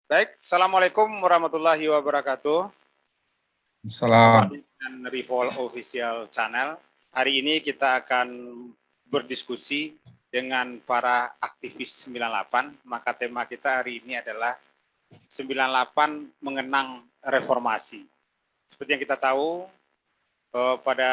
Baik, Assalamualaikum warahmatullahi wabarakatuh. Salam. Kembali dengan Revol Official Channel. Hari ini kita akan berdiskusi dengan para aktivis 98. Maka tema kita hari ini adalah 98 mengenang reformasi. Seperti yang kita tahu, pada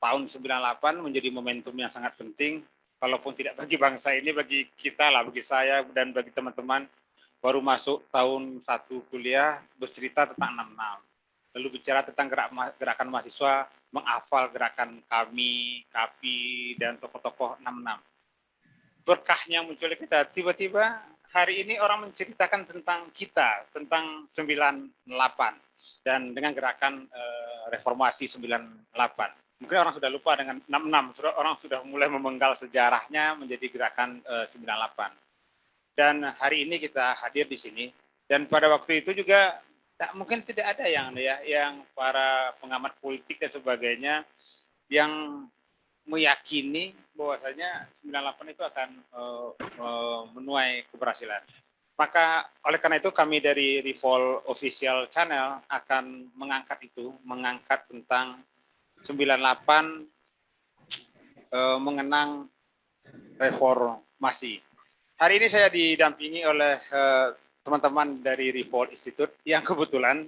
tahun 98 menjadi momentum yang sangat penting, kalaupun tidak bagi bangsa ini, bagi kita lah, bagi saya dan bagi teman-teman baru masuk tahun 1 kuliah bercerita tentang 66. Lalu bicara tentang gerakan mahasiswa, menghafal gerakan kami, KAPI, dan tokoh-tokoh 66. Berkahnya muncul kita, tiba-tiba hari ini orang menceritakan tentang kita, tentang 98, dan dengan gerakan reformasi 98. Mungkin orang sudah lupa dengan 66, orang sudah mulai memenggal sejarahnya menjadi gerakan 98. Dan hari ini kita hadir di sini, dan pada waktu itu juga mungkin tidak ada yang para pengamat politik dan sebagainya yang meyakini bahwasanya 98 itu akan menuai keberhasilan. Maka oleh karena itu kami dari Revol Official Channel akan mengangkat tentang 98 mengenang reformasi. Hari ini saya didampingi oleh teman-teman dari Revol Institute yang kebetulan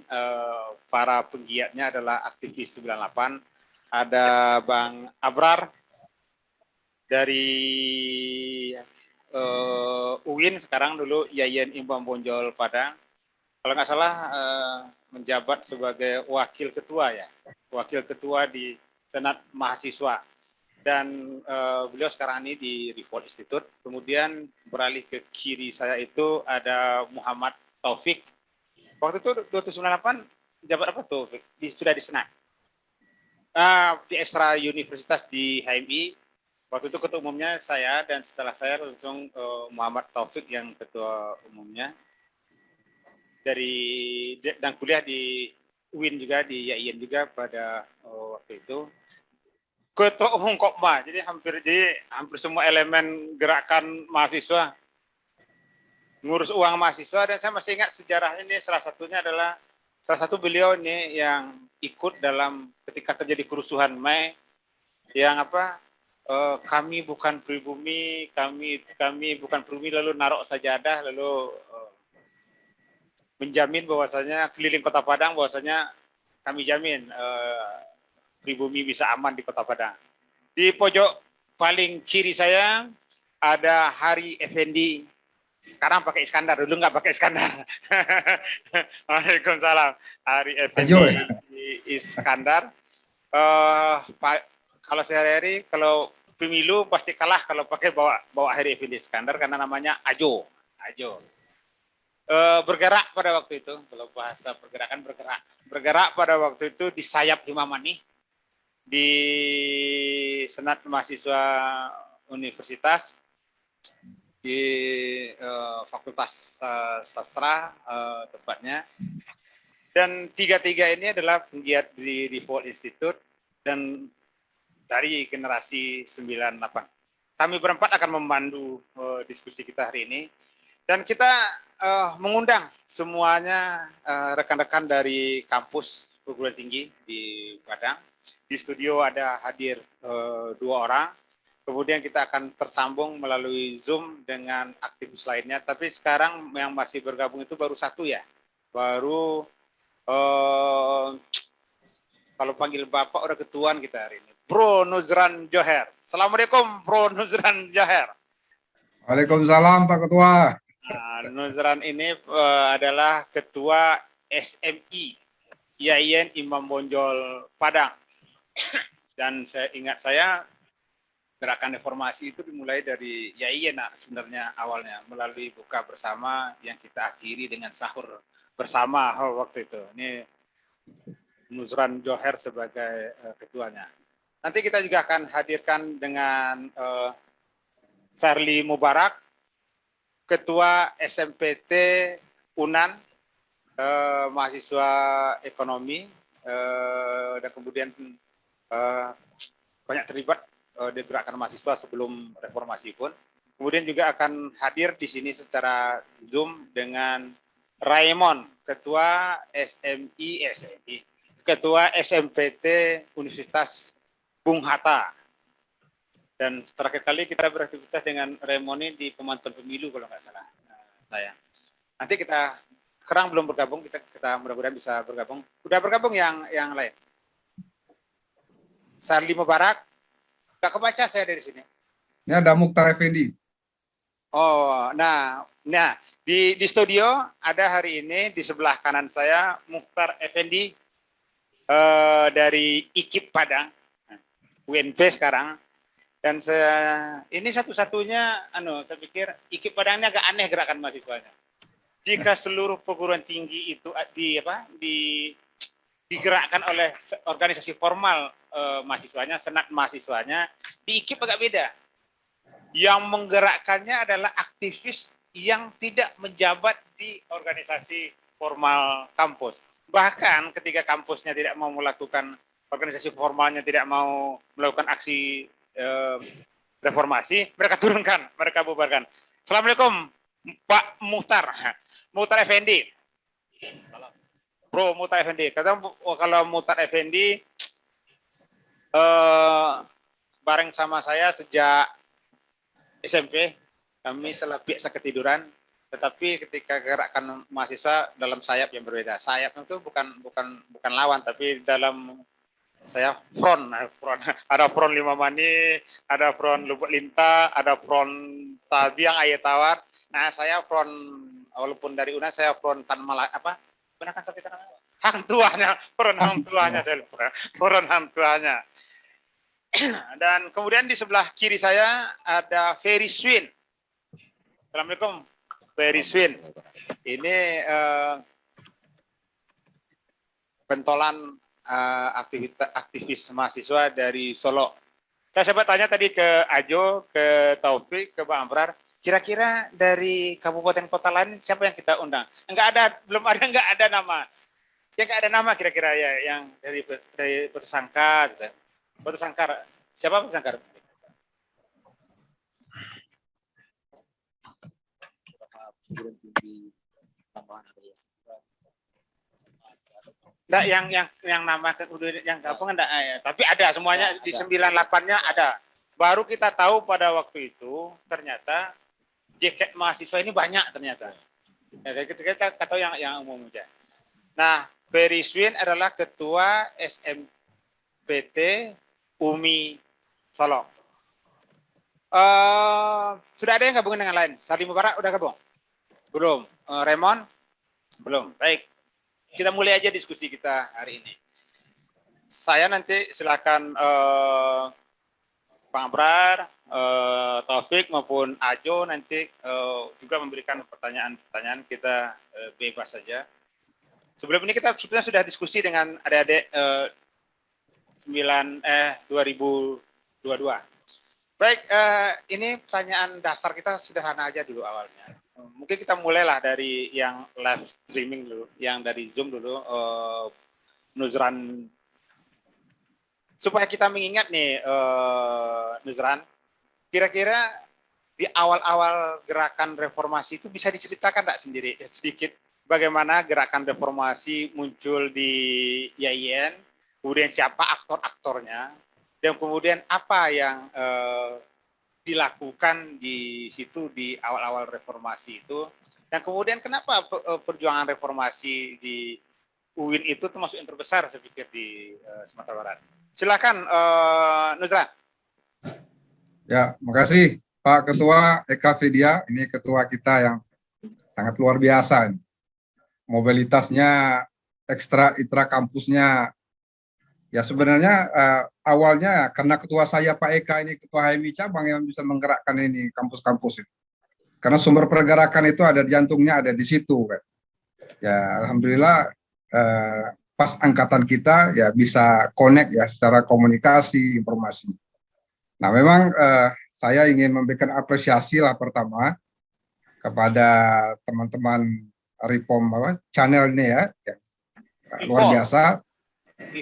para penggiatnya adalah aktivis 98. Ada Bang Abrar dari UIN, sekarang dulu Yayan Imam Bonjol Padang. Kalau nggak salah menjabat sebagai wakil ketua di Senat Mahasiswa. Dan beliau sekarang ini di Revol Institute. Kemudian beralih ke kiri saya itu ada Muhammad Taufik. Waktu itu 2098 jabat apa Taufik? Sudah di Senat. Di Ekstra Universitas di HMI. Waktu itu ketua umumnya saya, dan setelah saya langsung Muhammad Taufik yang ketua umumnya. Dan kuliah di UIN juga, di YAIN juga pada waktu itu. Ketua umum Kopma, jadi hampir semua elemen gerakan mahasiswa ngurus uang mahasiswa. Dan saya masih ingat sejarahnya ini, salah satu beliau ini yang ikut dalam ketika terjadi kerusuhan Mei, yang kami bukan pribumi, kami bukan pribumi, lalu naruh sajadah, lalu menjamin bahwasanya keliling Kota Padang, bahwasanya kami jamin pribumi bisa aman di Kota Padang. Di pojok paling kiri saya ada Hari Effendi. Sekarang pakai Iskandar, dulu nggak pakai Iskandar. Waalaikumsalam. Hari Effendi Iskandar. Kalau sehari-hari, kalau pemilu pasti kalah kalau pakai bawa Hari Effendi Iskandar, karena namanya Ajo. Bergerak pada waktu itu, kalau bahasa pergerakan bergerak pada waktu itu di sayap Himamani, di Senat Mahasiswa Universitas, di Fakultas Sastra tepatnya. Dan tiga-tiga ini adalah penggiat di Revol Institute dan dari generasi 98. Kami berempat akan memandu diskusi kita hari ini, dan kita mengundang semuanya rekan-rekan dari kampus perguruan tinggi di Padang. Di studio ada hadir 2 orang. Kemudian kita akan tersambung melalui Zoom dengan aktivis lainnya. Tapi sekarang yang masih bergabung itu baru 1 ya. Baru kalau panggil Bapak udah ketuaan kita hari ini. Bro Nuzran Joher. Assalamualaikum Bro Nuzran Joher. Waalaikumsalam Pak Ketua. Nuzran ini adalah Ketua SMI YAIN Imam Bonjol Padang. Dan saya gerakan reformasi itu dimulai dari YAIN sebenarnya awalnya, melalui buka bersama yang kita akhiri dengan sahur bersama waktu itu. Ini Nuzran Joher sebagai ketuanya. Nanti kita juga akan hadirkan dengan Charlie Mubarak, Ketua SMPT UNAN, mahasiswa ekonomi, dan kemudian banyak terlibat di gerakan mahasiswa sebelum reformasi pun. Kemudian juga akan hadir di sini secara Zoom dengan Raymond, Ketua Ketua SMPT Universitas Bung Hatta. Dan terakhir kali kita beraktivitas dengan Raymond ini di pemantauan pemilu kalau nggak salah saya. Nanti kita sekarang belum bergabung, kita mudah-mudahan bisa bergabung. Udah bergabung yang lain. Sarli Mubarak, nggak kebaca saya dari sini. Ini ada Mukhtar Effendi. Oh, nah di studio ada hari ini di sebelah kanan saya Mukhtar Effendi dari IKIP Padang, UNP sekarang. Dan ini satu-satunya, saya pikir IKIP Padang ini agak aneh gerakan mahasiswanya. Jika seluruh perguruan tinggi itu digerakkan oleh organisasi formal mahasiswanya, senat mahasiswanya, di IKIP agak beda. Yang menggerakkannya adalah aktivis yang tidak menjabat di organisasi formal kampus. Bahkan ketika kampusnya tidak mau melakukan, organisasi formalnya tidak mau melakukan aksi reformasi, mereka turunkan, mereka bubarkan. Assalamualaikum Pak Mukhtar Effendi. Bro Mukhtar Effendi. Kalau Mukhtar Effendi bareng sama saya sejak SMP, kami selalu biasa ketiduran, tetapi ketika gerakan mahasiswa dalam sayap yang berbeda. Sayap itu bukan lawan, tapi dalam saya front. Ada front Lima Mani, ada front Lubuk Linta, ada front Tabiang Ayat Tawar. Nah, saya front, walaupun dari UNAS saya front Tan Malaka, apa? Benar kan tapi hang tuanya, front hang tuanya saya lupa. Front hang tuanya. Dan kemudian di sebelah kiri saya ada Ferry Swin. Assalamualaikum, Ferry Swin. Ini pentolan aktivis mahasiswa dari Solo. Saya sempat tanya tadi ke Ajo, ke Taufik, ke Bang Abrar, kira-kira dari kabupaten kota lain siapa yang kita undang? Enggak ada nama. Ya enggak ada nama kira-kira ya yang dari tersangka gitu. Tersangka. Siapa tersangka? Enggak, yang nama yang gabung enggak ya. Tapi ada semuanya di 98-nya ada. Baru kita tahu pada waktu itu ternyata JKT mahasiswa ini banyak ternyata. Ya, kita tahu yang umum aja. Nah, Ferry Swin adalah ketua SMPT UMI Solo. Sudah ada yang gabung dengan lain? Sarli Mubarak udah gabung? Belum. Raymond? Belum. Baik. Kita mulai aja diskusi kita hari ini. Saya nanti silakan Bang Abrar, Taufik maupun Ajo nanti juga memberikan pertanyaan-pertanyaan, kita bebas saja. Sebelum ini kita sebetulnya sudah diskusi dengan adik-adik 2022. Baik, ini pertanyaan dasar kita sederhana aja dulu awalnya. Mungkin kita mulailah dari yang live streaming dulu, yang dari Zoom dulu, Nuzran. Supaya kita mengingat nih, Nuzran, kira-kira di awal-awal gerakan reformasi itu bisa diceritakan enggak sedikit bagaimana gerakan reformasi muncul di YIN, kemudian siapa aktor-aktornya, dan kemudian apa yang dilakukan di situ di awal-awal reformasi itu, dan kemudian kenapa perjuangan reformasi di UIN itu termasuk yang terbesar saya pikir di Sumatera Barat. Silakan Nuzran. Ya, makasih Pak Ketua Eka Vidya, ini ketua kita yang sangat luar biasa. Mobilitasnya ekstra itra kampusnya. Ya sebenarnya awalnya karena ketua saya Pak Eka ini ketua HMI cabang yang bisa menggerakkan ini kampus-kampus itu. Karena sumber pergerakan itu ada di jantungnya, ada di situ. Kan. Ya alhamdulillah pas angkatan kita ya bisa connect ya secara komunikasi, informasi. Nah memang saya ingin memberikan apresiasi lah pertama kepada teman-teman Reform channel ini ya luar biasa.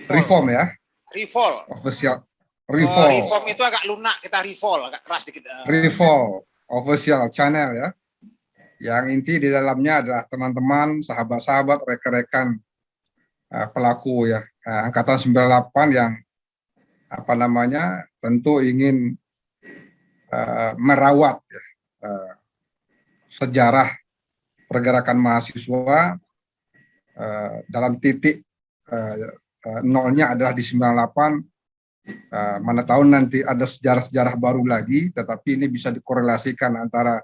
Reform ya. Reform. Official. Reform. Reform itu agak lunak, kita reform, agak keras dikit. Reform. official channel ya. Yang inti di dalamnya adalah teman-teman, sahabat-sahabat, rekan-rekan pelaku ya angkatan 98 yang apa namanya tentu ingin merawat ya, sejarah pergerakan mahasiswa dalam titik nolnya adalah di 98. Mana tahu nanti ada sejarah-sejarah baru lagi, tetapi ini bisa dikorelasikan antara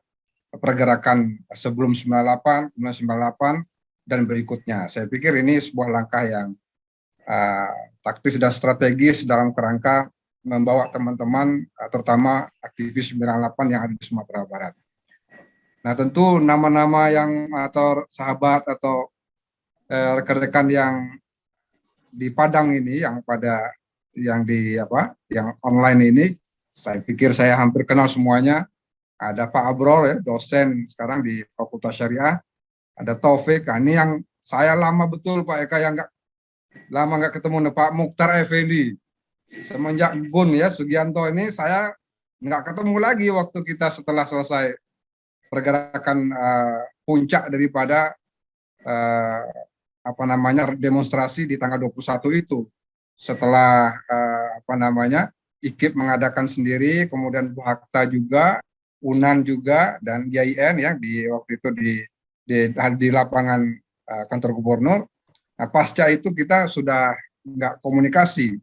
pergerakan sebelum 98, kemudian 98, dan berikutnya. Saya pikir ini sebuah langkah yang taktis dan strategis dalam kerangka membawa teman-teman, terutama aktivis 98 yang ada di Sumatera Barat. Nah, tentu nama-nama yang atau sahabat atau rekan-rekan yang di Padang ini, yang online ini, saya pikir saya hampir kenal semuanya. Ada Pak Abrol ya, dosen sekarang di Fakultas Syariah. Ada Taufik, ini yang saya lama betul Pak Eka yang lama nggak ketemu, Pak Mukhtar Effendi. Semenjak Gun ya, Sugianto ini saya nggak ketemu lagi waktu kita setelah selesai pergerakan puncak daripada demonstrasi di tanggal 21 itu. Setelah IKIP mengadakan sendiri, kemudian Bu Hakta juga, UNAN juga, dan IAIN ya di waktu itu di lapangan kantor gubernur. Nah, pasca itu kita sudah nggak komunikasi.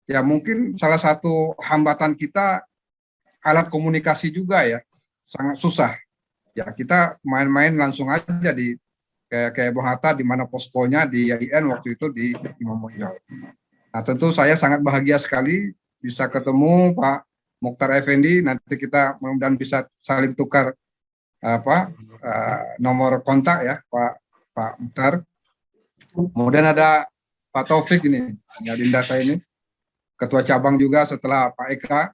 Ya mungkin salah satu hambatan kita alat komunikasi juga ya, sangat susah. Ya kita main-main langsung aja di kayak Bung Hatta di mana poskonya di IAIN waktu itu di Imam Bonjol. Nah tentu saya sangat bahagia sekali bisa ketemu Pak Mukhtar Effendi. Nanti kita mudah-mudahan bisa saling tukar nomor kontak ya Pak Mukhtar. Kemudian ada Pak Taufik ini, ya Dinda saya ini, ketua cabang juga setelah Pak Eka.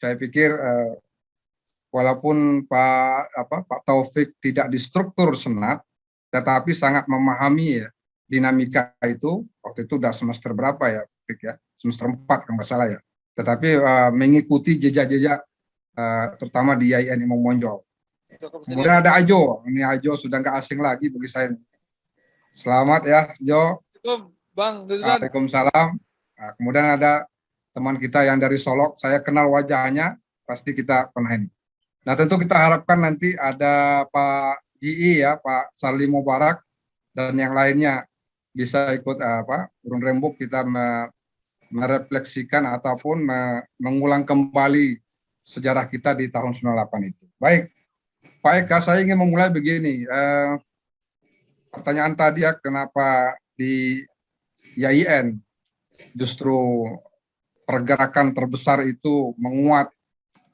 Saya pikir walaupun Pak Taufik tidak di struktur senat, tetapi sangat memahami ya, dinamika itu. Waktu itu udah semester berapa ya, Fik ya? Semester 4 kalau nggak salah ya. Tetapi mengikuti jejak-jejak terutama di IAIN Imam Bonjol. Kemudian ada Ajo, ini Ajo sudah nggak asing lagi bagi saya. Selamat ya, Jo. Bang, Waalaikumsalam. Nah, kemudian ada teman kita yang dari Solok, saya kenal wajahnya, pasti kita pernah ini. Nah, tentu kita harapkan nanti ada Pak GI ya, Pak Sarli Mubarak, dan yang lainnya bisa ikut urun rembuk kita merefleksikan ataupun mengulang kembali sejarah kita di tahun 98 itu. Baik, Pak Eka, saya ingin memulai begini. Pertanyaan tadi ya, kenapa di IAIN justru pergerakan terbesar itu menguat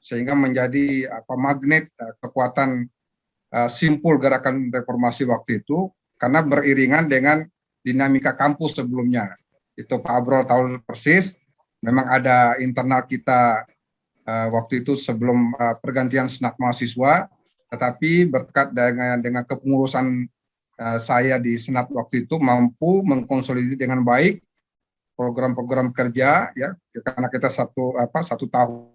sehingga menjadi magnet kekuatan simpul gerakan reformasi waktu itu, karena beriringan dengan dinamika kampus sebelumnya. Itu Pak Abrol tahu persis, memang ada internal kita waktu itu sebelum pergantian senat mahasiswa, tetapi berkat dengan kepengurusan saya di senat waktu itu mampu mengkonsolidasi dengan baik program-program kerja ya, karena kita satu tahun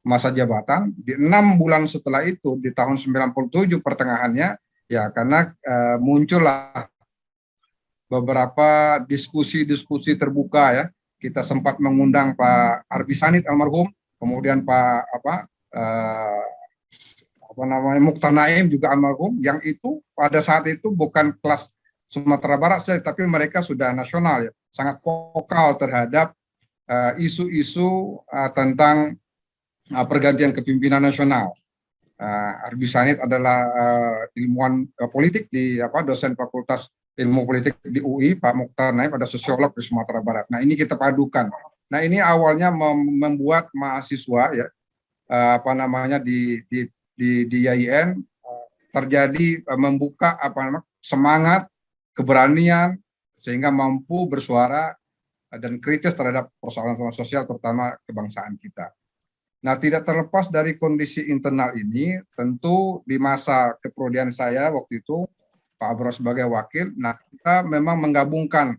masa jabatan. Di 6 bulan setelah itu di tahun 97 pertengahannya ya, karena muncullah beberapa diskusi terbuka ya. Kita sempat mengundang Pak Arbi Sanid almarhum, kemudian Pak Mukhtar Naim juga almarhum, yang itu pada saat itu bukan kelas Sumatera Barat saja, tapi mereka sudah nasional ya, sangat vokal terhadap isu-isu tentang pergantian kepimpinan nasional. Arbi Sanid adalah ilmuwan politik di dosen Fakultas Ilmu Politik di UI, Pak Mukhtar Naim ada sosiolog di Sumatera Barat. Nah ini kita padukan. Nah ini awalnya membuat mahasiswa ya di IAIN terjadi membuka semangat, keberanian, sehingga mampu bersuara dan kritis terhadap persoalan sosial terutama kebangsaan kita. Nah, tidak terlepas dari kondisi internal ini, tentu di masa keprodian saya waktu itu Pak Abrol sebagai wakil, nah kita memang menggabungkan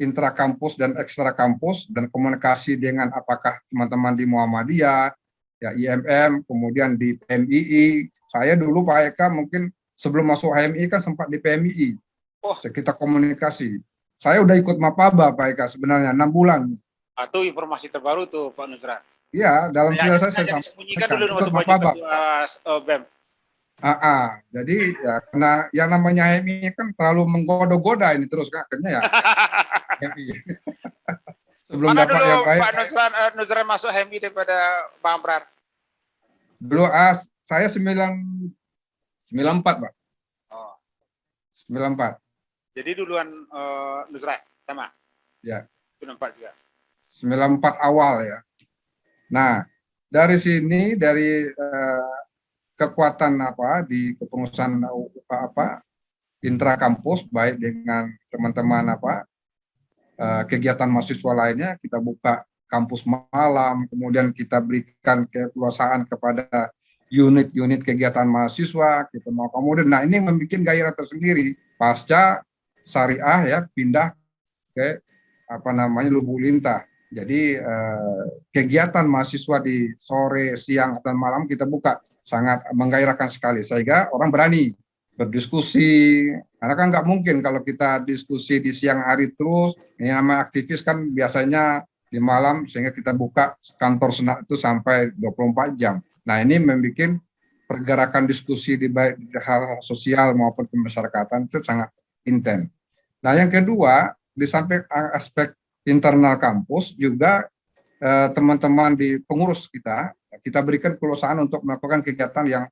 intrakampus dan ekstra kampus dan komunikasi dengan apakah teman-teman di Muhammadiyah, ya IMM, kemudian di PMII. Saya dulu Pak Eka mungkin sebelum masuk HMI kan sempat di PMII. Oh, Kita komunikasi. Saya udah ikut Mapaba Pak Eka sebenarnya 6 bulan. itu informasi terbaru tuh Pak Nusran. Iya, dalam Kayaknya saya sengaja disembunyikan dulu ikut waktu baju Mapaba. ketua BEM. Jadi ya karena yang namanya HMI kan terlalu menggoda-goda ini terus kan akhirnya ya HMI. Sebelum Mana dapat dulu yang baik. Pak Nusran masuk HMI daripada Bang Amran? Dulu saya 94 Pak. Oh. 94. Jadi duluan Nusran sama? Ya. 94 juga. 94 awal ya. Nah, dari sini dari kekuatan di kepengurusan intra kampus baik dengan teman-teman kegiatan mahasiswa lainnya, kita buka kampus malam, kemudian kita berikan kekuasaan kepada unit-unit kegiatan mahasiswa, kita mau kemudian. Nah, ini membuat gairah tersendiri pasca syariah ya pindah ke Lubuk Lintah. Jadi kegiatan mahasiswa di sore, siang, dan malam kita buka, sangat menggairahkan sekali sehingga orang berani berdiskusi. Karena kan nggak mungkin kalau kita diskusi di siang hari terus, ini nama aktivis kan biasanya di malam, sehingga kita buka kantor senat itu sampai 24 jam. Nah, ini membuat pergerakan diskusi di baik di hal sosial maupun kemasyarakatan itu sangat intens. Nah, yang kedua, di samping aspek internal kampus juga teman-teman di pengurus kita berikan kelulusan untuk melakukan kegiatan yang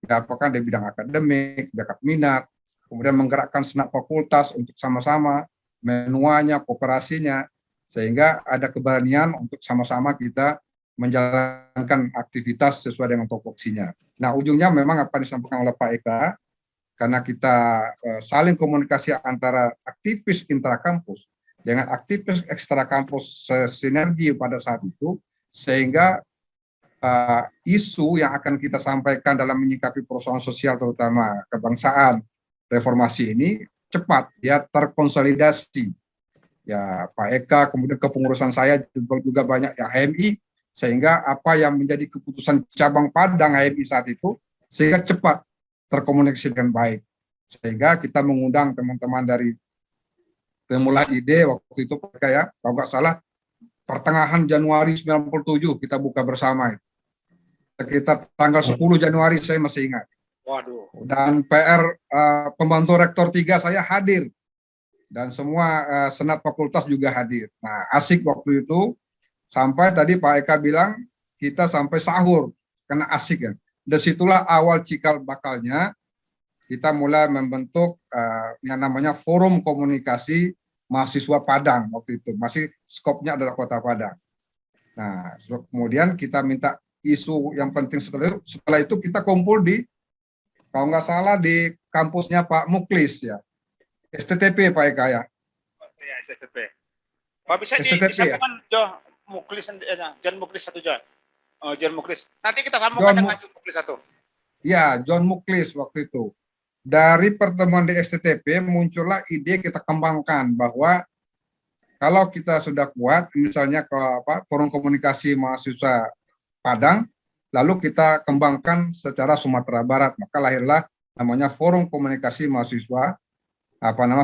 apakah di bidang akademik, bakat minat, kemudian menggerakkan senat fakultas untuk sama-sama menuanya, kooperasinya, sehingga ada keberanian untuk sama-sama kita menjalankan aktivitas sesuai dengan topoksinya. Nah, ujungnya memang apa disampaikan oleh Pak Eka, karena kita saling komunikasi antara aktivis intrakampus dengan aktivis ekstra kampus sinergi pada saat itu, sehingga isu yang akan kita sampaikan dalam menyikapi persoalan sosial terutama kebangsaan reformasi ini cepat ya terkonsolidasi. Ya Pak Eka, kemudian kepengurusan saya juga banyak yang HMI, sehingga apa yang menjadi keputusan cabang Padang HMI saat itu sehingga cepat terkomunikasi dengan baik. Sehingga kita mengundang teman-teman dari pemula ide waktu itu kayak kalau nggak salah pertengahan Januari 97 kita buka bersama itu. Sekitar tanggal 10 Januari saya masih ingat. Waduh. Dan PR pembantu rektor 3 saya hadir. Dan semua senat fakultas juga hadir. Nah, asik waktu itu sampai tadi Pak Eka bilang kita sampai sahur karena asik ya. Disitulah awal cikal bakalnya kita mulai membentuk yang namanya Forum Komunikasi Mahasiswa Padang waktu itu. Masih skopnya adalah Kota Padang. Nah, kemudian kita minta isu yang penting setelah itu kita kumpul di, kalau nggak salah di kampusnya Pak Muklis ya. STTP Pak Eka ya. Ya, STTP. Oh, bisa STTP, disambungkan John Muklis, John Muklis satu John. John Muklis. Nanti kita sambungkan dengan John Muklis satu. Ya, John Muklis waktu itu. Dari pertemuan di STTP muncullah ide kita kembangkan bahwa kalau kita sudah kuat, misalnya ke Forum Komunikasi Mahasiswa Padang, lalu kita kembangkan secara Sumatera Barat, maka lahirlah namanya Forum Komunikasi Mahasiswa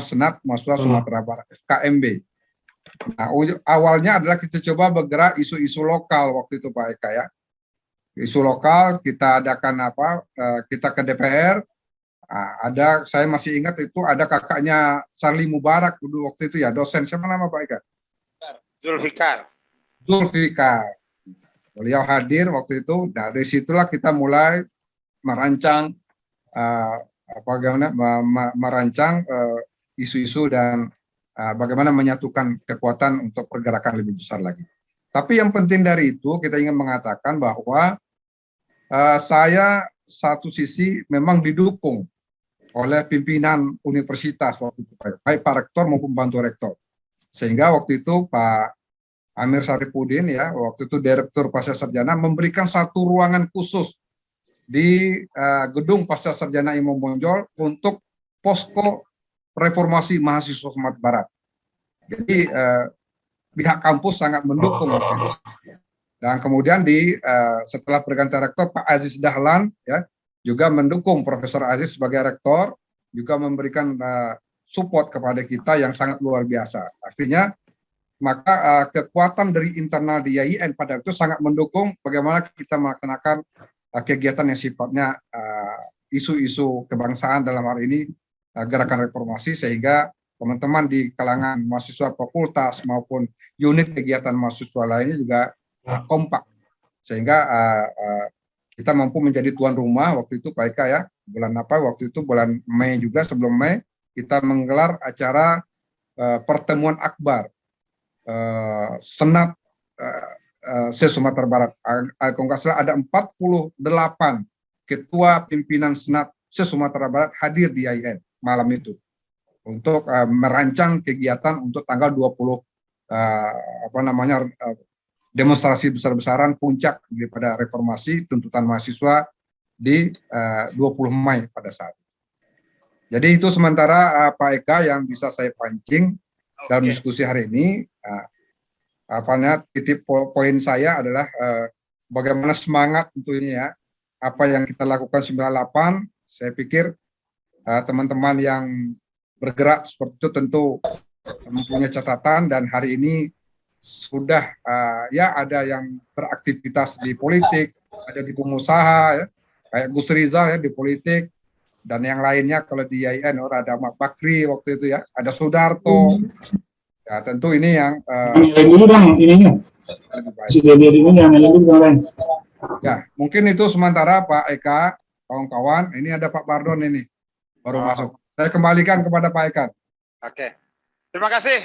Senat Mahasiswa Sumatera Barat, FKMB. Nah, awalnya adalah kita coba bergerak isu-isu lokal waktu itu Pak Eka ya. Isu lokal kita adakan kita ke DPR. Ada, saya masih ingat itu ada kakaknya Sarli Mubarak dulu waktu itu ya, dosen, siapa nama Pak Eka? Zulfikar. Beliau hadir waktu itu. Dari situlah kita mulai merancang merancang isu-isu dan bagaimana menyatukan kekuatan untuk pergerakan lebih besar lagi. Tapi yang penting dari itu kita ingin mengatakan bahwa saya satu sisi memang didukung oleh pimpinan universitas waktu itu, baik Pak Rektor maupun Bantu Rektor. Sehingga waktu itu Pak Amir Saripudin ya, waktu itu Direktur Pasca Sarjana memberikan satu ruangan khusus di gedung Pasca Sarjana Imam Bonjol untuk posko reformasi mahasiswa Sumatera Barat. Jadi pihak kampus sangat mendukung. Dan kemudian setelah pergantian rektor, Pak Aziz Dahlan ya juga mendukung Profesor Aziz sebagai rektor, juga memberikan support kepada kita yang sangat luar biasa. Artinya maka kekuatan dari internal di YIN pada itu sangat mendukung bagaimana kita melaksanakan kegiatan yang sifatnya isu-isu kebangsaan, dalam hal ini gerakan reformasi, sehingga teman-teman di kalangan mahasiswa fakultas maupun unit kegiatan mahasiswa lainnya juga kompak, sehingga kita mampu menjadi tuan rumah waktu itu Pak Eka ya, waktu itu bulan Mei juga, sebelum Mei kita menggelar acara pertemuan akbar Senat se-Sumatera Barat. Kalau nggak salah ada 48 ketua pimpinan Senat se-Sumatera Barat hadir di IAIN malam itu untuk merancang kegiatan untuk tanggal 20 demonstrasi besar-besaran puncak daripada reformasi tuntutan mahasiswa di 20 Mei pada saat itu. Jadi itu sementara Pak Eka yang bisa saya pancing dalam diskusi hari ini. Titik poin saya adalah bagaimana semangat tentunya ya, apa yang kita lakukan 98, saya pikir teman-teman yang bergerak seperti itu tentu mempunyai catatan, dan hari ini sudah ya ada yang beraktivitas di politik, ada di pengusaha ya, kayak Gus Rizal ya di politik, dan yang lainnya kalau di IAIN ada Ahmad Bakri waktu itu ya, ada Sudarto. Ya tentu ini yang dulu dong ininya. Ya mungkin itu sementara Pak Eka, kawan-kawan. Ini ada Pak Bardon ini baru masuk. Saya kembalikan kepada Pak Eka. Oke. Terima kasih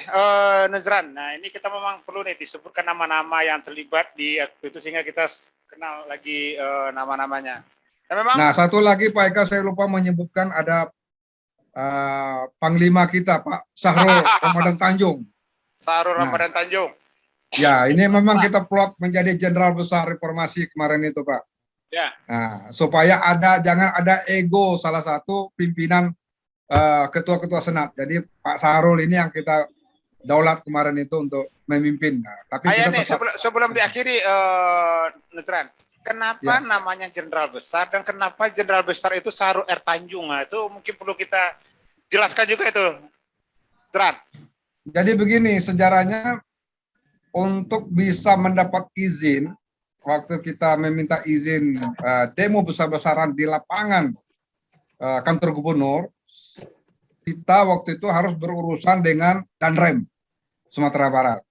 Nezran. Nah ini kita memang perlu nih disebutkan nama-nama yang terlibat di itu sehingga kita kenal lagi nama-namanya. Nah satu lagi Pak Eka, saya lupa menyebutkan ada Panglima kita Pak Sahrul Ramadan Tanjung. Sahrul Ramadan Tanjung. Ya ini memang kita plot menjadi Jenderal Besar Reformasi kemarin itu Pak. Ya. Nah, supaya jangan ada ego salah satu pimpinan ketua-ketua Senat. Jadi Pak Sahrul ini yang kita daulat kemarin itu untuk memimpin. Nah, tapi kita nih, sebelum diakhiri Nezran, kenapa namanya Jenderal Besar dan kenapa Jenderal Besar itu Sahrul R. Tanjung? Nah, itu mungkin perlu kita jelaskan juga itu, Nezran. Jadi begini sejarahnya, untuk bisa mendapat izin, waktu kita meminta izin demo besar-besaran di lapangan kantor gubernur, kita waktu itu harus berurusan dengan Danrem Sumatera Barat.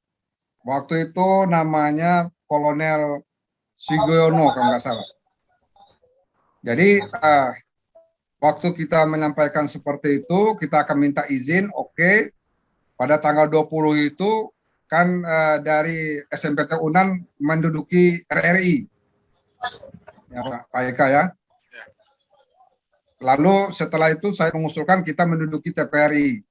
Waktu itu namanya Kolonel Sugiono kalau nggak salah. Jadi waktu kita menyampaikan seperti itu, kita akan minta izin, oke. Pada tanggal 20 itu kan dari SMPT Unan menduduki RRI. Ya Pak Eka ya. Lalu setelah itu saya mengusulkan kita menduduki TPRI.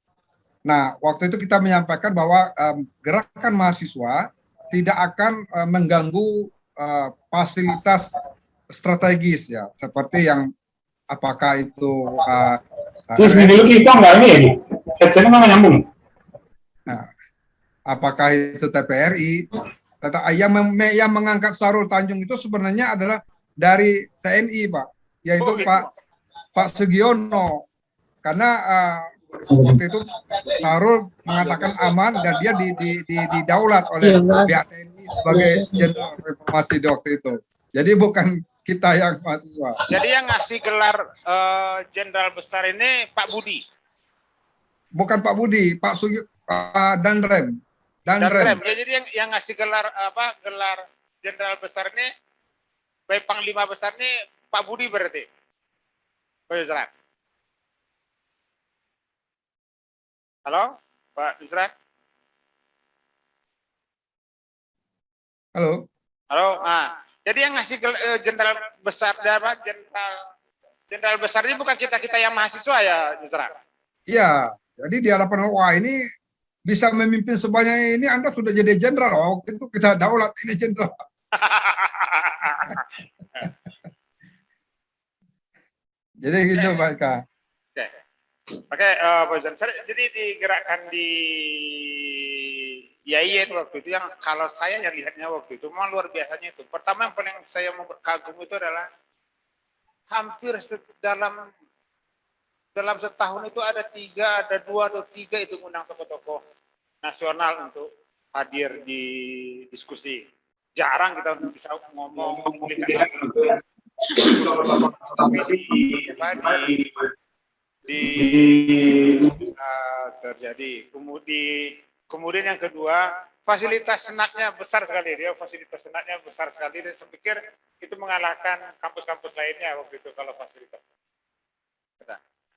Nah, waktu itu kita menyampaikan bahwa gerakan mahasiswa tidak akan mengganggu fasilitas strategis ya, seperti yang apakah itu kita nggak ini ya, headsetnya nggak nyambung. Nah, apakah itu TPRI? Yang mengangkat Sahrul Tanjung itu sebenarnya adalah dari TNI, Pak, yaitu Pak Sugiono, karena waktu itu Sahrul mengatakan aman dan dia didaulat oleh pihak TNI sebagai jenderal reformasi di waktu itu. Jadi bukan kita yang mahasiswa. Jadi yang ngasih gelar jenderal besar ini Pak Budi. Bukan Pak Budi, Pak Danrem. Danrem. Ya, jadi yang ngasih gelar gelar jenderal besar ini, baik panglima besar ini Pak Budi berarti. Pak Yusran. Halo, Pak Yusran. Halo. Halo. Jadi yang ngasih jenderal besar jenderal besar ini bukan kita yang mahasiswa ya, Yusran? Iya. Jadi di hadapan ini bisa memimpin sebanyak ini, Anda sudah jadi jenderal. Oh, itu kita daulat ini jenderal. Jadi gitu Pak Eka. Oke, Pak Yusran. Jadi digerakkan di Yayen waktu itu yang kalau saya yang lihatnya waktu itu memang luar biasanya itu. Pertama yang paling saya mau kagum itu adalah hampir dalam setahun itu ada dua atau tiga itu undang tokoh-tokoh nasional untuk hadir di diskusi. Jarang kita untuk bisa ngomong memulihkan tapi bisa terjadi. Kemudian yang kedua, fasilitas senatnya besar sekali. Fasilitas senatnya besar sekali dan saya pikir itu mengalahkan kampus-kampus lainnya waktu itu kalau fasilitas.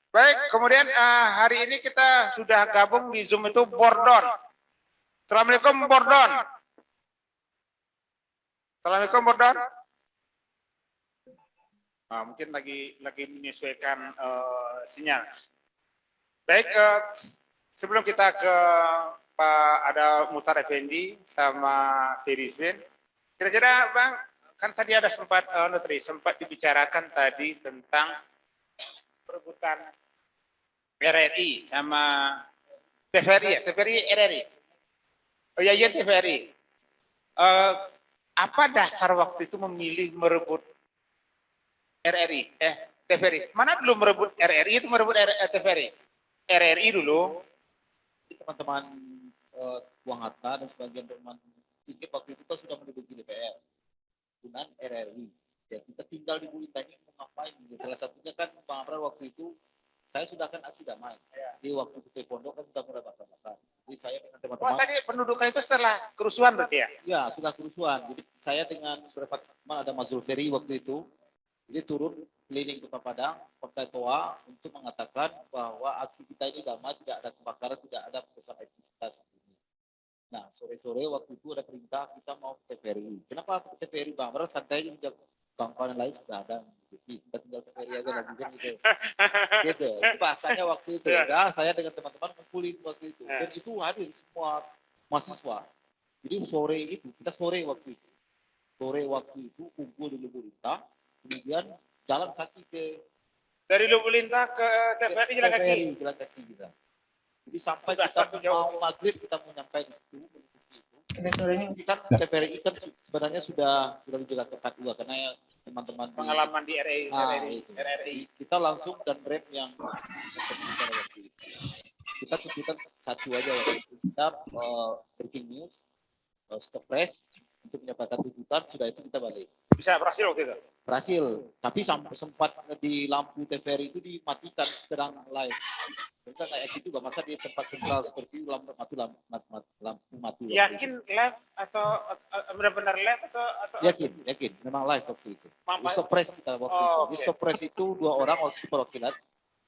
Baik, kemudian hari ini kita sudah gabung di Zoom itu Bordon. Assalamualaikum Bordon. Assalamualaikum Bordon. Nah, mungkin lagi menyesuaikan sinyal. Baik, sebelum kita ke Pak ada Muhtar Effendi sama Firizbin, kira-kira Bang, kan tadi ada sempat dibicarakan tadi tentang perebutan RRI sama TVRI ya, TVRI RRI. Oh iya TVRI. Apa dasar waktu itu memilih merebut RRI? TVRI. Mana dulu merebut RRI itu merebut TVRI? RRI dulu. Teman-teman Buang Hatta dan sebagian teman ini waktu itu kan sudah menduduki DPR dengan RRI. Ya kita tinggal di Bulita ini mau ngapain? Salah satunya kan Bang Amran waktu itu saya sudah kan aksi damai. Ya. Di waktu di pondok kan sudah mulai bakar-bakar. Jadi saya dengan teman-teman. Tadi pendudukan itu setelah kerusuhan berarti ya? Ya sudah kerusuhan. Jadi saya dengan beberapa teman ada Mas Zulferi waktu itu. Jadi turun keliling Kota Padang, Partai Toa untuk mengatakan bahwa aksi kita ini damai, tidak ada kebakaran, tidak ada perusahaan aktivitas. Nah sore-sore waktu itu ada perintah kita mau ke TVRI. Kenapa ke TVRI Bang? Karena santai juga kawan-kawan lain sudah ada. Jadi kita tinggal TVRI aja lagi kan gitu. Gitu. Itu bahasanya waktu itu. Ya, saya dengan teman-teman kumpulin waktu itu. Dan itu hadir semua mahasiswa. Jadi kita sore waktu itu. Sore waktu itu kumpul di Lubulita. Kemudian jalan kaki dari Lubulita ke TVRI jalan kaki. Jalan kaki kita. Jadi sampai kita mau maghrib kita mau nyampe di situ. Ini kan TVRI kan sebenarnya sudah dijaga ketat juga karena teman-teman pengalaman di RRI. Kita langsung dan rep yang kita satu aja waktu itu. Kita breaking news, stop press untuk menyampaikan tuntutan, sudah itu kita balik. Bisa berhasil waktu itu? Berhasil, tapi sempat di lampu TVRI itu dimatikan sedang live. Kita kayak gitu juga, masa di tempat sentral seperti itu lampu mati. Yakin live atau benar-benar live atau yakin, memang live waktu itu. Di stop press kita waktu itu. Di stop press itu 2 orang waktu perwakilan,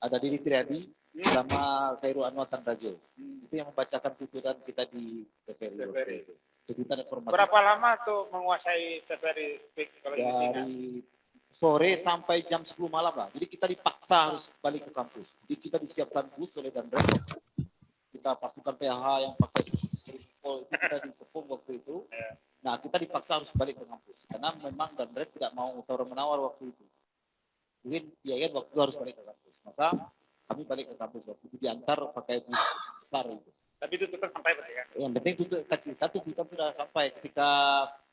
ada Didi Triadi sama Khairul Anwar Tanrajo. Itu yang membacakan tuntutan kita di TVRI. Berapa lama tuh menguasai TVRI kalau dari sore sampai jam 10 malam lah. Jadi kita dipaksa harus balik ke kampus. Jadi kita disiapkan bus oleh Danrem. Kita pasukan PH yang pakai itu kita dikepung waktu itu. Nah kita dipaksa harus balik ke kampus. Karena memang Danrem tidak mau tawar-menawar waktu itu. Mungkin Yayan waktu itu harus balik ke kampus. Maka kami balik ke kampus waktu itu diantar pakai bus besar itu. Tapi itu tetap sampai berarti kan? Yang penting tuntutan sudah sampai ketika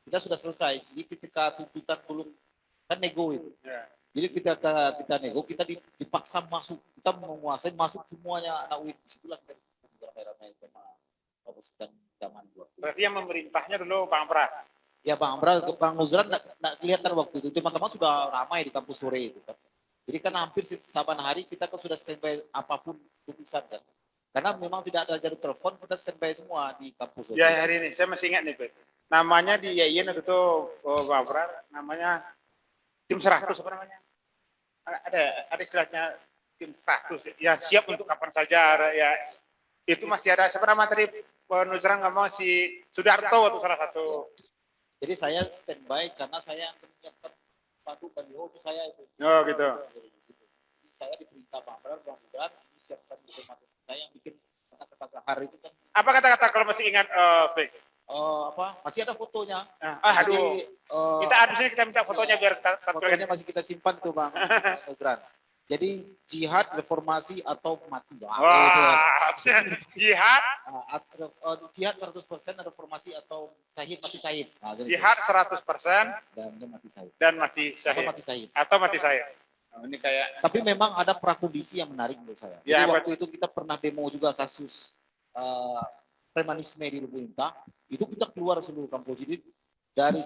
kita sudah selesai. Jadi ketika tuntutan belum kan nego itu. Ya. Jadi kita nego, kita dipaksa masuk, kita menguasai masuk semuanya anak UIN. Disitulah kita ramai-ramai sama pasukan zaman dua. Berarti yang memerintahnya dulu Bang Amran. Ya Bang Amran, Bang Nuzran nggak kelihatan waktu itu. Teman-teman sudah ramai di kampus sore itu kan. Jadi kan hampir saban hari kita kan sudah standby apapun putusan kan. Karena memang tidak ada jalur telepon, kita standby semua di kampus. Ya hari ini, saya masih ingat nih, Pak. Namanya di Yayin itu Bang Amran, namanya tim 100 apa namanya? Ada istilahnya tim 100 ya siap untuk kapan saja ya. Itu masih ada siapa nama tadi Nuzran ngomong si Sudarto atau salah satu. Jadi saya standby karena saya menyiapkan padu baliho itu saya itu. Oh gitu. Jadi saya diperintah Bang Nuzran siapkan informasi saya yang bikin kata-kata hari itu kan. Apa kata-kata kalau masih ingat Pak? Masih ada fotonya. Aduh. Kita minta fotonya biar fotonya masih kita simpan tuh Bang Nuzran. Jadi jihad, reformasi atau mati. Wah, jihad, Jihad 100%, reformasi atau syahid, mati syahid. Nah, jadi jihad 100% dan dia mati syahid. dan mati Atau syahid. mati syahid. Atau mati syahid. Nah, ini kayak Tapi memang ada prakondisi yang menarik menurut saya. Jadi Ya, waktu itu kita pernah demo juga kasus premanisme di Lubuk Lintah. Itu kita keluar seluruh kampus. Jadi dari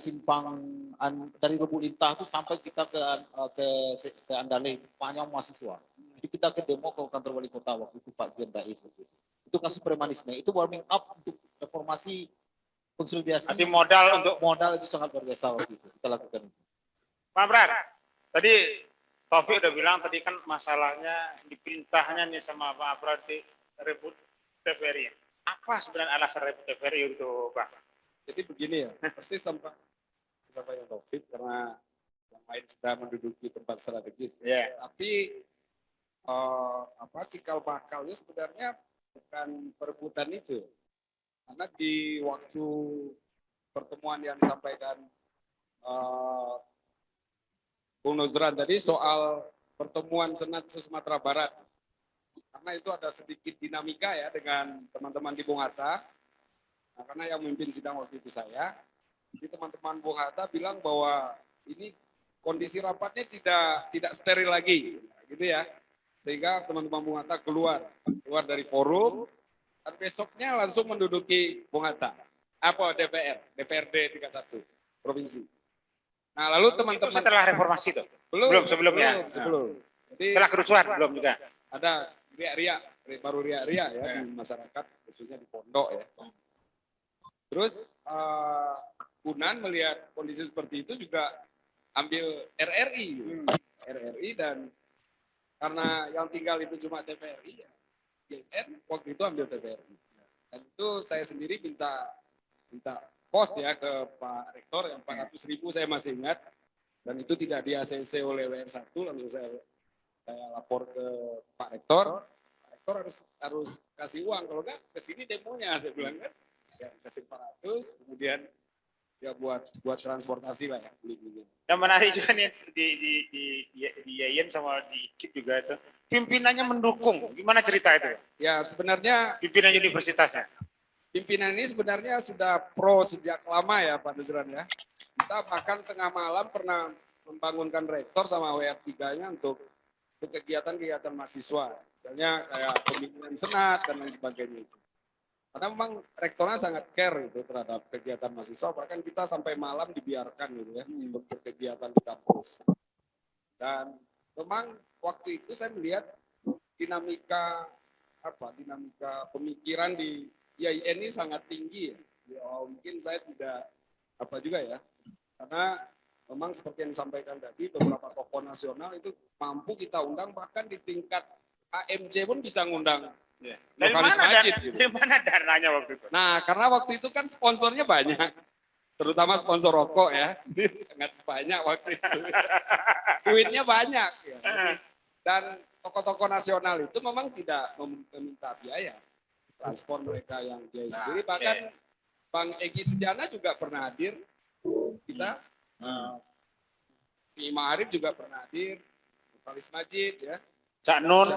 dari Lubuk Lintah itu sampai kita ke Andale, banyak mahasiswa. Jadi kita ke demo ke kantor wali kota waktu itu Pak Jian Rais. Itu kasus premanisme. Itu warming up untuk reformasi konsolidasi. nanti modal untuk Modal itu sangat luar biasa waktu itu. Kita lakukan itu. Pak Bran. Tadi Taufik udah bilang tadi kan masalahnya diperintahnya nih sama Pak Bran di rebut TVRI. Apa sebenarnya alasan rebut TVRI itu, Pak? Jadi begini ya, persis sama yang Taufik, karena yang lain sudah menduduki tempat strategis. Ya. Tapi cikal bakalnya sebenarnya bukan perebutan itu. Karena di waktu pertemuan yang disampaikan Bung Nuzran tadi soal pertemuan Senat Sumatera Barat, karena itu ada sedikit dinamika ya dengan teman-teman di Bung Hatta. Nah, karena yang memimpin sidang waktu itu saya, jadi teman-teman Bung Hatta bilang bahwa ini kondisi rapatnya tidak steril lagi, gitu ya. Sehingga teman-teman Bung Hatta keluar dari forum, dan besoknya langsung menduduki Bung Hatta. DPRD 31 provinsi. Nah, lalu Itu teman-teman setelah reformasi itu? Belum, sebelumnya? Sebelum. Jadi Setelah kerusuhan belum juga? ada baru ria-ria ya di masyarakat, khususnya di pondok ya. Terus Unan melihat kondisi seperti itu juga ambil RRI dan karena yang tinggal itu cuma TVRI, GN waktu itu ambil TVRI. Dan itu saya sendiri minta pos ya ke Pak Rektor yang 400.000 saya masih ingat, dan itu tidak di ACC oleh WR1, langsung saya lapor ke Pak Rektor. Pak Rektor harus kasih uang, kalau enggak ke sini demonya, saya bilang kan. Ya, kasih 400, kemudian ya buat transportasi lah ya, beli. Yang menarik juga nih di Yayen sama di KIP juga itu, pimpinannya mendukung. Gimana cerita itu? Ya sebenarnya Pimpinan universitasnya. pimpinan ini sebenarnya sudah pro sejak lama ya Pak Nuzran ya. Kita bahkan tengah malam pernah membangunkan rektor sama WR3-nya untuk kegiatan-kegiatan mahasiswa. Misalnya kayak pemilihan senat dan lain sebagainya itu. Karena memang rektornya sangat care itu terhadap kegiatan mahasiswa, bahkan kita sampai malam dibiarkan gitu ya untuk berkegiatan di kampus. Dan memang waktu itu saya melihat dinamika pemikiran di IAIN ini sangat tinggi ya. Mungkin saya tidak juga ya. Karena memang seperti yang disampaikan tadi, beberapa tokoh nasional itu mampu kita undang, bahkan di tingkat AMC pun bisa ngundang. Ya. Dari mana dananya waktu itu? Nah, karena waktu itu kan sponsornya banyak, terutama sponsor rokok ya, sangat banyak waktu itu. Duitnya banyak. Ya. Dan tokoh-tokoh nasional itu memang tidak meminta biaya transport mereka yang biaya sendiri. Bahkan Bang Egy Sujana juga pernah hadir kita, Ima Arif juga pernah hadir, Faris Majid ya. Cak Nun,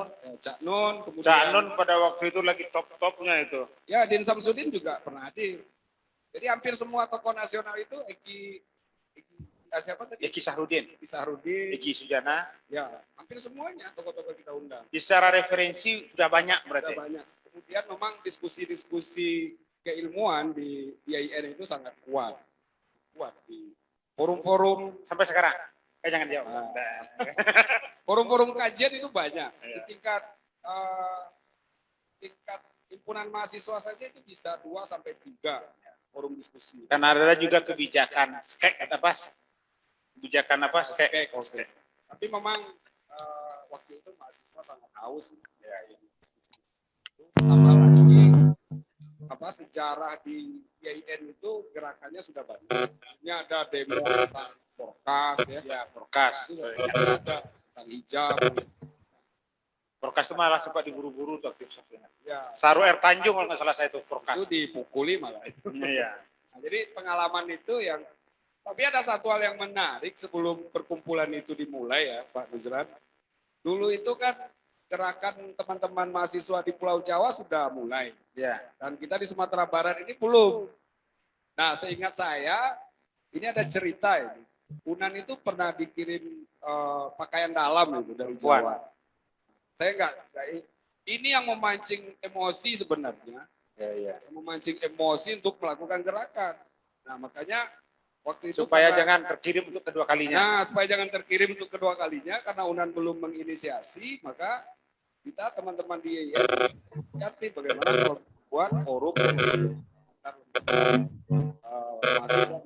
kemudian Cak Nun pada waktu itu lagi top-topnya itu. Ya, Din Samsudin juga pernah hadir. Jadi hampir semua tokoh nasional itu siapa tadi? Eki Sahrudin, Eki Sujana. Ya, hampir semuanya tokoh-tokoh kita undang. Secara referensi sudah banyak berarti. Sudah banyak. Kemudian memang diskusi-diskusi keilmuan di IAIN itu sangat kuat di forum-forum Sampai sekarang. Jangan jawab. Forum-forum kajian itu banyak. Di tingkat himpunan mahasiswa saja itu bisa 2 sampai 3 forum diskusi. Dan ada juga kebijakan skek Tapi memang waktu itu mahasiswa sangat haus. Apalagi sejarah di IAIN itu gerakannya sudah banyak. Ini ada demo tentang Porkas ya. Porkas. Ada tentang hijab. Porkas itu malah sempat diburu-buru tuh aktivitasnya. Ya. Saru Air Tanjung kalau nggak salah saya itu Porkas. Itu dipukuli malah. Iya. Nah, jadi pengalaman itu yang, tapi ada satu hal yang menarik sebelum perkumpulan itu dimulai ya Pak Nuzran. dulu itu kan gerakan teman-teman mahasiswa di Pulau Jawa sudah mulai. Ya. Dan kita di Sumatera Barat ini belum. Nah, seingat saya, ini ada cerita ini. Unan itu pernah dikirim pakaian dalam itu dari Jawa. Saya ini yang memancing emosi sebenarnya. Ya. Memancing emosi untuk melakukan gerakan. Nah, makanya waktu itu Supaya jangan terkirim untuk kedua kalinya. Nah, supaya jangan terkirim untuk kedua kalinya karena Unan belum menginisiasi, maka kita teman-teman di IAIN ganti bagaimana kalau buat forum mahasiswa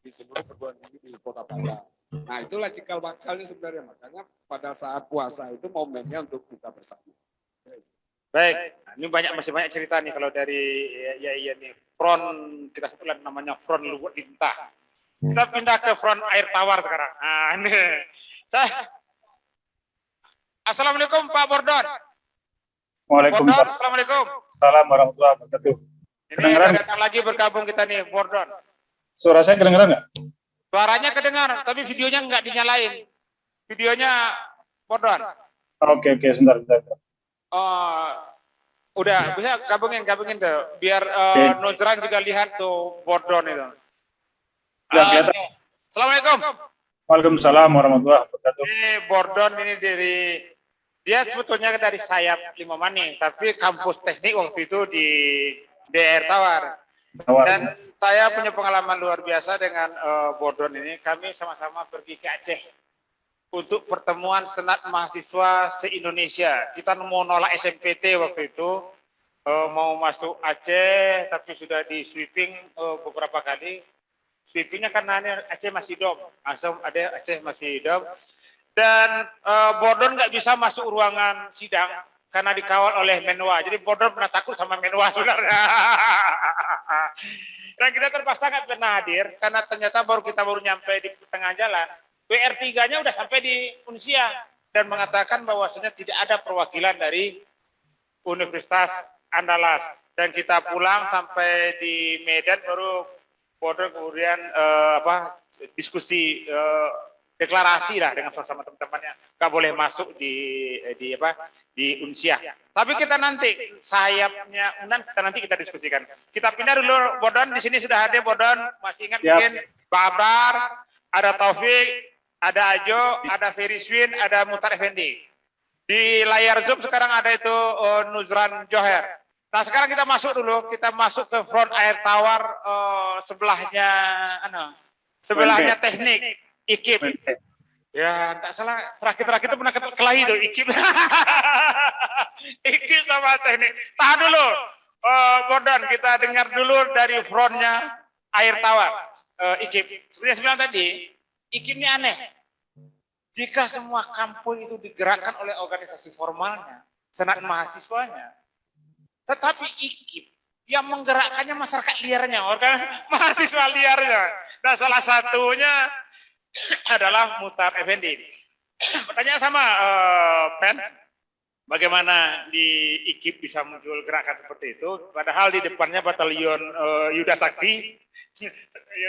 di seluruh perguruan tinggi di Kota Padang. Nah, itulah cikal bakalnya sebenarnya, makanya pada saat puasa itu momennya untuk buka bersama. Baik, nah, ini masih banyak cerita nih kalau dari ya nih front kita sebutlah namanya front Luwuk Lintah. Kita pindah ke front air tawar sekarang. Nah, ini Assalamualaikum Pak Bordon. Waalaikumsalam. Bordon, Assalamualaikum. Salam warahmatullahi wabarakatuh. Ini Kedengeran? datang lagi bergabung kita nih Bordon. Suara saya kedengeran nggak? Suaranya kedengar, tapi videonya nggak dinyalain. Videonya Bordon. Oke, sebentar. Udah bisa gabungin tuh, biar Nuzran juga lihat tuh Bordon itu. Udah kelihatan? Assalamualaikum. Waalaikumsalam warahmatullahi wabarakatuh. Ini Bordon ini dia sebetulnya dari sayap Lima Mani, tapi kampus teknik waktu itu di DR Tawar. Dan saya punya pengalaman luar biasa dengan Bordon ini. Kami sama-sama pergi ke Aceh untuk pertemuan senat mahasiswa se-Indonesia. Kita mau nolak SMPT waktu itu, mau masuk Aceh, tapi sudah di sweeping beberapa kali. Sweepingnya karena Aceh masih hidup, Aceh masih hidup. Dan Bordon nggak bisa masuk ruangan sidang karena dikawal oleh Menwa. Jadi Bordon pernah takut sama Menwa sebenarnya. Dan kita terpaksa nggak pernah hadir karena ternyata kita baru nyampe di tengah jalan. WR3-nya udah sampai di Unsia dan mengatakan bahwasanya tidak ada perwakilan dari Universitas Andalas. Dan kita pulang sampai di Medan baru Bordon kemudian diskusi deklarasi lah dengan sama teman-temannya, nggak boleh masuk di Unsia. Tapi kita nanti sayapnya Unan kita diskusikan. Kita pindah dulu Bordon, di sini sudah ada Bordon, masih ingat mungkin Pak Abrar, ada Taufik, ada Ajo, ada Ferry Swin, ada Muhtar Effendi. Di layar Zoom sekarang ada itu Nuzran Joher. Nah sekarang kita masuk dulu, kita masuk ke front air tawar sebelahnya teknik. IKIP. Ya, tak salah. Terakhir itu pernah kelahi tuh IKIP. IKIP sama teknik. Tahan dulu. Bordon, kita dengar dulu dari frontnya air tawar. IKIP. Seperti yang saya bilang tadi, IKIP ini aneh. Jika semua kampus itu digerakkan oleh organisasi formalnya, senat mahasiswanya, tetapi IKIP yang menggerakkannya masyarakat liarnya, mahasiswa liarnya. Nah, salah satunya adalah Muhtar Effendi. Pertanyaan sama Pen, bagaimana di IKIP bisa muncul gerakan seperti itu, padahal di depannya batalion Yuda Sakti,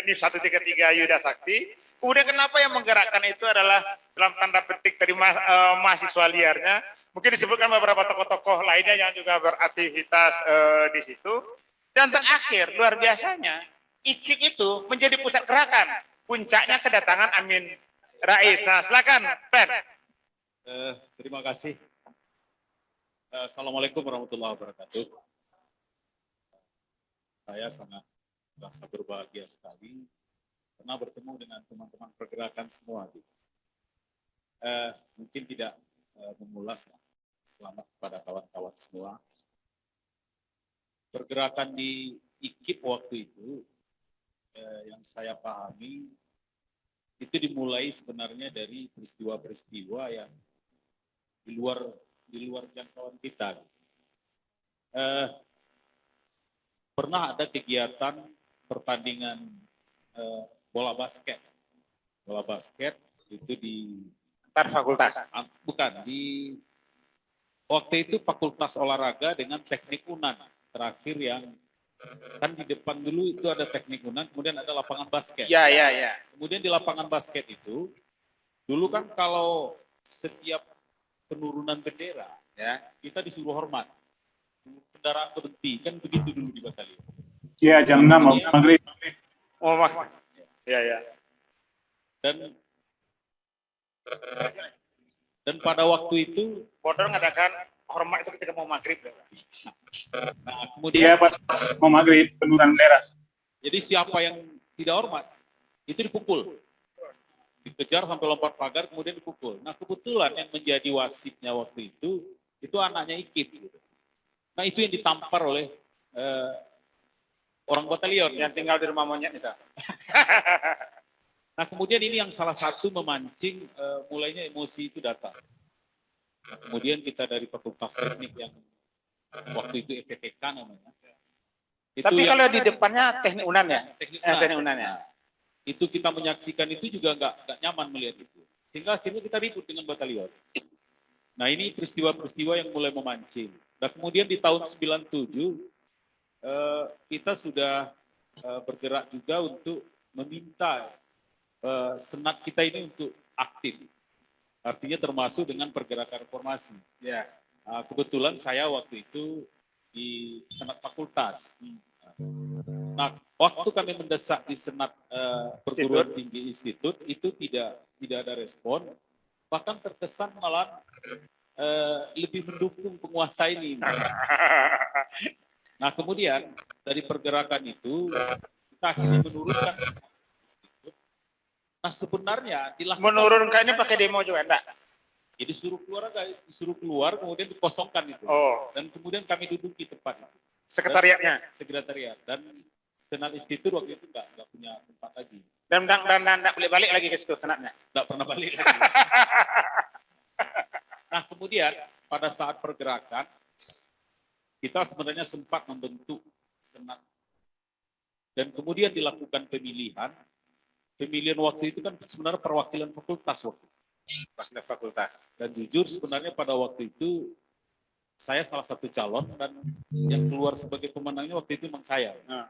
unit 133 Yuda Sakti. Kemudian kenapa yang menggerakkan itu adalah dalam tanda petik dari mahasiswa liarnya. Mungkin disebutkan beberapa tokoh-tokoh lainnya yang juga beraktivitas di situ. Dan terakhir, luar biasanya, IKIP itu menjadi pusat gerakan. Puncaknya kedatangan Amin Rais. Nah, silakan, Pen. Terima kasih. Assalamualaikum warahmatullahi wabarakatuh. Saya sangat merasa berbahagia sekali karena bertemu dengan teman-teman pergerakan semua. Mungkin tidak mengulas. Selamat kepada kawan-kawan semua. Pergerakan di IKIP waktu itu yang saya pahami itu dimulai sebenarnya dari peristiwa-peristiwa yang di luar jangkauan kita. Pernah ada kegiatan pertandingan bola basket itu di fakultas. Bukan di waktu itu fakultas olahraga dengan teknik Unan terakhir yang kan di depan dulu itu ada teknik Unan, kemudian ada lapangan basket. Ya. Kemudian di lapangan basket itu, dulu kan kalau setiap penurunan bendera, Ya. kita disuruh hormat. Kendaraan berhenti, kan begitu dulu di batalion. Iya, jam 6 maghrib. Oh, ya, ya. Dan pada waktu itu, Bodor mengadakan hormat itu ketika mau maghrib. nah Iya, kemudian pas mau maghrib, penurunan bendera. jadi siapa yang tidak hormat itu dipukul, dikejar sampai lompat pagar, kemudian dipukul. Nah kebetulan yang menjadi wasitnya waktu itu anaknya Ikip. Gitu. Nah itu yang ditampar oleh orang batalion Yang tinggal di rumah monyet itu. Nah kemudian ini yang salah satu memancing mulainya emosi itu datang. Nah, kemudian kita dari Fakultas Teknik yang waktu itu FPTK namanya. Itu Tapi yang- kalau di depannya teknik unan ya? Teknik Teknik unan ya. Nah, itu kita menyaksikan itu juga nggak nyaman melihat itu. Sehingga akhirnya kita ribut dengan batalion. Nah ini peristiwa-peristiwa yang mulai memancing. Dan kemudian di tahun 97 kita sudah bergerak juga untuk meminta senat kita ini untuk aktif. Artinya termasuk dengan pergerakan reformasi. Ya. Kebetulan saya waktu itu di senat fakultas. Nah, waktu kami mendesak di senat perguruan tinggi institut itu tidak ada respon, bahkan terkesan malah lebih mendukung penguasa ini. Nah, kemudian dari pergerakan itu kita akhirnya menurunkan. Nah, sebenarnya dilakukan Menurunkannya pakai demo juga enggak? jadi disuruh keluar kemudian dikosongkan itu. Oh, Dan kemudian kami duduk di tempat itu. sekretariatnya. Sekretariat dan senat institut waktu itu enggak punya tempat lagi. Dan enggak balik lagi ke situ senatnya. Enggak pernah balik lagi. Nah, kemudian pada saat pergerakan kita sebenarnya sempat membentuk senat. Dan kemudian dilakukan pemilihan. Pemilihan waktu itu kan sebenarnya perwakilan fakultas waktu itu. Fakultas. Dan jujur sebenarnya pada waktu itu saya salah satu calon dan yang keluar sebagai pemenangnya waktu itu memang saya. Nah.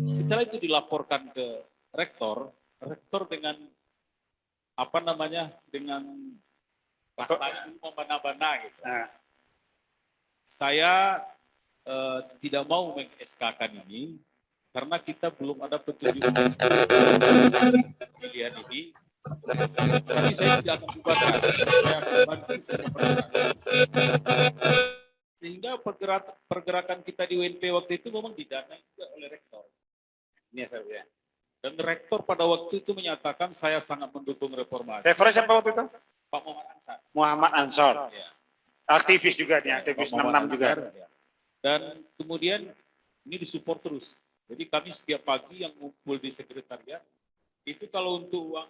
Setelah itu dilaporkan ke rektor dengan apa namanya dengan bahasanya membana-bana gitu. Nah. Saya tidak mau meng-SK-kan ini karena kita belum ada petunjuk pilihan ini. Tapi saya tidak akan bubarkan. Saya akan bantu untuk mempertahankan. Sehingga pergerakan kita di UNP waktu itu memang didanai juga oleh rektor. Ini saya. Dan rektor pada waktu itu menyatakan saya sangat mendukung reformasi. Referensi siapa waktu itu? Pak Muhammad Ansar. Muhammad Ansor. Ya. Aktivis juga nih, aktivis Pak Muhammad 66 juga. Ansar, ya. Dan kemudian ini disupport terus. Jadi kami setiap pagi yang ngumpul di sekretariat, itu kalau untuk uang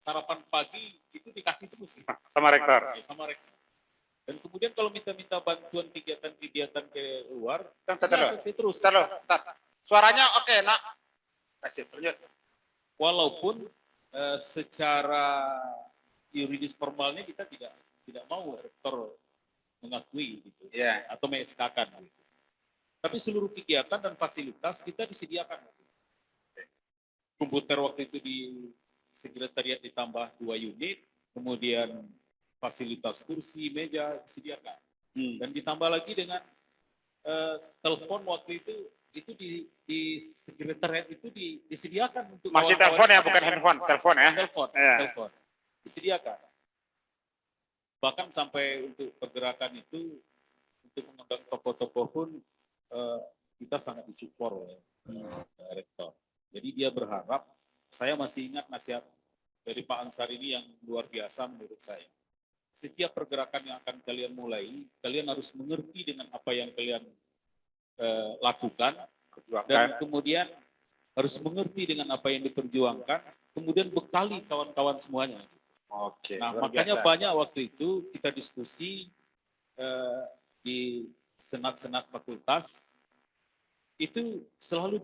sarapan pagi itu dikasih terus. Sama rektor. Ya, sama rektor. Dan kemudian kalau minta bantuan kegiatan-kegiatan ke luar, saya terus. Suaranya oke, nak. Kasih, lanjut. Walaupun secara yuridis formalnya kita tidak mau rektor mengakui gitu, atau mengeskakan gitu. Tapi seluruh kegiatan dan fasilitas kita disediakan. Komputer waktu itu di sekretariat ditambah 2 unit, kemudian fasilitas kursi, meja disediakan. Dan ditambah lagi dengan telepon waktu itu di sekretariat itu disediakan untuk Masih telepon ya, bukan handphone, telepon ya. Telepon. Disediakan. Bahkan sampai untuk pergerakan itu untuk mengundang tokoh-tokoh pun kita sangat disupport oleh rektor. Jadi dia berharap, saya masih ingat nasihat dari Pak Ansar ini yang luar biasa menurut saya. Setiap pergerakan yang akan kalian mulai, kalian harus mengerti dengan apa yang kalian lakukan, dan kemudian harus mengerti dengan apa yang diperjuangkan, kemudian bekali kawan-kawan semuanya. Oke. Nah, makanya banyak waktu itu kita diskusi di senat-senat fakultas, itu selalu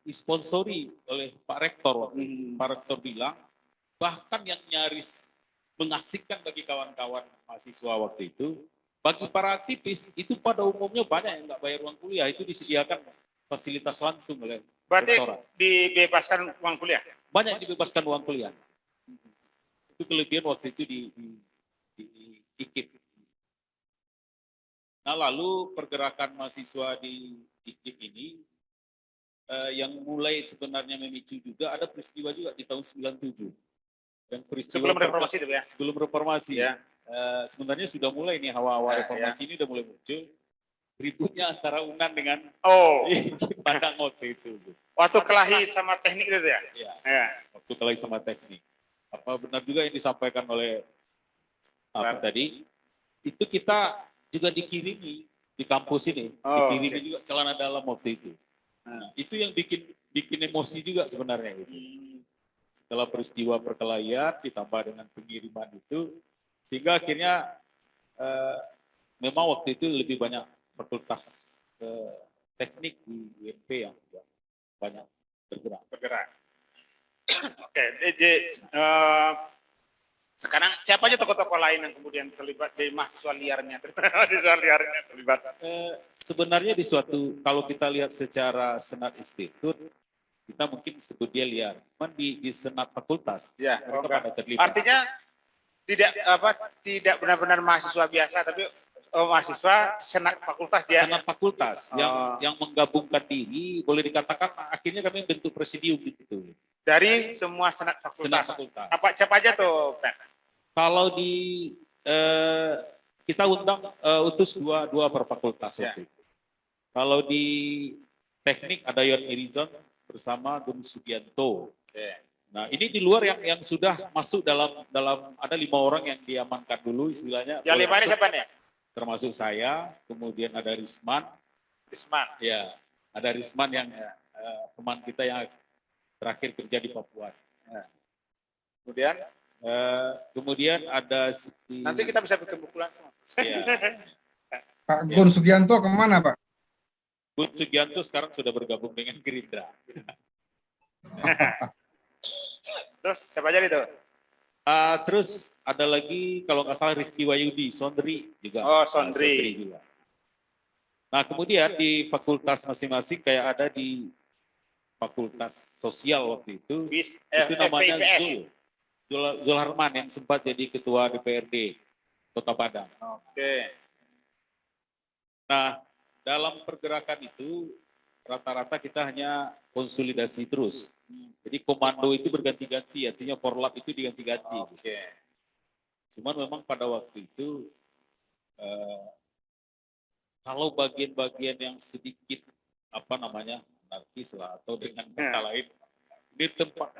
disponsori oleh Pak Rektor. Pak Rektor bilang, bahkan yang nyaris mengasihkan bagi kawan-kawan mahasiswa waktu itu, bagi para aktivis, itu pada umumnya banyak yang nggak bayar uang kuliah, itu disediakan fasilitas langsung oleh Berarti rektorat. dibebaskan uang kuliah? Banyak dibebaskan uang kuliah. Itu kelebihan waktu itu IKIP. Nah, lalu pergerakan mahasiswa di IKIP ini yang mulai sebenarnya memicu juga ada peristiwa juga di tahun 97. Dan peristiwa Sebelum reformasi itu ya. sebelum reformasi. Ya. Sebenarnya sudah mulai nih hawa-hawa Ya, reformasi ini udah mulai muncul. Ributnya antara UNAN dengan Oh, Padang waktu itu. waktu kelahi sama teknik itu ya? Ya, Ya. waktu kelahi sama teknik. Apa benar juga yang disampaikan oleh apa tadi? Itu kita juga dikirimi di kampus ini, Oh, dikirimi juga celana dalam waktu itu. Nah, itu yang bikin emosi juga sebenarnya. Gitu. Setelah peristiwa perkelahian ditambah dengan pengiriman itu, sehingga akhirnya memang waktu itu lebih banyak fakultas teknik di UNP yang banyak bergerak. Oke, sekarang siapa aja tokoh-tokoh lain yang kemudian terlibat di mahasiswa liarnya? Mahasiswa liarnya terlibat. Sebenarnya kalau kita lihat secara senat institut, kita mungkin sebut dia liar. Cuman di senat fakultas, Ya, mereka pada terlibat. artinya tidak benar-benar mahasiswa biasa, tapi mahasiswa senat fakultas dia. Senat fakultas yang menggabungkan diri, boleh dikatakan akhirnya kami bentuk presidium gitu. Dari semua senat fakultas. Senat fakultas. Siapa aja tuh, Pak? Kalau kita utus dua per fakultas waktu itu. Kalau di teknik ada Yon Irizon bersama Gun Sugianto. Nah, ini di luar yang sudah masuk dalam ada 5 orang yang diamankan dulu istilahnya. Yang 5 ini siapa nih? Termasuk saya, kemudian ada Risman. Ya, ada Risman yang teman kita yang terakhir kerja di Papua. Kemudian ada nanti kita bisa bertemu pulang. Ya. Pak Gun Sugianto kemana Pak? Gun Sugianto sekarang sudah bergabung dengan Gerindra. Terus siapa aja itu? Terus ada lagi kalau nggak salah Rifki Wayudi, Sondri juga. Oh, Sondri. Juga. Nah, kemudian di fakultas masing-masing kayak ada di fakultas sosial waktu itu. Itu namanya Zul Harman yang sempat jadi ketua DPRD Kota Padang. Oke. Nah, dalam pergerakan itu rata-rata kita hanya konsolidasi terus. Jadi komando itu berganti-ganti, artinya korlap itu diganti-ganti. Oke. Cuman memang pada waktu itu kalau bagian-bagian yang sedikit anarkis lah atau dengan kata lain, ini tempat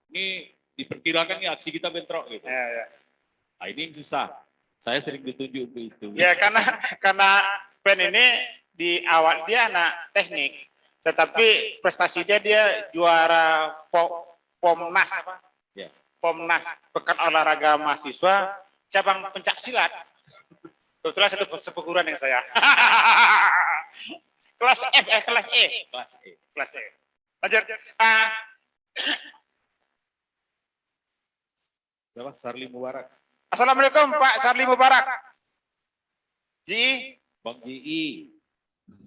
ini diperkirakan nih aksi kita bentrok gitu. Nah, ini susah. Saya sering ditunjuk untuk itu. Ya karena Pen ini di awal dia anak teknik, tetapi prestasinya dia juara Pomnas apa? Ya. Pomnas Pekan Olahraga Mahasiswa cabang pencak silat. Kebetulan satu seperguruan yang saya. Kelas F, kelas E. Kelas E. Lanjut. Sarli Mubarak. Assalamualaikum Pak Sarli Mubarak. Ji. Bang Ji.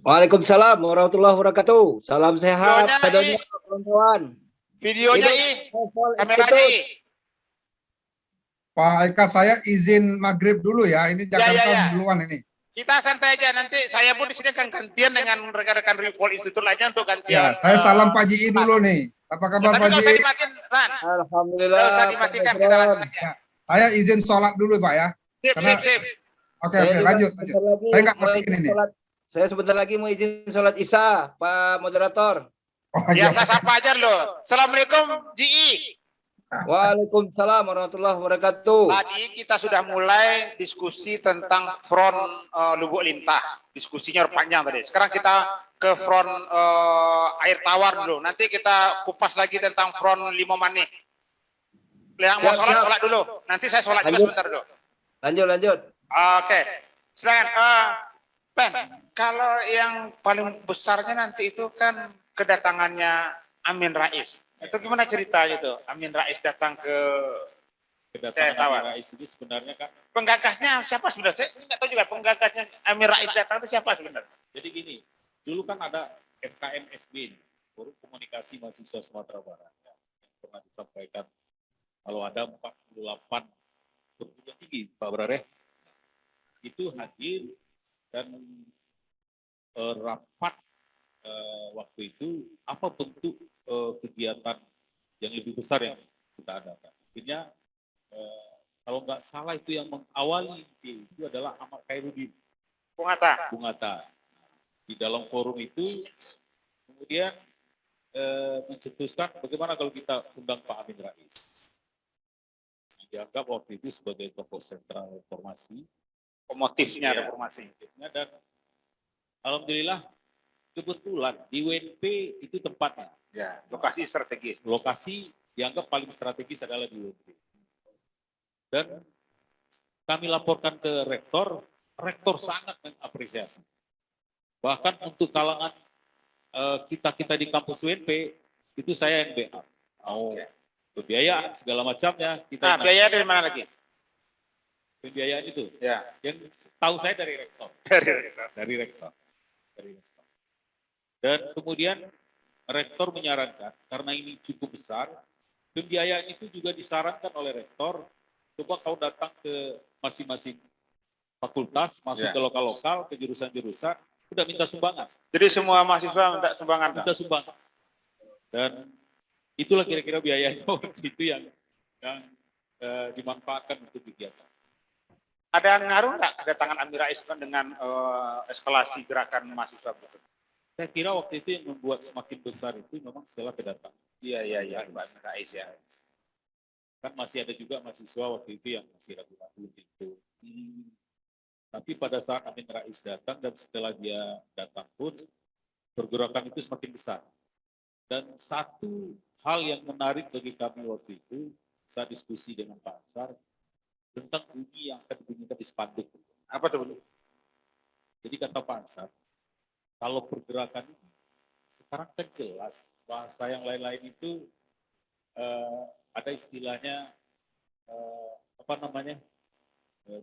Waalaikumsalam warahmatullahi wabarakatuh. Salam sehat, Videonya, saudara kawan-kawan. Videonya kameranya Pak Eka, saya izin maghrib dulu ya. Ini Jakarta duluan ini. Kita santai aja, nanti saya pun di sini akan gantian dengan rekan-rekan Ripol Institute lainnya untuk gantian. Ya, saya salam Pak Ji dulu nih. Apa kabar Pak Ji? Alhamdulillah. Nggak usah dimatikan, kita langsung aja. Ya, saya izin sholat dulu Pak ya. Sip. Oke, lanjut. Saya nggak pakai ini. Saya sebentar lagi mau izin sholat Isya, Pak Moderator. Ya, saya sapa aja loh. Assalamualaikum, Ji. Waalaikumsalam warahmatullahi wabarakatuh. Tadi kita sudah mulai diskusi tentang front Lubuk Lintah. Diskusinya panjang tadi. Sekarang kita ke front air tawar dulu. Nanti kita kupas lagi tentang front Limomani. Yang mau sholat dulu. Nanti saya sholat juga sebentar dulu. Lanjut. Oke. Silakan. Pen, kalau yang paling besarnya nanti itu kan kedatangannya Amin Rais. Itu gimana ceritanya itu? Amin Rais datang ke kedatangan Amin Rais ini sebenarnya kan penggagasnya siapa sebenarnya? Saya nggak tahu juga penggagasnya Amin Rais datang itu siapa sebenarnya? Jadi gini, dulu kan ada FKMSB, Forum Komunikasi Mahasiswa Sumatera Barat, yang pernah disampaikan kalau ada 48 perguruan tinggi, Pak Brare, itu hadir dan rapat waktu itu apa bentuk kegiatan yang lebih besar yang kita adakan. Akhirnya kalau nggak salah itu yang mengawali itu adalah Ahmad Khairuddin Bung Hatta. Bung Hatta. Di dalam forum itu kemudian mencetuskan bagaimana kalau kita undang Pak Amin Rais. Dianggap waktu itu sebagai tokoh sentral reformasi. Pemotifnya Ya, reformasi. dan alhamdulillah kebetulan di UNP itu tempatnya. Ya, lokasi strategis. Lokasi dianggap paling strategis adalah di UNP. Dan kami laporkan ke rektor, rektor sangat mengapresiasi. Bahkan untuk kalangan kita di kampus UNP, itu saya yang BA. Pembiayaan segala macamnya. Nah, biaya dari mana lagi? Pembiayaan itu. Ya. Yang tahu saya dari rektor. Dari rektor. Dan kemudian rektor menyarankan, karena ini cukup besar, pembiayaan itu juga disarankan oleh rektor, coba kau datang ke masing-masing fakultas, masuk ke lokal-lokal, ke jurusan-jurusan, udah minta sumbangan. Jadi semua mahasiswa minta sumbangan. Minta sumbangan. Dan itulah kira-kira biayanya waktu itu yang dimanfaatkan untuk kegiatan. Ada ngaruh nggak kedatangan Amin Rais dengan eskalasi gerakan mahasiswa? Saya kira waktu itu yang membuat semakin besar itu memang setelah kedatangan. Iya, Pak Amin Rais ya. Kan masih ada juga mahasiswa waktu itu yang masih ragu-ragu itu. Tapi pada saat Amin Rais datang dan setelah dia datang pun pergerakan itu semakin besar. Dan satu hal yang menarik bagi kami waktu itu saat diskusi dengan Pak Ansar tentang bunyi yang akan dibunyikan di spanduk. Apa tuh? Jadi kata Pak Ansar, kalau pergerakan ini sekarang kan jelas bahasa yang lain-lain itu ada istilahnya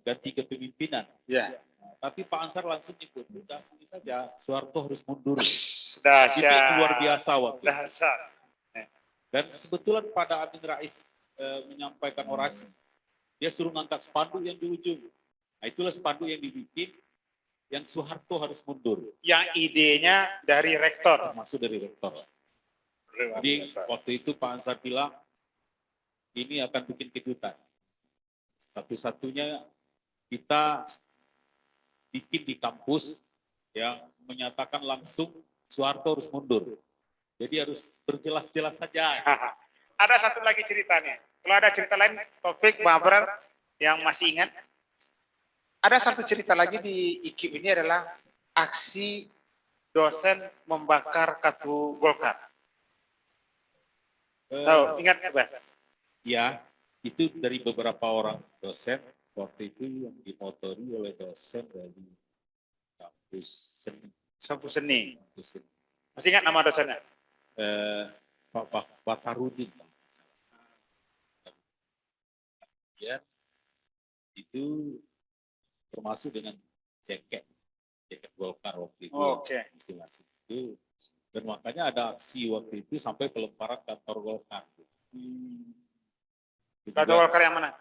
ganti kepemimpinan. Ya. Nah, tapi Pak Ansar langsung nyebut, udah ini saja Soeharto harus mundur. Dahsyat. Itu luar biasa waktu. Dahsyat. Dan kebetulan pada Amin Rais menyampaikan orasi, dia suruh ngangkat spanduk yang di ujung. Nah, itulah spanduk yang dibikin, yang Soeharto harus mundur. Yang idenya dari rektor. Masuk dari rektor. Jadi waktu itu Pak Ansar bilang, ini akan bikin kejutan. Satu-satunya kita bikin di kampus yang menyatakan langsung Soeharto harus mundur. Jadi harus berjelas-jelas saja. Ada satu lagi ceritanya. Kalau ada cerita lain, topik Bang Abrar yang masih ingat. Ada satu cerita lagi di IKIP ini adalah aksi dosen membakar kartu Golkar. Tahu, ingat nggak, Bang? Ya, itu dari beberapa orang dosen waktu itu yang dimotori oleh dosen dari kampus seni. Kampus seni. Kampus seni. Masih ingat nama dosennya? Pak Batarudin. Ya, itu termasuk dengan ceket Golkar waktu itu. Oke. Masing-masing itu. Dan makanya ada aksi waktu itu sampai pelemparan kantor Golkar. Kantor Golkar yang mana?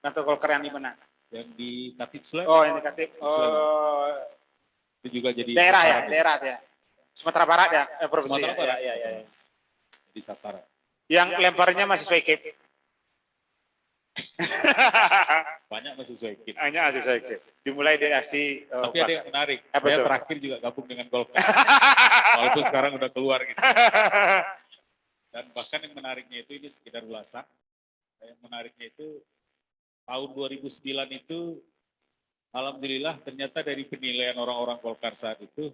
Kantor Golkar yang di mana? Yang di Katib Sulaiman. Oh, yang di Katib. Oh, itu juga jadi daerah ya, sasaran. daerah ya. Sumatera Barat ya, provinsi. Sumatera Barat. Ya. Jadi sasaran. Yang lemparnya mahasiswa IKIP. Banyak mahasiswa IKIP. Hanya mahasiswa IKIP. Dimulai dari aksi. Tapi ada yang menarik. Apa Saya tuh? terakhir juga gabung dengan Golkar. Walaupun sekarang udah keluar gitu. Dan bahkan yang menariknya itu ini sekitar ulasan. Yang menariknya itu tahun 2009 itu alhamdulillah ternyata dari penilaian orang-orang Golkar saat itu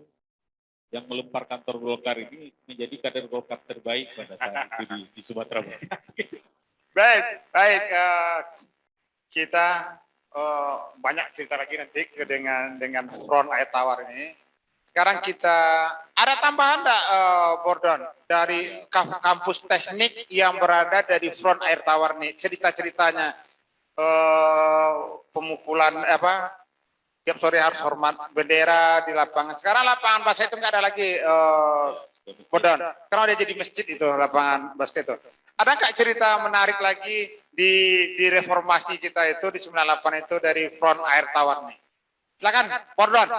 yang melempar kantor Golkar ini menjadi kader Golkar terbaik pada saat itu di Sumatera Barat. Baik. Kita banyak cerita lagi nanti dengan Front Air Tawar ini. Sekarang kita ada tambahan enggak, Bordon, dari kampus teknik yang berada dari Front Air Tawar nih, cerita-ceritanya pemukulan tiap sore harus hormat bendera di lapangan. Sekarang lapangan basket itu nggak ada lagi, Bordon. Sekarang udah jadi masjid itu lapangan basket itu. Ada nggak cerita menarik lagi di reformasi kita itu di 98 itu dari Front Air Tawar nih? Silakan, Pordon.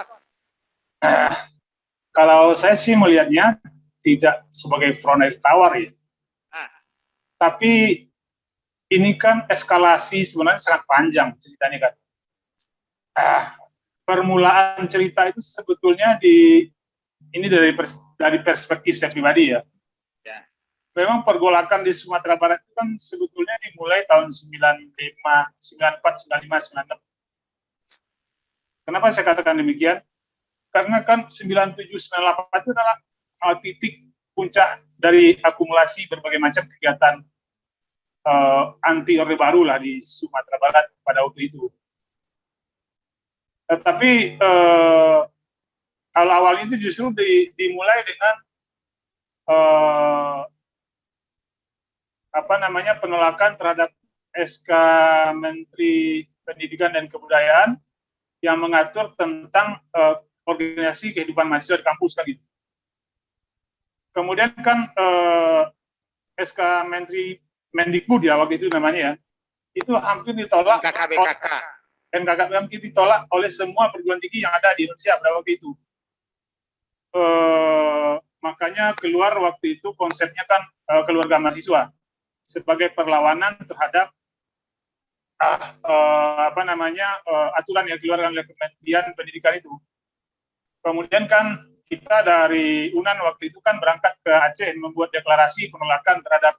Kalau saya sih melihatnya tidak sebagai front air tawar ya. Tapi ini kan eskalasi sebenarnya sangat panjang ceritanya kan. Permulaan cerita itu sebetulnya ini dari perspektif saya pribadi ya. Memang pergolakan di Sumatera Barat itu kan sebetulnya dimulai tahun 95, 94, 95, 96. Kenapa saya katakan demikian? Karena kan 97, 98 itu adalah titik puncak dari akumulasi berbagai macam kegiatan anti Orde Baru lah di Sumatera Barat pada waktu itu. Tetapi awal-awal itu justru dimulai dengan penolakan terhadap SK Menteri Pendidikan dan Kebudayaan yang mengatur tentang organisasi kehidupan mahasiswa di kampus kan gitu. Kemudian kan SK Menteri Mendikbud ya waktu itu namanya ya, itu hampir ditolak. NKKBKK hampir ditolak oleh semua perguruan tinggi yang ada di Indonesia pada waktu itu. Makanya keluar waktu itu konsepnya kan keluarga mahasiswa sebagai perlawanan terhadap aturan yang dikeluarkan oleh Kementerian Pendidikan itu. Kemudian kan kita dari UNAN waktu itu kan berangkat ke Aceh membuat deklarasi penolakan terhadap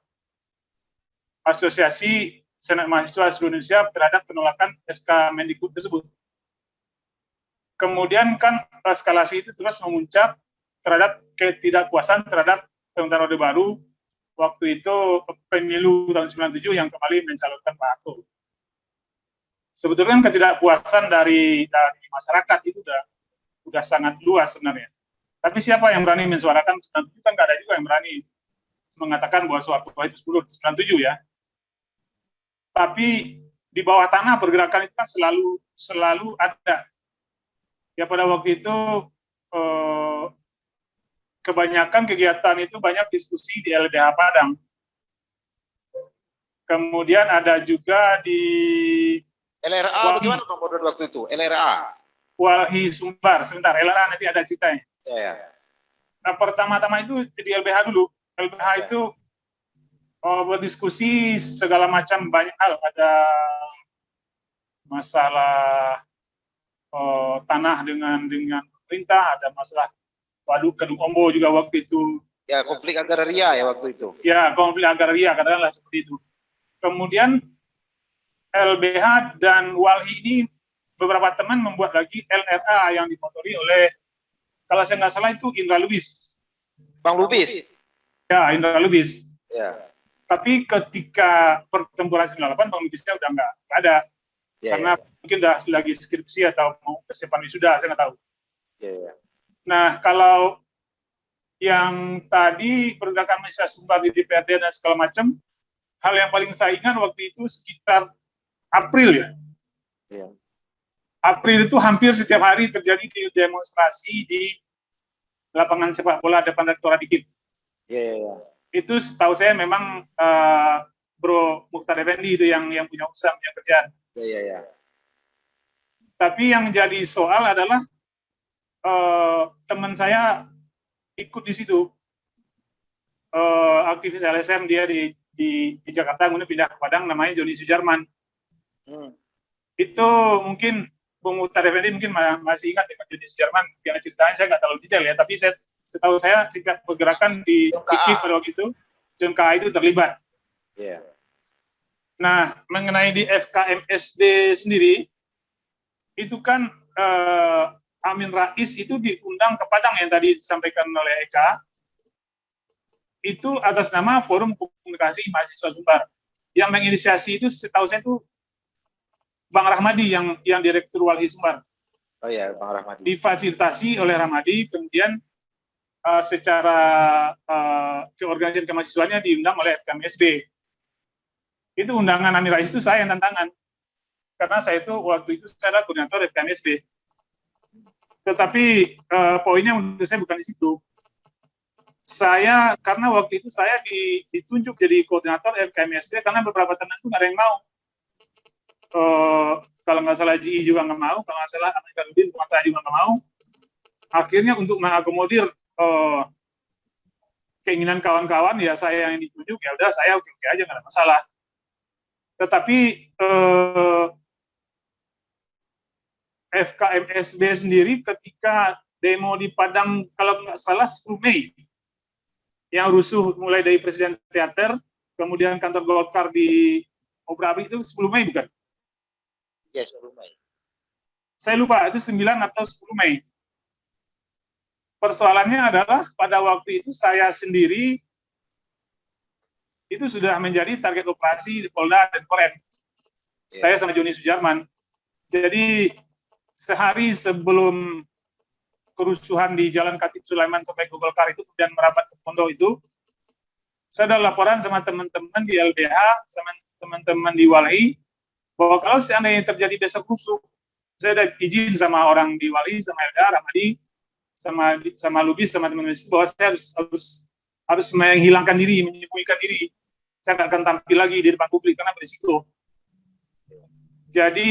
Asosiasi Senat Mahasiswa seluruh Indonesia terhadap penolakan SK Mendikbud tersebut. Kemudian kan eskalasi itu terus memuncak terhadap ketidakpuasan terhadap pemerintahan Orde Baru waktu itu pemilu tahun 97 yang kembali mencalonkan Pak Harto. Sebetulnya ketidakpuasan dari masyarakat itu udah sangat luas sebenarnya. Tapi siapa yang berani mensuarakan? 97 kan nggak ada juga yang berani mengatakan bahwa Soeharto itu 97 ya. Tapi di bawah tanah pergerakan itu kan selalu ada. Ya pada waktu itu kebanyakan kegiatan itu banyak diskusi di LBH Padang. Kemudian ada juga di LRA bagaimana Bang Pordon waktu itu? LRA. Walhi Sumbar. Sebentar, LRA nanti ada ceritanya. Ya. Nah, pertama-tama itu di LBH dulu. LBH itu berdiskusi segala macam banyak hal. Ada masalah tanah dengan pemerintah, ada masalah Waduk Kedung Ombo juga waktu itu. Ya, konflik agraria ya waktu itu. Ya, konflik agraria katakanlah seperti itu. Kemudian LBH dan Walhi ini beberapa teman membuat lagi LRA yang dimotori oleh, kalau saya nggak salah itu Indra Lubis. Bang Lubis. Ya, Indra Lubis. Ya. Tapi ketika pertempuran 98, Bang Lubisnya udah nggak ada. Ya, karena mungkin udah lagi skripsi atau mau persiapan wisuda, saya nggak tahu. Ya. Nah, kalau yang tadi pergerakan mahasiswa Sumbar di DPRD dan segala macam, hal yang paling saya ingat waktu itu sekitar April ya. Ya. April itu hampir setiap hari terjadi di demonstrasi di lapangan sepak bola depan Rektorat Dikip. Ya. Itu setahu saya memang Bro Mukhtar Effendi itu yang punya usaha, punya kerjaan. Ya. Tapi yang jadi soal adalah teman saya ikut di situ, aktivis LSM, dia di Jakarta, kemudian pindah ke Padang, namanya Joni Sujarman. Itu mungkin Bung Mukhtar Effendi mungkin masih ingat dengan Joni Sujarman, yang ceritanya saya nggak terlalu detail ya, tapi setahu saya singkat pergerakan di Dikip pada waktu itu, John KA itu terlibat. Yeah. Nah, mengenai di FKMSD sendiri, itu kan Amin Rais itu diundang ke Padang yang tadi disampaikan oleh Eka, itu atas nama Forum Komunikasi Mahasiswa Sumbar. Yang menginisiasi itu setahu saya itu Bang Rahmadi yang Direktur Walhi Sumbar. Oh iya, Bang Rahmadi. Difasilitasi oleh Rahmadi, kemudian secara keorganisasian kemahasiswaannya diundang oleh FKMSB. Itu undangan Amin Rais itu saya yang tantangan. Karena saya itu waktu itu saya adalah koordinator FKMSB. Tetapi poinnya menurut saya bukan di situ. Karena waktu itu saya ditunjuk jadi koordinator FKMSD karena beberapa teman itu nggak ada yang mau. kalau nggak salah GE juga nggak mau, kalau nggak salah Amerika Mata juga nggak mau. Akhirnya untuk mengakomodir keinginan kawan-kawan, ya saya yang ditunjuk, ya udah saya oke-oke aja, nggak ada masalah. Tetapi FKMSB sendiri ketika demo di Padang, kalau nggak salah 10 Mei, yang rusuh mulai dari Presiden Teater, kemudian kantor Golkar di Obrabri itu 10 Mei bukan? Ya, 10 Mei. Saya lupa, itu 9 atau 10 Mei. Persoalannya adalah pada waktu itu saya sendiri itu sudah menjadi target operasi di Polda dan Korem. Saya sama Joni Sujarman. Jadi sehari sebelum kerusuhan di Jalan Khatib Sulaiman sampai ke Golkar itu, kemudian merapat ke pondok itu, saya ada laporan sama teman-teman di LBH, sama teman-teman di Walhi, bahwa kalau seandainya terjadi besok rusuh, saya ada izin sama orang di Walhi, sama LBH, Ramadi, sama Lubis, sama teman-teman bahwa saya harus menghilangkan diri, menyembunyikan diri. Saya nggak akan tampil lagi di depan publik karena berisiko. Jadi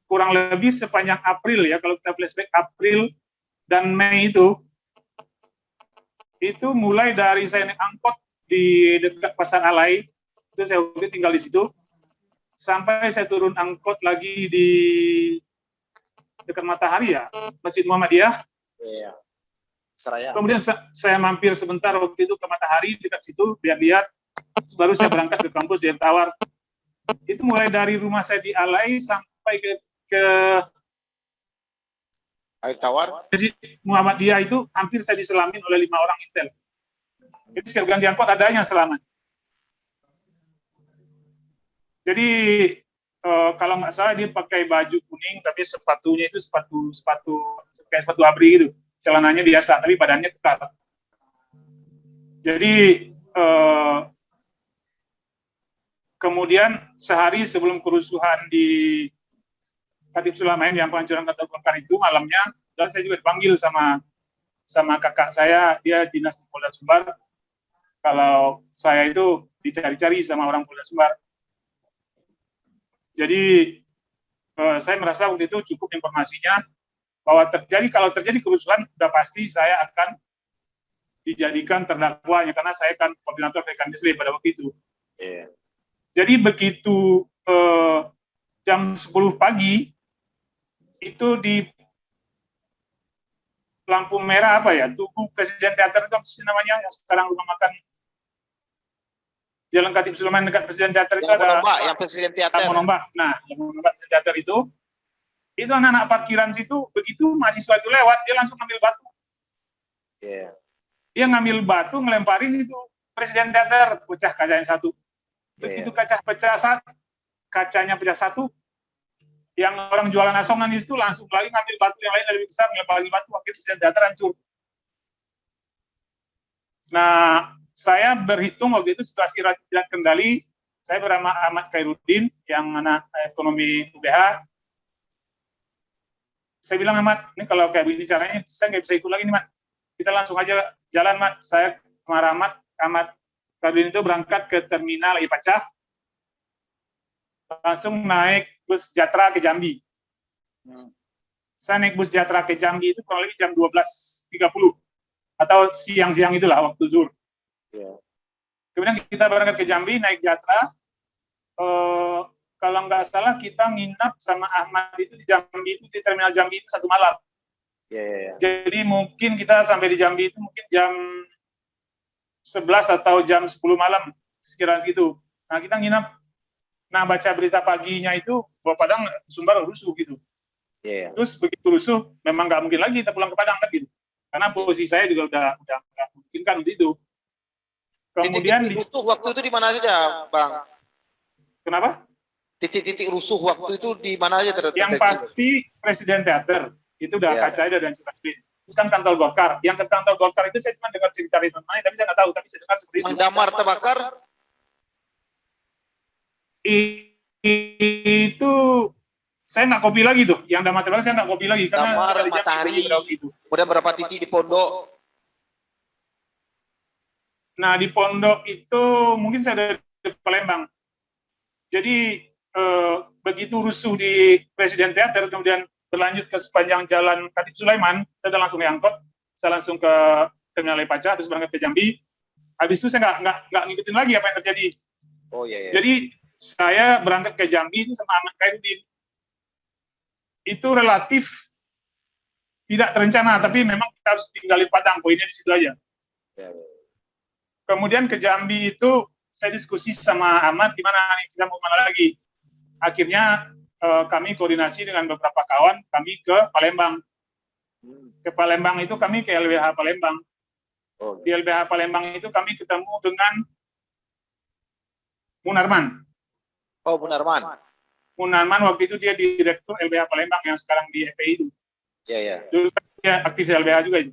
kurang lebih sepanjang April, ya, kalau kita flashback April dan Mei itu mulai dari saya naik angkot di dekat Pasar Alai, itu saya tinggal di situ, sampai saya turun angkot lagi di dekat Matahari, ya, Masjid Muhammadiyah. Iya. Seraya. Kemudian saya mampir sebentar waktu itu ke Matahari dekat situ, lihat-lihat, baru saya berangkat ke kampus di Tawar. Itu mulai dari rumah saya di Alai sampai ke Air Tawar. Jadi Muhammadiyah itu hampir saya diselamin oleh 5 orang intel. Jadi setiap ganti angkot ada yang selamat. Jadi kalau nggak salah dia pakai baju kuning, tapi sepatunya itu sepatu kayak sepatu abri gitu. Celananya biasa, tapi badannya kekar. Jadi kemudian sehari sebelum kerusuhan di Khatib Sulaiman yang penghancuran kantor Golkar itu malamnya, dan saya juga dipanggil sama kakak saya, dia dinas di Polda Sumbar. Kalau saya itu dicari-cari sama orang Polda Sumbar. Jadi saya merasa waktu itu cukup informasinya bahwa kalau terjadi kerusuhan, sudah pasti saya akan dijadikan terdakwanya karena saya kan koordinator Mekanisme pada waktu itu. Yeah. Jadi begitu jam 10 pagi itu di lampu merah apa ya, Tugu Presiden Teater itu namanya, yang sekarang rumah makan Jalan Khatib Sulaiman dekat Presiden Teater itu ada yang Presiden Teater. Nombak. Nah, yang Nombak Teater itu anak-anak parkiran situ, begitu mahasiswa itu lewat, dia langsung ngambil batu. Yeah. Dia ngambil batu, ngelemparin itu Presiden Teater, pecah kaca yang satu. Begitu kacanya pecah satu, yang orang jualan asongan itu langsung lagi ngambil batu yang lain lebih besar, ngelempari batu, akhirnya Presiden Teater hancur. Nah, saya berhitung waktu itu situasi tidak kendali, saya bersama Ahmad Khairuddin, yang anak ekonomi UBH. Saya bilang, Ahmad, ini kalau kayak begini caranya, saya nggak bisa ikut lagi nih, Mat. Kita langsung aja jalan, Mat. Saya sama Ahmad Khairuddin itu berangkat ke terminal Ipacah, langsung naik bus Jatra ke Jambi. Saya naik bus Jatra ke Jambi itu kurang lebih jam 12.30 atau siang-siang itulah waktu zuhur. Yeah. Kemudian kita berangkat ke Jambi, naik Jatra. Kalau nggak salah kita nginap sama Ahmad itu di Jambi, itu di terminal Jambi itu 1 malam. Yeah. Jadi mungkin kita sampai di Jambi itu mungkin jam 11 atau jam 10 malam, sekiranya gitu. Nah, kita nginap. Nah, baca berita paginya itu bahwa Padang Sumbar rusuh gitu. Yeah. Terus begitu rusuh, memang nggak mungkin lagi kita pulang ke Padang kan gitu. Karena posisi saya juga udah nggak memungkinkan untuk itu. Kemudian titik rusuh waktu itu di mana saja, Bang? Kenapa? Titik-titik rusuh waktu itu di mana aja terdeteksi? Yang pasti Presiden Teater itu udah kacanya dan curah clean. Terus kan kantor Golkar. Yang ke kantor Golkar itu saya cuma dengar cerita dari teman-teman, tapi saya nggak tahu. Tapi saya dengar seperti itu. Yang damar terbakar? Itu saya nggak copy lagi tuh. Yang damar terbakar saya nggak copy lagi karena damar Matahari. Itu. Kemudian berapa titik di Pondok? Nah, di Pondok itu mungkin saya dari Palembang. Jadi begitu rusuh di Presiden Teater, kemudian berlanjut ke sepanjang jalan Khatib Sulaiman, saya udah langsung diangkut, saya langsung ke Terminal Lepaca, terus berangkat ke Jambi. Habis itu saya nggak ngikutin lagi apa yang terjadi. Oh iya. Jadi saya berangkat ke Jambi itu sama Ahmad Khairuddin. Itu relatif tidak terencana, tapi memang kita harus tinggalin Padang, poinnya di situ aja. Ya. Kemudian ke Jambi itu saya diskusi sama Ahmad, gimana nih kita mau kemana lagi. Akhirnya kami koordinasi dengan beberapa kawan, kami ke Palembang. Ke Palembang itu kami ke LBH Palembang. Oh. Di LBH Palembang itu kami ketemu dengan Munarman. Oh, Munarman. Munarman waktu itu dia direktur LBH Palembang yang sekarang di FPI itu. Iya. Dulu kan dia aktif di LBH juga itu.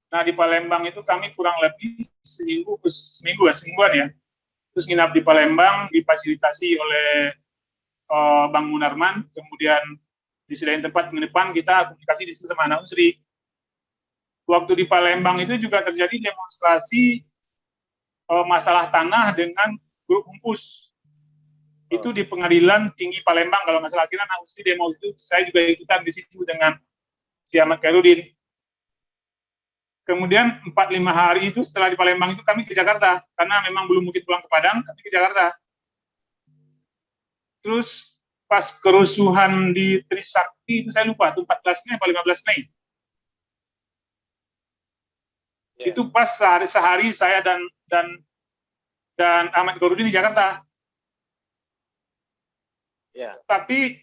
Nah di Palembang itu kami kurang lebih semingguan ya. Terus nginap di Palembang, difasilitasi oleh Bang Munarman, kemudian disediain tempat minggu depan kita komunikasi di situ sama anak Unsri. Waktu di Palembang itu juga terjadi demonstrasi masalah tanah dengan grup Umpus. Itu di Pengadilan Tinggi Palembang kalau nggak salah, akhirnya anak Unsri demo itu, saya juga ikutan di situ dengan si Ahmad Khairuddin. Kemudian 4-5 hari itu setelah di Palembang itu kami ke Jakarta, karena memang belum mungkin pulang ke Padang, kami ke Jakarta. Terus pas kerusuhan di Trisakti itu saya lupa, itu 14 Mei atau 15 Mei. Yeah. Itu pas sehari saya dan Ahmad Khairuddin di Jakarta. Yeah. Tapi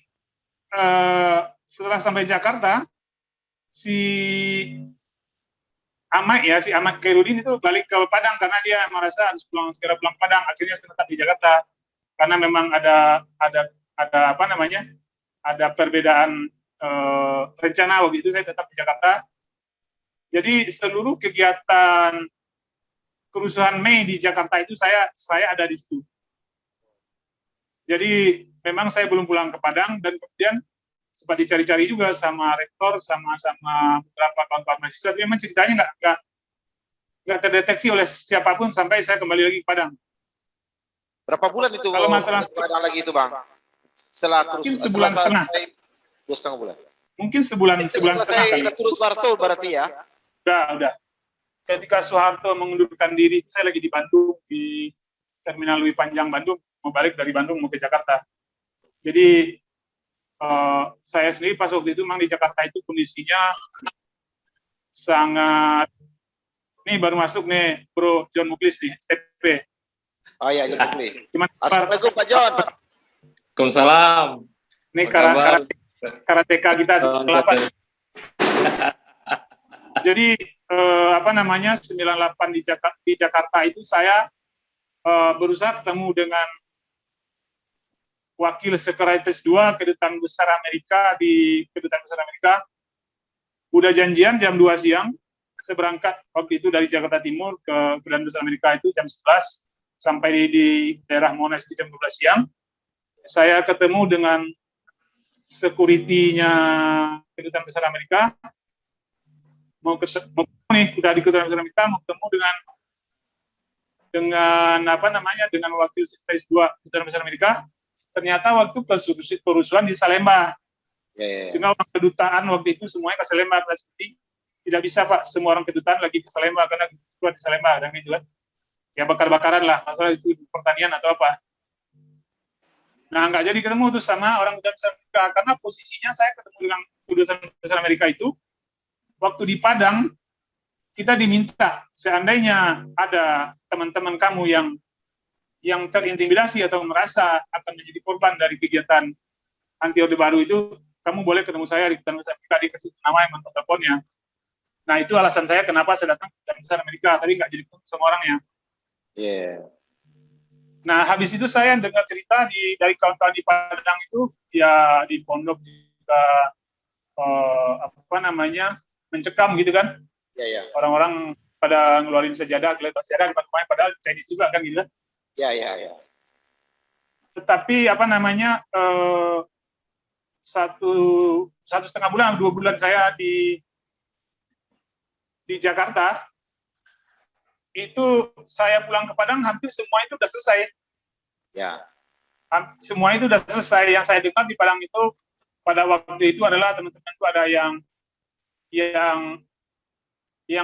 setelah sampai Jakarta, si Ahmad Khairuddin itu balik ke Padang karena dia merasa harus segera pulang ke Padang. Akhirnya saya tetap di Jakarta karena memang ada apa namanya, ada perbedaan rencana waktu itu. Saya tetap di Jakarta. Jadi seluruh kegiatan kerusuhan Mei di Jakarta itu saya ada di situ. Jadi memang saya belum pulang ke Padang, dan kemudian sempat dicari-cari juga sama rektor, sama beberapa kawan-kawan mahasiswa. Tapi memang ceritanya nggak terdeteksi oleh siapapun sampai saya kembali lagi ke Padang. Berapa bulan itu kalau masalah Padang lagi itu, Bang? Setelah mungkin sebulan setengah. 2,5 bulan. Mungkin sebulan setengah. Selesai turun Soeharto berarti ya? Udah. Ketika Soeharto mengundurkan diri, saya lagi di Bandung, di Terminal Lewi Panjang Bandung, mau balik dari Bandung mau ke Jakarta. Jadi saya sendiri pas waktu itu memang di Jakarta itu kondisinya sangat, nih baru masuk nih Bro John Muklis nih, STP. Oh iya, John Muklis. Assalamualaikum Pak John. Waalaikumsalam. Ini karateka kita 98. Jadi 98 di Jakarta itu saya berusaha ketemu dengan Wakil Sekretaris 2 Kedutaan Besar Amerika di Kedutaan Besar Amerika. Udah janjian jam 2 siang, saya berangkat waktu itu dari Jakarta Timur ke Kedutaan Besar Amerika itu jam 11, sampai di daerah Monas di jam 12 siang. Saya ketemu dengan security-nya Kedutaan Besar Amerika, mau ketemu nih, udah di Kedutaan Besar Amerika, mau ketemu dengan Wakil Sekretaris 2 Kedutaan Besar Amerika. Ternyata waktu kerusuhan di Salemba. Sehingga orang kedutaan waktu itu semuanya ke Salemba. Seperti tidak bisa Pak, semua orang kedutaan lagi ke Salemba karena kerusuhan di Salemba, dan gitu kan. Ya bakar-bakaran lah, masalah itu pertanian atau apa. Nah, nggak jadi ketemu tuh sama orang Kedutaan Besar Amerika, karena posisinya saya ketemu dengan Kedutaan Besar Amerika itu waktu di Padang. Kita diminta, seandainya ada teman-teman kamu yang terintimidasi atau merasa akan menjadi korban dari kegiatan anti Orde Baru itu, kamu boleh ketemu saya di Kedutaan Besar Amerika, dikasih nama yang mentok teleponnya. Nah, itu alasan saya kenapa saya datang ke Kedutaan Besar Amerika, tapi nggak jadi ketemu sama orangnya. Nah, habis itu saya dengar cerita dari kawan-kawan di Padang itu, ya di pondok juga mencekam gitu kan. Orang-orang pada ngeluarin sejadah, kelihatan sejadah, padahal Chinese juga kan gitu kan. Tetapi satu setengah bulan, 2 bulan saya di Jakarta, itu saya pulang ke Padang hampir semua itu udah selesai. Semuanya itu sudah selesai. Yang saya dengar di Padang itu pada waktu itu adalah teman-teman itu ada yang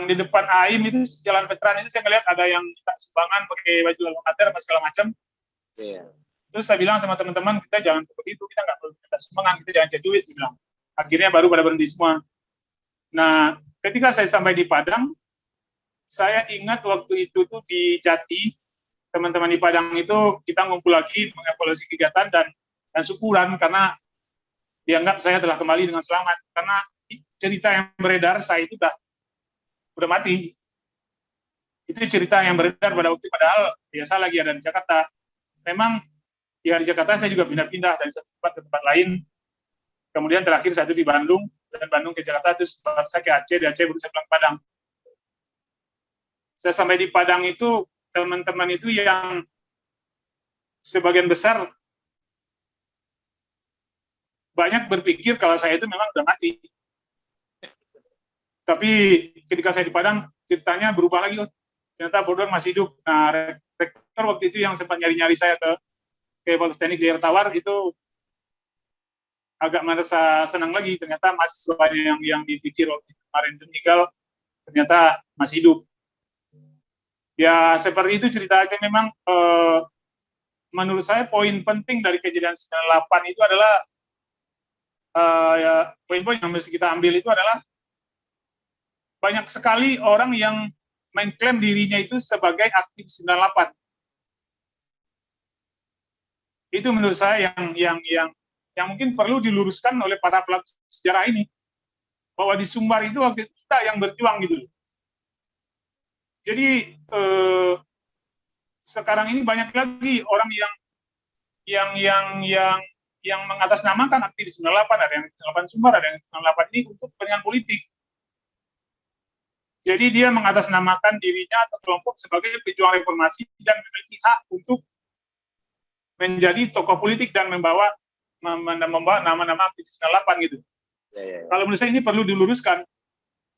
di depan AIM itu jalan veteran itu saya ngelihat ada yang minta sumbangan pakai baju lokater apa segala macam. Terus saya bilang sama teman-teman, kita jangan seperti itu, kita nggak perlu minta sumbangan, kita jangan cari duit, saya bilang. Akhirnya baru pada berhenti semua. Nah, ketika saya sampai di Padang, saya ingat waktu itu tuh di Jati, teman-teman di Padang itu kita ngumpul lagi mengevaluasi kegiatan dan syukuran karena dianggap saya telah kembali dengan selamat. Karena cerita yang beredar saya itu udah mati. Itu cerita yang beredar pada waktu, padahal biasa lagi ada di Jakarta. Memang di Jakarta saya juga pindah-pindah dari satu tempat ke tempat lain. Kemudian terakhir satu di Bandung, dan Bandung ke Jakarta, terus saya ke Aceh, di Aceh baru saya pulang ke Padang. Saya sampai di Padang itu, teman-teman itu yang sebagian besar banyak berpikir kalau saya itu memang udah mati. Tapi ketika saya di Padang, ceritanya berubah lagi. Ternyata Bordon masih hidup. Nah, rektor waktu itu yang sempat nyari-nyari saya ke Fakultas Teknik di Air Tawar itu agak merasa senang lagi. Ternyata mahasiswanya yang dipikir waktu kemarin itu meninggal, ternyata masih hidup. Ya, seperti itu ceritanya. Memang menurut saya poin penting dari kejadian 98 itu adalah ya, poin-poin yang mesti kita ambil itu adalah banyak sekali orang yang mengklaim dirinya itu sebagai aktivis 98. Itu menurut saya yang mungkin perlu diluruskan oleh para pelaku sejarah ini, bahwa di Sumbar itu waktu itu kita yang berjuang gitu. Jadi sekarang ini banyak lagi orang yang mengatasnamakan aktivis 98, ada yang 98 Sumbar, ada yang 98 ini untuk kepentingan politik. Jadi dia mengatasnamakan dirinya atau kelompok sebagai pejuang reformasi dan memiliki hak untuk menjadi tokoh politik dan membawa nama-nama aktivis 98 gitu. Kalau menurut saya ini perlu diluruskan,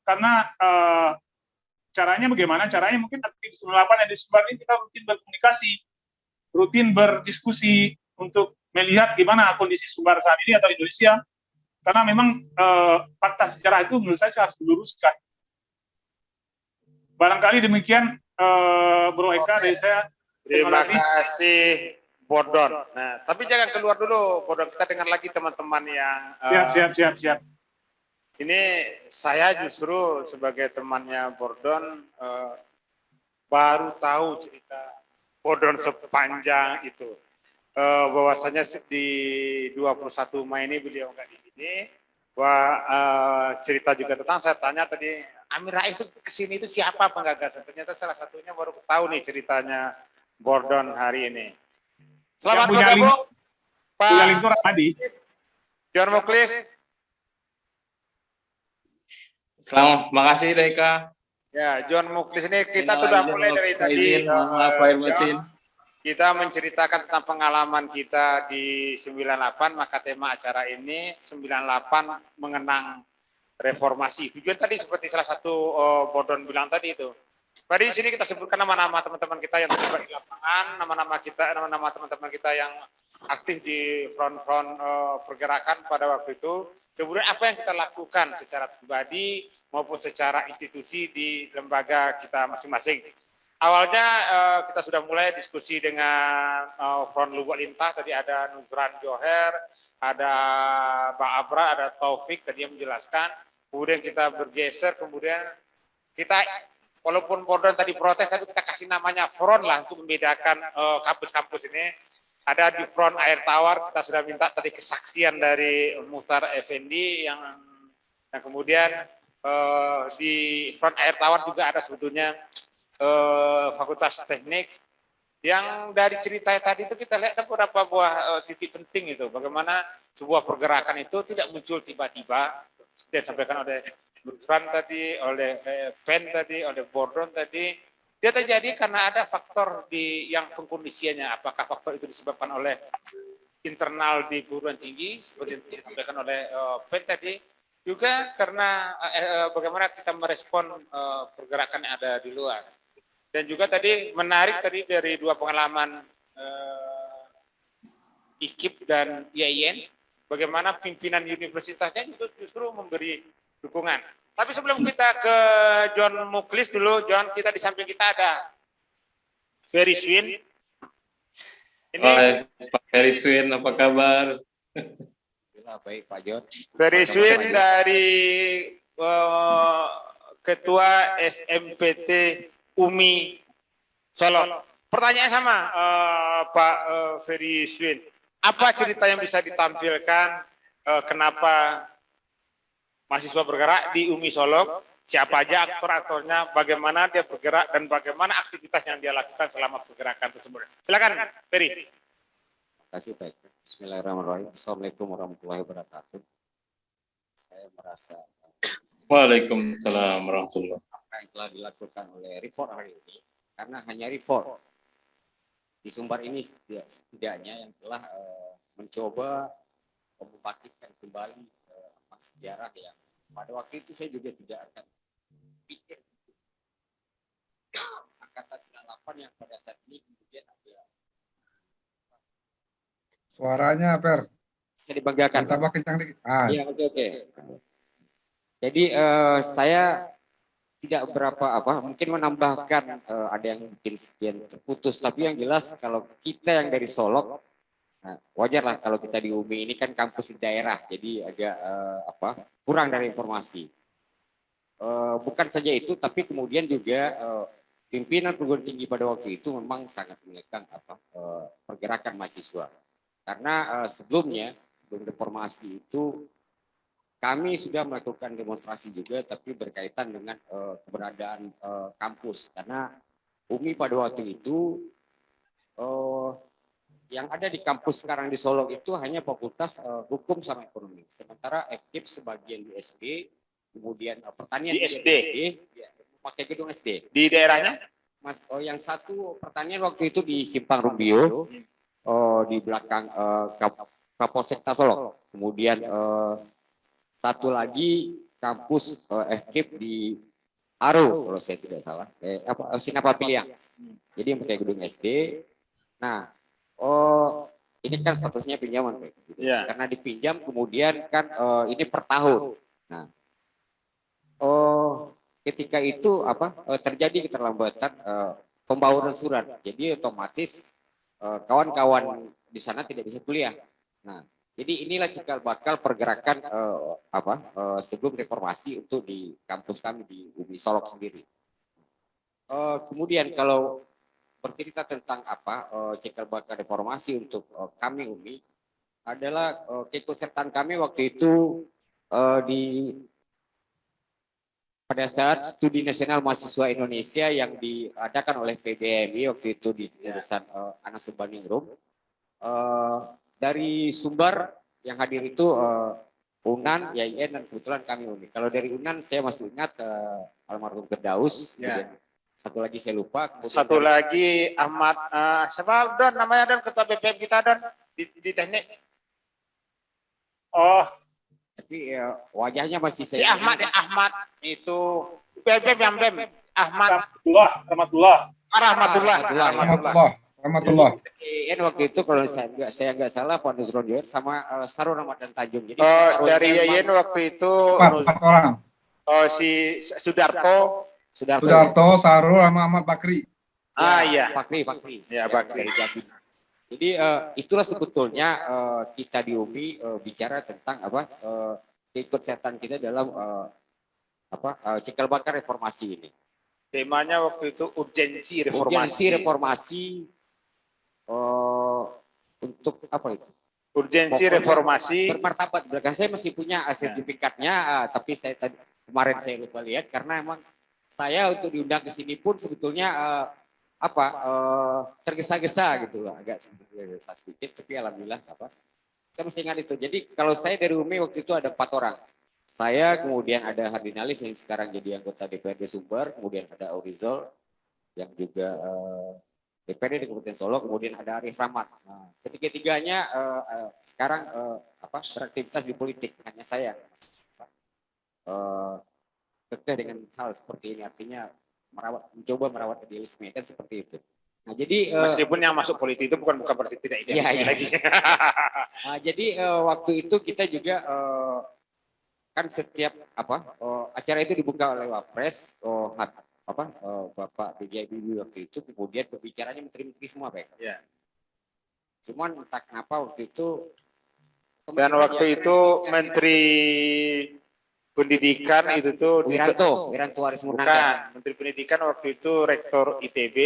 karena caranya bagaimana? Caranya mungkin aktivis 98 yang di Sumbar ini kita rutin berkomunikasi, rutin berdiskusi untuk melihat gimana kondisi Sumbar saat ini atau Indonesia, karena memang fakta sejarah itu menurut saya harus diluruskan. Barangkali demikian, Bro Eka, dari saya. Terima kasih, Bordon. Nah, tapi jangan keluar dulu, Bordon. Kita dengar lagi teman-teman yang... Siap. Ini saya justru sebagai temannya Bordon baru tahu cerita Bordon sepanjang itu. Bahwasanya di 21 Mei ini beliau nggak di sini. Cerita juga tentang, saya tanya tadi, Amin Rais itu kesini itu siapa penggagas? Ternyata salah satunya baru tahu nih ceritanya Bordon hari ini. Selamat bergabung, Pak John Muklis. Selamat, makasih Deka. Ya, John Muklis ini kita sudah mulai dari tadi. Kita menceritakan tentang pengalaman kita di 98, maka tema acara ini 98 mengenang reformasi. Tujuan tadi seperti salah satu Bordon bilang tadi itu. Pada di sini kita sebutkan nama-nama teman-teman kita yang terlibat di lapangan, nama-nama teman-teman kita yang aktif di front-front pergerakan pada waktu itu. Kemudian apa yang kita lakukan secara pribadi maupun secara institusi di lembaga kita masing-masing. Awalnya kita sudah mulai diskusi dengan Front Lubuk Lintah, tadi ada Nuzran Joher, ada Bang Abra, ada Taufik, tadi yang menjelaskan. Kemudian kita bergeser, kemudian kita, walaupun Bordon tadi protes, tapi kita kasih namanya Front lah untuk membedakan kampus-kampus ini. Ada di Front Air Tawar, kita sudah minta tadi kesaksian dari Muhtar Effendi yang kemudian di Front Air Tawar juga ada sebetulnya Fakultas Teknik yang dari cerita tadi itu kita lihat ada beberapa buah titik penting itu, bagaimana sebuah pergerakan itu tidak muncul tiba-tiba, yang disampaikan oleh Nuzran tadi, oleh Pen tadi, oleh Bordon tadi. Dia terjadi karena ada faktor yang pengkondisiannya, apakah faktor itu disebabkan oleh internal di perguruan tinggi seperti yang disampaikan oleh Pen tadi, juga karena bagaimana kita merespon pergerakan yang ada di luar. Dan juga tadi menarik tadi dari dua pengalaman IKIP dan IAIN, bagaimana pimpinan universitasnya justru memberi dukungan. Tapi sebelum kita ke John Muklis dulu, John, kita di samping kita ada Ferry Swin. Ini Pak Ferry Swin, apa kabar? Baik Pak John. Ferry Swin dari Ketua SMPT UMI Solo. Pertanyaan sama Pak Ferry Swin. Apa cerita yang bisa ditampilkan kenapa mahasiswa bergerak di UMI Solo? Siapa aja aktor-aktornya, bagaimana dia bergerak, dan bagaimana aktivitas yang dia lakukan selama pergerakan tersebut. Silakan, Ferry. Terima kasih Pak. Bismillahirrahmanirrahim. Assalamualaikum warahmatullahi wabarakatuh. Saya merasa Waalaikumsalam warahmatullahi wabarakatuh. apa yang telah dilakukan oleh report hari ini, karena hanya report di Sumbar ini setidaknya yang telah mencoba membangkitkan kembali sejarah yang pada waktu itu saya juga tidak akan pikir angkatan 98 yang pada saat ini kemudian ada. Suaranya, Per. Bisa dibanggakan. Ditambah kencang dikit. Iya, oke. Jadi saya tidak berapa mungkin menambahkan ada yang mungkin sekian terputus, tapi yang jelas kalau kita yang dari Solok, nah, wajar lah kalau kita di UMI ini kan kampus di daerah, jadi agak kurang dari informasi. Bukan saja itu, tapi kemudian juga pimpinan perguruan tinggi pada waktu itu memang sangat mengekang pergerakan mahasiswa. Karena sebelum reformasi itu kami sudah melakukan demonstrasi juga, tapi berkaitan dengan keberadaan kampus. Karena UMI pada waktu itu yang ada di kampus sekarang di Solo itu hanya fakultas hukum sama ekonomi. Sementara FKIP sebagian di SD, kemudian pertanian Di SD. Ya, pakai gedung SD. Di daerahnya? Mas, yang satu pertanian waktu itu di Simpang Rumbio, di belakang Kapolsek Solo. Kemudian satu lagi kampus FKIP di Aro, kalau saya tidak salah, Sinapapiliang. Jadi yang pakai gedung SD. Nah, ini kan statusnya pinjaman, gitu. Ya. Karena dipinjam kemudian kan ini per tahun. Nah, ketika itu terjadi keterlambatan pembauran surat, jadi otomatis kawan-kawan di sana tidak bisa kuliah. Nah, jadi inilah cikal bakal pergerakan sebelum reformasi untuk di kampus kami di UMI Solok sendiri. Kemudian kalau bercerita tentang cikal bakal reformasi untuk kami UMI adalah keikutsertaan kami waktu itu pada saat Studi Nasional Mahasiswa Indonesia yang diadakan oleh PBMI waktu itu di urusan Anas Urbaningrum. Dari Sumbar yang hadir itu UNAN, IAIN, dan kebetulan kami UMI. Kalau dari UNAN saya masih ingat almarhum Firdaus, kemudian satu lagi saya lupa. Satu lagi Ahmad, siapa Dan namanya Dan, ketua BPM kita Dan di teknik. Oh, Tapi wajahnya masih Si saya Ahmad Ahmad itu BPM yang BEM Ahmad Rahmatullah. Rahmatullah. IAIN waktu itu kalau saya nggak salah Pak Nusron Joer sama Sarul Ramadan Tanjung. Jadi dari IAIN waktu itu Empat orang. Si Sudarto. Sudarto, Sarul, sama Ahmad Bakri. Iya. Fakri. Ya, Bakri. Dari Jambi. Jadi itulah sebetulnya kita di UMI bicara tentang keikutsertaan kita dalam cikal bakal reformasi ini. Temanya waktu itu urgensi reformasi. Urgensi reformasi untuk apa itu? Urgensi Pokoknya reformasi. Bermartabat. Belakang saya masih punya sertifikatnya, tapi kemarin saya lupa lihat karena emang saya untuk diundang ke sini pun sebetulnya tergesa-gesa gitu lah, agak sedikit, tapi alhamdulillah saya masih ingat itu. Jadi kalau saya dari UMI waktu itu ada 4 orang. Saya, kemudian ada Hardinalis yang sekarang jadi anggota DPRD Sumber, kemudian ada Aurizol yang juga DPRD di Kabupaten Solo, kemudian ada Arif Rahmat. Nah, ketiga-tiganya sekarang beraktivitas di politik, hanya saya kekeh dengan hal seperti ini, artinya mencoba merawat idealisme kan seperti itu. Nah, jadi Meskipun yang masuk politik itu bukan berarti tidak idealisme Iya, iya. lagi. nah, jadi waktu itu kita juga kan setiap acara itu dibuka oleh Wapres, Bapak B.J. Habibie waktu itu, kemudian berbicaranya menteri-menteri semua, Pak. Ya. Cuman entah kenapa waktu itu Dan waktu itu Menteri Pendidikan itu tuh Wiranto Aris bukan Murnanda. Menteri Pendidikan waktu itu Rektor ITB,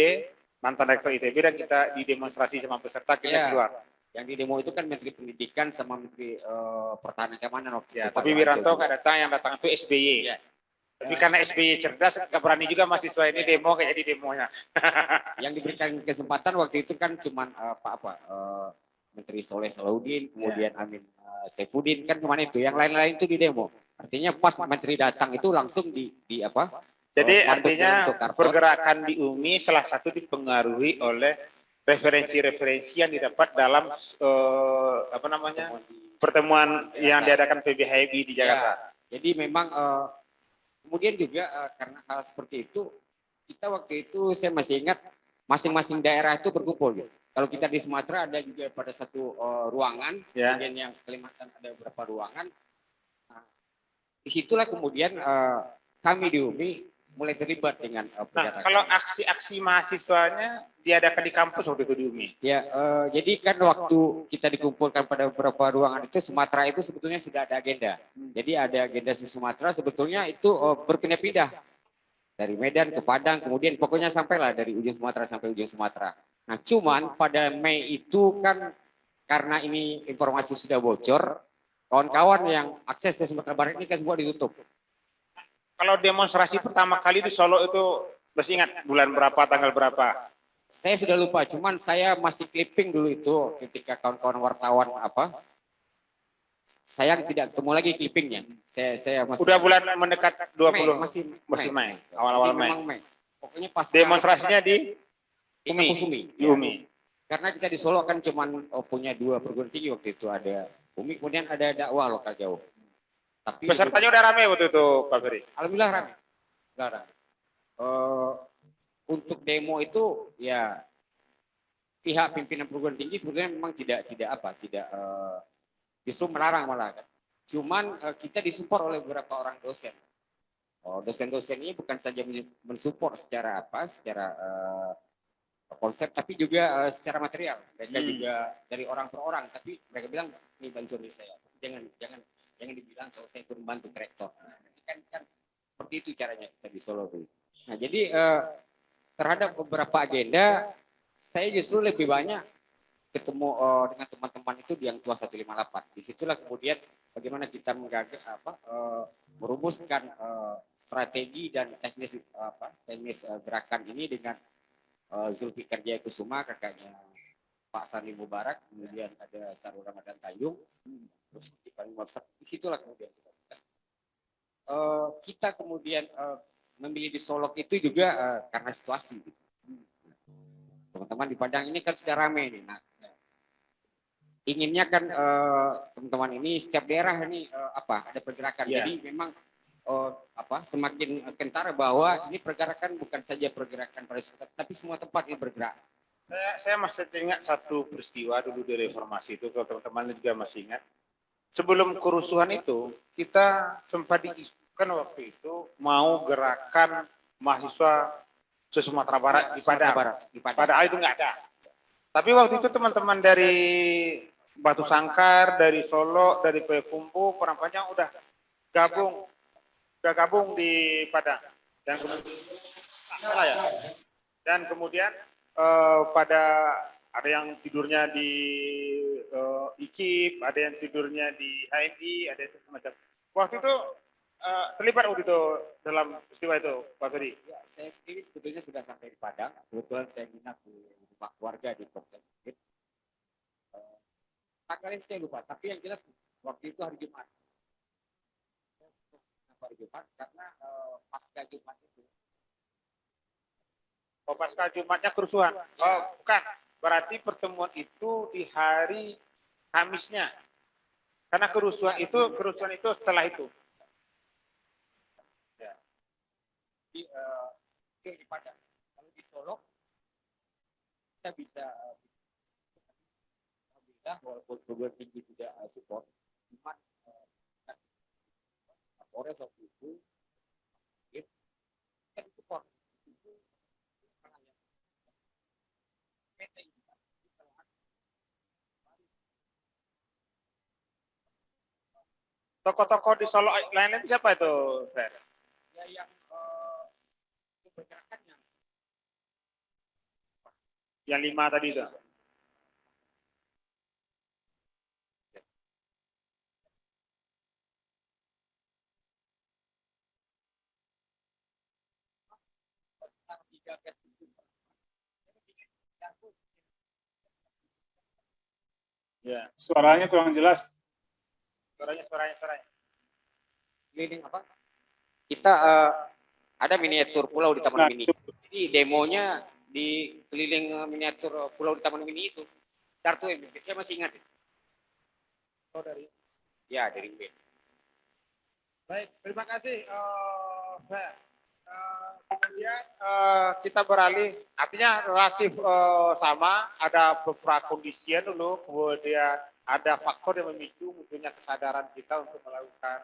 mantan Rektor ITB, dan kita didemonstrasi sama peserta kita Iya. keluar. Yang di demo itu kan Menteri Pendidikan sama Menteri Pertahanan Keamanan waktu Ya, itu. tapi Wiranto nggak datang, yang datang itu SBY. Iya. Tapi karena SBY cerdas, nggak berani juga mahasiswa ini demo kayak jadi demonya. Yang diberikan kesempatan waktu itu kan cuman Menteri Soleh Salahuddin, kemudian Amin Saifuddin, kan kemana itu? Yang lain-lain itu di demo. Artinya pas Menteri datang itu langsung di apa? Jadi spanduk artinya dalam bentuk karton. pergerakan di UMI salah satu dipengaruhi oleh referensi-referensi yang didapat dalam pertemuan yang diadakan PB HMI di Jakarta. Ya, jadi memang kemudian juga karena hal seperti itu, kita waktu itu saya masih ingat masing-masing daerah itu berkumpul. Gitu. Kalau kita di Sumatera ada juga pada satu ruangan, Ya. kemudian yang Kalimantan ada beberapa ruangan. Nah, disitulah kemudian kami di UMI mulai terlibat dengan Nah, pergerakan. kalau aksi-aksi mahasiswanya diadakan di kampus waktu itu di UMI. Ya, jadi kan waktu kita dikumpulkan pada beberapa ruangan itu, Sumatera itu sebetulnya sudah ada agenda. Jadi ada agenda di Sumatera sebetulnya itu berpindah-pindah dari Medan ke Padang, kemudian pokoknya sampailah dari ujung Sumatera sampai ujung Sumatera. Nah, cuman pada Mei itu kan karena ini informasi sudah bocor, kawan-kawan yang akses ke Sumatera Barat ini kan semua ditutup. Kalau demonstrasi pertama kali di Solo itu masih ingat bulan berapa, tanggal berapa? Saya sudah lupa, cuman saya masih clipping dulu itu ketika kawan-kawan wartawan saya tidak ketemu lagi clippingnya. Saya masih Udah bulan mendekat 20. masih Mei, awal-awal Jadi Mei. memang Mei. Pokoknya pas Demonstrasinya di kampus UMI. di UMI. Karena kita di Solo kan cuman punya 2 perguruan tinggi waktu itu, ada UMI kemudian ada dakwah lokal jauh. Tapi Pesertanya udah ramai waktu itu, Pak Ferry. alhamdulillah ramai. Untuk demo itu ya pihak pimpinan perguruan tinggi sebetulnya memang tidak justru melarang malah kan. Cuman kita disupport oleh beberapa orang dosen. Dosen-dosen ini bukan saja mensupport secara konsep, tapi juga secara material. Mereka juga dari orang per orang, tapi mereka bilang ini bantuan dari saya. Jangan dibilang kalau saya turun bantu rektor. Kan seperti itu caranya kita di Solo tuh. Nah, jadi terhadap beberapa agenda saya justru lebih banyak ketemu dengan teman-teman itu di yang tua 158. Disitulah kemudian bagaimana kita merumuskan strategi dan teknis gerakan ini dengan Zulfikar Jayakusuma, kakaknya Pak Sani Mubarak, kemudian ada Sarul Ramadan Tayung, terus disitulah kemudian kita kemudian memilih di Solok itu juga karena situasi. Teman-teman di Padang ini kan sudah ramai nih. Nah, inginnya kan teman-teman ini setiap daerah ini ada pergerakan. Yeah. Jadi memang semakin kentara bahwa ini pergerakan bukan saja pergerakan pada tapi semua tempat ini bergerak. Saya masih ingat satu peristiwa dulu di reformasi itu, kalau teman-teman juga masih ingat. Sebelum kerusuhan itu, kita sempat diisukan waktu itu mau gerakan mahasiswa se-Sumatera Barat di Padang. Padahal itu nggak ada. Tapi waktu itu teman-teman dari Batu Sangkar, dari Solo, dari Payakumbuh, Parampanyang udah gabung di Padang. Dan kemudian pada ada yang tidurnya di IKIP, ada yang tidurnya di HMI, ada yang semacam. Waktu itu terlibat waktu itu dalam peristiwa itu, Pak Ferry? Ya, saya sendiri sebetulnya sudah sampai di Padang. Kebetulan saya nginap di rumah keluarga di Komplek. Tanggalnya saya lupa, tapi yang jelas waktu itu hari Jumat. Kenapa hari Jumat? Karena pasca Jumat itu. Oh, pasca Jumatnya kerusuhan? Oh, bukan. Berarti pertemuan itu di hari Kamisnya. Karena kerusuhan itu setelah itu. Di Padang. Kalau di Solo, kita bisa alhamdulillah walaupun perguruan tinggi tidak support, cuma Polres waktu itu kita support. Tokoh-tokoh di Solo lain itu siapa itu, Fer? Ya yang pergerakannya. Yang 5 tadi itu. Ya, Suaranya kurang jelas. suaranya. Keliling apa? Kita ada miniatur pulau di Taman Nah, Mini. Jadi demonya di keliling miniatur pulau di Taman Mini itu. Darto yang bikin, saya masih ingat. Oh, dari. Ya, dari B. Baik, terima kasih, Fer. Kemudian kita beralih, artinya relatif sama, ada beberapa kondisian dulu, kemudian ada faktor yang memicu munculnya kesadaran kita untuk melakukan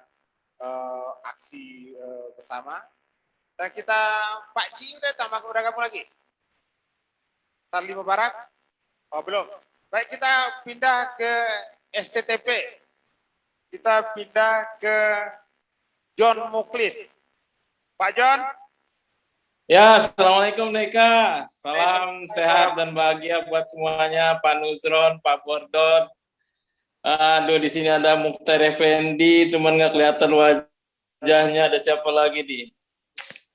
aksi bersama. Dan kita, Pak Ji udah gabung lagi? Tarli Mubarak? Oh belum. Baik, kita pindah ke STTP. Kita pindah ke John Muklis. Pak John? Ya, Assalamualaikum Deka. Salam sehat dan bahagia buat semuanya, Pak Nuzron, Pak Bordon. Aduh, di sini ada Mukhtar Effendi, cuman nggak kelihatan wajahnya. Ada siapa lagi di?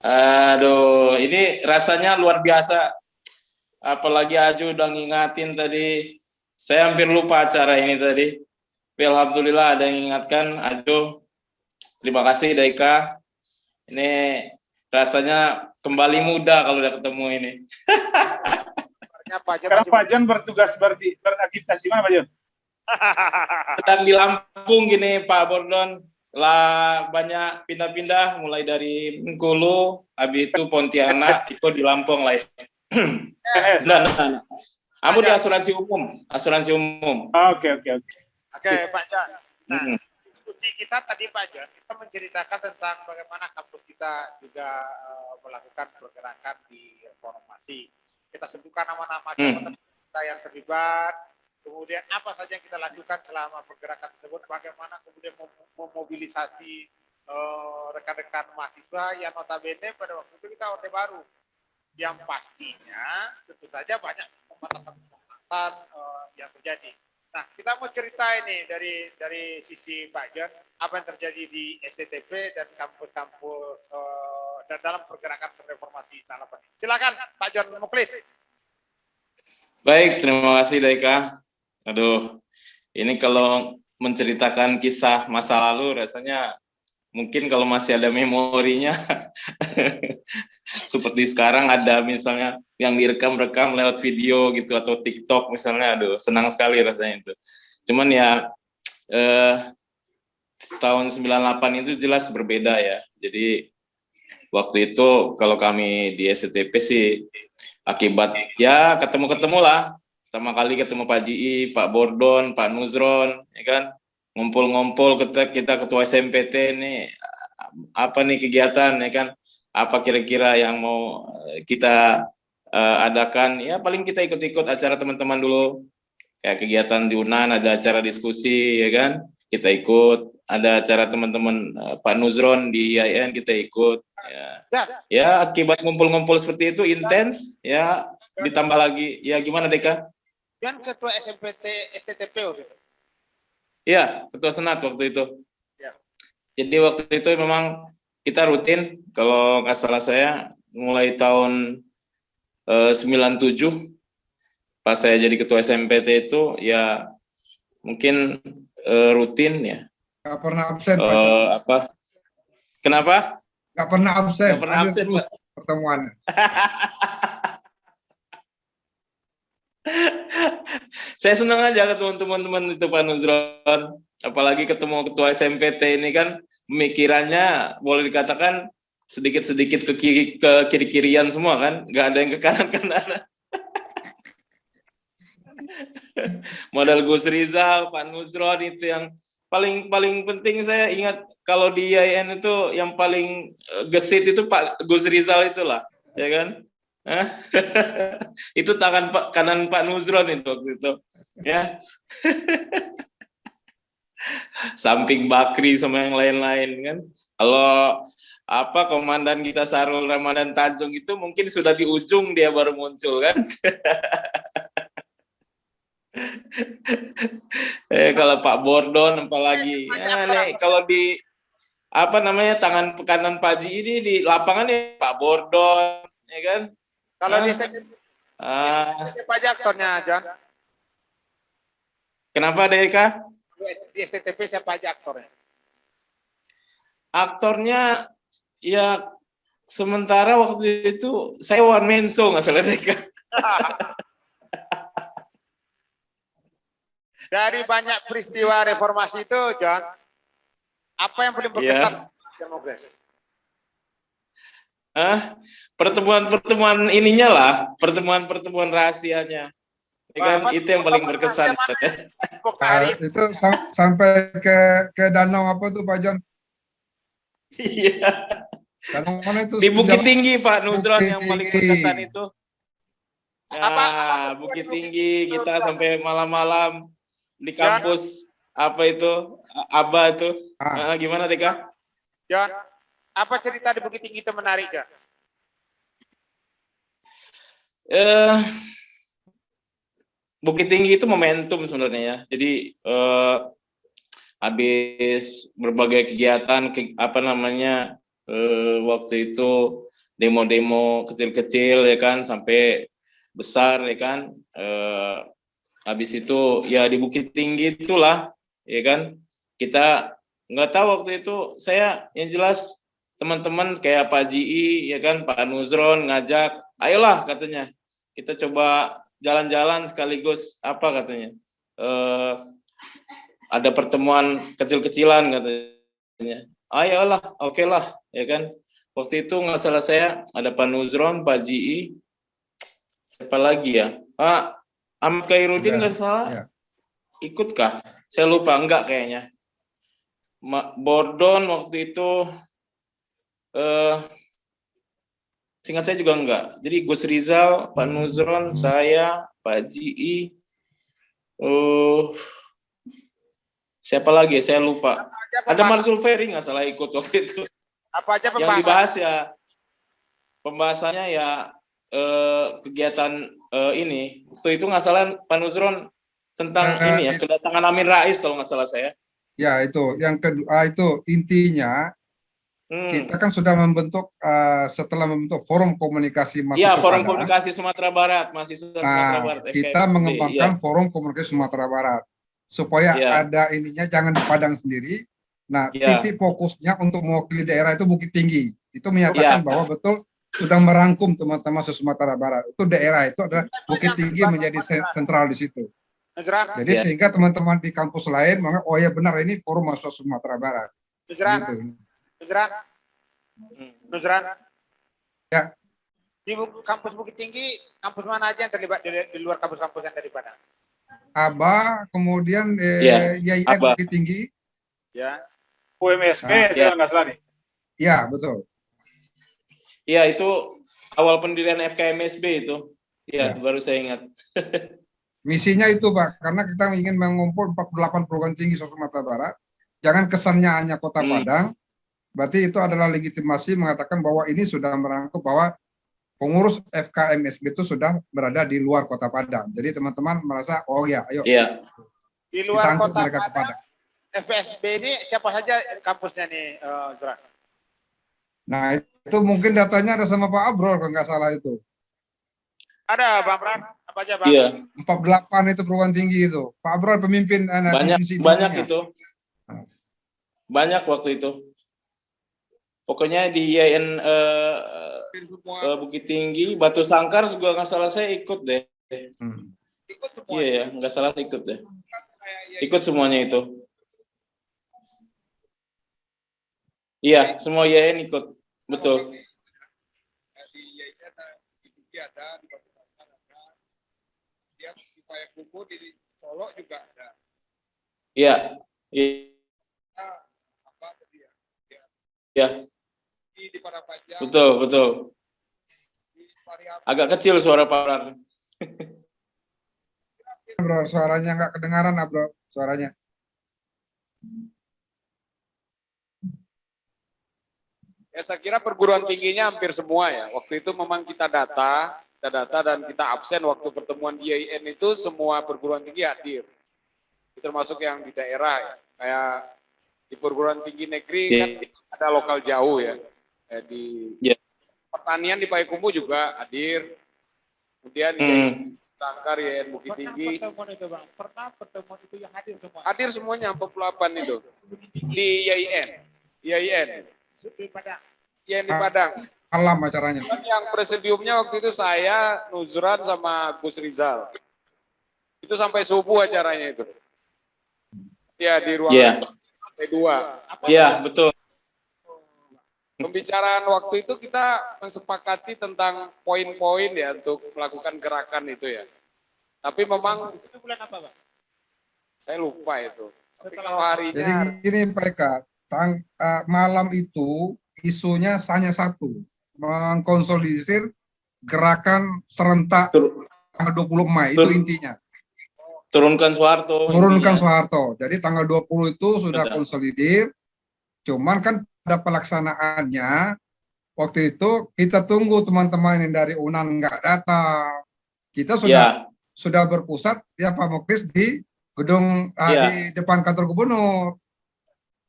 Aduh, ini rasanya luar biasa. Apalagi Aju udah ngingatin tadi. Saya hampir lupa acara ini tadi. Tapi alhamdulillah ada yang ingatkan. Aju, terima kasih Deka. Ini rasanya kembali muda kalau udah ketemu ini. Sekarang Pak Jan bertugas beraktivitas di mana, Pak Jan? Sedang di Lampung gini Pak Bordon. Lah banyak pindah-pindah mulai dari Bengkulu, habis itu Pontianak, itu di Lampung lah. Nah. Aku di asuransi umum. Oke. Oke, Pak Jan. Nah, diskusi kita tadi Pak Jan, kita menceritakan tentang bagaimana kampus kita juga melakukan pergerakan di reformasi. Kita sebutkan nama-nama jabatan kita yang terlibat, kemudian apa saja yang kita lakukan selama pergerakan tersebut, bagaimana kemudian memobilisasi rekan-rekan mahasiswa yang notabene pada waktu itu kita Orde Baru. Yang pastinya tentu saja banyak pembatasan yang terjadi. Nah, kita mau cerita ini dari sisi Pak Jan, apa yang terjadi di STTP dan kampus-kampus dan dalam pergerakan reformasi Salapan. Silakan Pak Jan Muklis. Baik, terima kasih Deka. Aduh, ini kalau menceritakan kisah masa lalu rasanya mungkin kalau masih ada memorinya seperti sekarang ada misalnya yang direkam-rekam lewat video gitu atau TikTok misalnya, aduh senang sekali rasanya itu. Cuman ya tahun 98 itu jelas berbeda ya. Jadi waktu itu kalau kami di STTP sih akibat ya ketemu-ketemu lah. Pertama kali ketemu Pak Ji, Pak Bordon, Pak Nuzron, ya kan, ngumpul-ngumpul kita ketua SMPT ini apa nih kegiatan, ya kan, apa kira-kira yang mau kita adakan, ya paling kita ikut-ikut acara teman-teman dulu, ya kegiatan di UNAN ada acara diskusi, ya kan, kita ikut, ada acara teman-teman Pak Nuzron di IAIN kita ikut, ya akibat ngumpul-ngumpul seperti itu intens, ya ditambah lagi, ya gimana Deka? Kan ketua STTP udah. Iya, ketua senat waktu itu. Ya. Jadi waktu itu memang kita rutin, kalau nggak salah saya mulai tahun 97 pas saya jadi ketua SMPT itu ya mungkin rutin ya. Nggak pernah absen. Apa? Kenapa? Nggak pernah absen. Nggak pernah absen, terus Pak. Pertemuan. Saya senang aja ketemu teman-teman itu Pak Nuzron, apalagi ketemu ketua SMPT ini kan pemikirannya boleh dikatakan sedikit-sedikit ke kiri-kirian semua kan, nggak ada yang ke kanan-kanan. Model Gus Rizal, Pak Nusron itu yang paling penting saya ingat kalau di IAIN itu yang paling gesit itu Pak Gus Rizal itulah, ya kan? Hah? Itu tangan kanan Pak Nusron itu waktu itu, ya. Samping Bakri sama yang lain-lain kan. Kalau apa komandan kita Sarul Ramadan Tanjung itu mungkin sudah di ujung dia baru muncul kan. Kalau Pak Bordon apalagi. Ya, nih, kalau di apa namanya tangan kanan Pak Ji ini di lapangan ya Pak Bordon, ya kan? Kalau di siapa aja aktornya, John? Kenapa Deka? Di STTP siapa aja aktornya? Aktornya ya sementara waktu itu saya one man show nggak salah Deka. Dari banyak peristiwa reformasi itu, John, apa yang paling berkesan? Pertemuan ininya lah, pertemuan rahasianya. Ya kan, itu yang paling berkesan. Itu sampai ke danau apa tuh Pak John? Iya. Danau mana itu? Di Bukit Tinggi Pak Nusron yang paling berkesan itu. Apa Bukit Tinggi kita sampai malam-malam di kampus apa itu Aba itu. Gimana Deka? John, apa cerita di Bukit Tinggi itu menarik, John? Bukit Tinggi itu momentum sebenarnya ya. Jadi habis berbagai kegiatan waktu itu demo-demo kecil-kecil ya kan sampai besar ya kan. Habis itu ya di Bukit Tinggi itulah ya kan kita nggak tahu waktu itu saya yang jelas teman-teman kayak Pak Ji ya kan Pak Nusron ngajak ayolah katanya kita coba jalan-jalan sekaligus apa katanya ada pertemuan kecil-kecilan katanya ayolah oke lah ya kan waktu itu nggak salah saya ada Pak Nusron Pak Ji siapa lagi ya Pak Ahmad Khairuddin nggak salah ikut kah saya lupa enggak kayaknya Bordon waktu itu singkat saya juga enggak. Jadi Gus Rizal, Pak Nusron, saya, Pak Ji, siapa lagi? Saya lupa. Ada Marzul Ferry nggak salah ikut waktu itu. Apa aja pembahasan? Yang dibahas ya pembahasannya ya kegiatan ini. Waktu itu nggak salah Pak Nusron tentang ini ya kedatangan Amin Rais kalau nggak salah saya. Ya itu yang kedua itu intinya. Kita kan sudah membentuk setelah membentuk forum komunikasi mahasiswa. Iya, forum komunikasi Sumatera Barat, mahasiswa Sumatera Barat. Kita mengembangkan forum komunikasi Sumatera Barat supaya ada ininya jangan di Padang sendiri. Nah, titik fokusnya untuk mewakili daerah itu Bukit Tinggi. Itu menyatakan bahwa betul sudah merangkum teman-teman Sumatera Barat. Itu daerah itu adalah Bukit Tinggi menjadi sentral di situ. Jadi sehingga teman-teman di kampus lain menganggap oh ya benar ini forum mahasiswa Sumatera Barat. Nusran. Ya. Di kampus Bukit Tinggi, kampus mana aja yang terlibat di luar kampus-kampus yang dari Padang? Aba, kemudian YIN Bukit Tinggi. Ya. UMSP, saya nggak salah nih. Ya, betul. Iya, itu awal pendirian FKMSB itu. Iya, baru saya ingat. Misinya itu, Pak, karena kita ingin mengumpul 48 perguruan tinggi Sumatera Barat. Jangan kesannya hanya Kota Padang. Berarti itu adalah legitimasi mengatakan bahwa ini sudah merangkum bahwa pengurus FKMSB itu sudah berada di luar Kota Padang. Jadi teman-teman merasa, oh ya, ayo. Iya. Di luar Kota Padang, FKMSB ini siapa saja kampusnya nih, Zura? Nah, itu mungkin datanya ada sama Pak Abrol, kalau nggak salah itu. Ada, Bang Bran. Apa aja, Bang? Iya. 48 itu perguruan tinggi itu. Pak Abrol pemimpin. Banyak itu. Banyak waktu itu. Pokoknya di IAIN Bukit Tinggi, Batu Sangkar juga nggak salah saya ikut deh. Ikut semua. Iya ya, nggak salah ikut deh. Ikut semuanya itu. Iya, semua IAIN ikut, betul. Di IAIN ada, di Bukit ada, di Batu Sangkar ada, lihat di Payakumbuh di Solo juga ada. Iya. Iya. Apa tadi ya? Iya. Di Parapajang. Betul, betul. Di Pariaman. Agak kecil suara Pak Abrar. Bro, suaranya nggak kedengaran, bro, suaranya. Ya saya kira perguruan tingginya hampir semua ya. Waktu itu memang kita data dan kita absen waktu pertemuan di IAIN itu semua perguruan tinggi hadir. Termasuk yang di daerah ya. Kayak di perguruan tinggi negeri kan ada lokal jauh ya. Di pertanian di Payakumbuh juga hadir. Kemudian di Tangkar ya Bukit Tinggi. Pernah pertemuan itu yang hadir semua. Hadir semuanya 48 itu. Di IAIN. IAIN. Yang di Padang. Malam acaranya. Yang presidiumnya waktu itu saya, Nuzran sama Gus Rizal. Itu sampai subuh acaranya itu. Ya di ruangan P2. Iya, betul. Pembicaraan waktu itu kita mensepakati tentang poin-poin ya untuk melakukan gerakan itu ya. Tapi memang Itu bulan apa, Pak? saya lupa itu. Tapi kalau harinya Jadi gini Pak Eka, malam itu isunya hanya satu, mengkonsolidasi gerakan serentak tanggal 20 Mei, itu intinya. Turunkan Soeharto. Turunkan Soeharto. Jadi tanggal 20 itu sudah konsolidir, cuman kan pada pelaksanaannya waktu itu kita tunggu teman-teman yang dari UNAN nggak datang. Kita sudah berpusat ya Pak Muklis di gedung di depan kantor gubernur.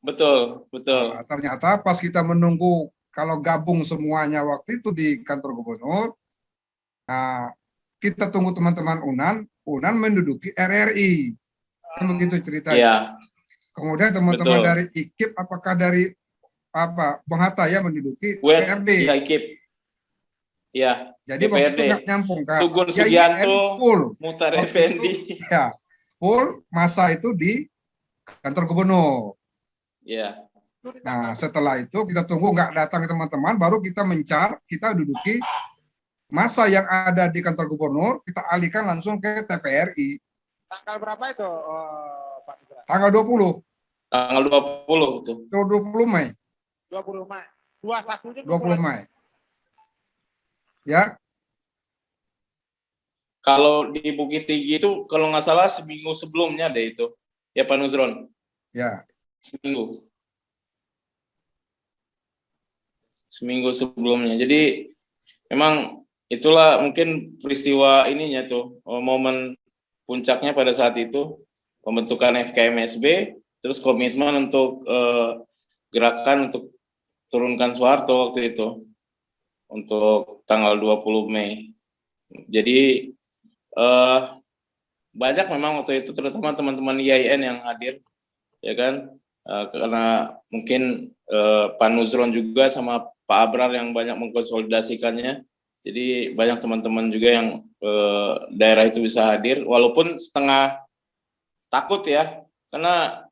Betul, betul. Nah, ternyata pas kita menunggu kalau gabung semuanya waktu itu di kantor gubernur, kita tunggu teman-teman UNAN menduduki RRI. Kan begitu ceritanya. Kemudian teman-teman dari IKIP, apakah dari Bung Hatta ya menduduki DPRD. Ya, IKIP. Ya. Jadi waktu itu nggak nyambung kan. Tugun Sugianto, full. Muhtar Effendi. Ya, full masa itu di kantor gubernur. Ya. Nah, setelah itu kita tunggu nggak datang teman-teman, baru kita kita duduki masa yang ada di kantor gubernur, kita alihkan langsung ke TPRI. Tanggal berapa itu, Pak? Tanggal 20. Tanggal 20 betul. 20 Mei. 20 Mei. 21 20 Mei. Ya. Kalau di Bukit Tinggi itu kalau nggak salah seminggu sebelumnya deh itu. Ya Pak Nuzron. Ya. Seminggu sebelumnya. Jadi memang itulah mungkin peristiwa ininya tuh, momen puncaknya pada saat itu pembentukan FKMSB, terus komitmen untuk gerakan untuk turunkan Soeharto waktu itu untuk tanggal 20 Mei. Jadi banyak memang waktu itu terutama teman-teman IAIN yang hadir, ya kan, karena mungkin Pak Nuzron juga sama Pak Abrar yang banyak mengkonsolidasikannya. Jadi banyak teman-teman juga yang daerah itu bisa hadir, walaupun setengah takut ya, karena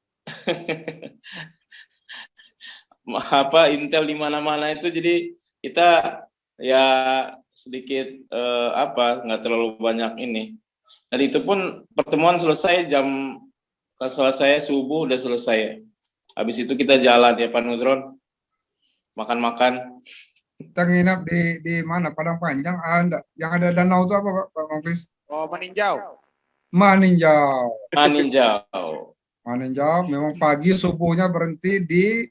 intel di mana-mana itu, jadi kita ya sedikit nggak terlalu banyak ini. Dan itu pun pertemuan selesai selesai subuh udah selesai. Habis itu kita jalan ya Pak Nuzron, makan-makan. Kita nginap di mana? Padang Panjang. Yang ada danau itu apa Pak Muklis? Oh, Meninjau. Meninjau. Memang pagi subuhnya berhenti di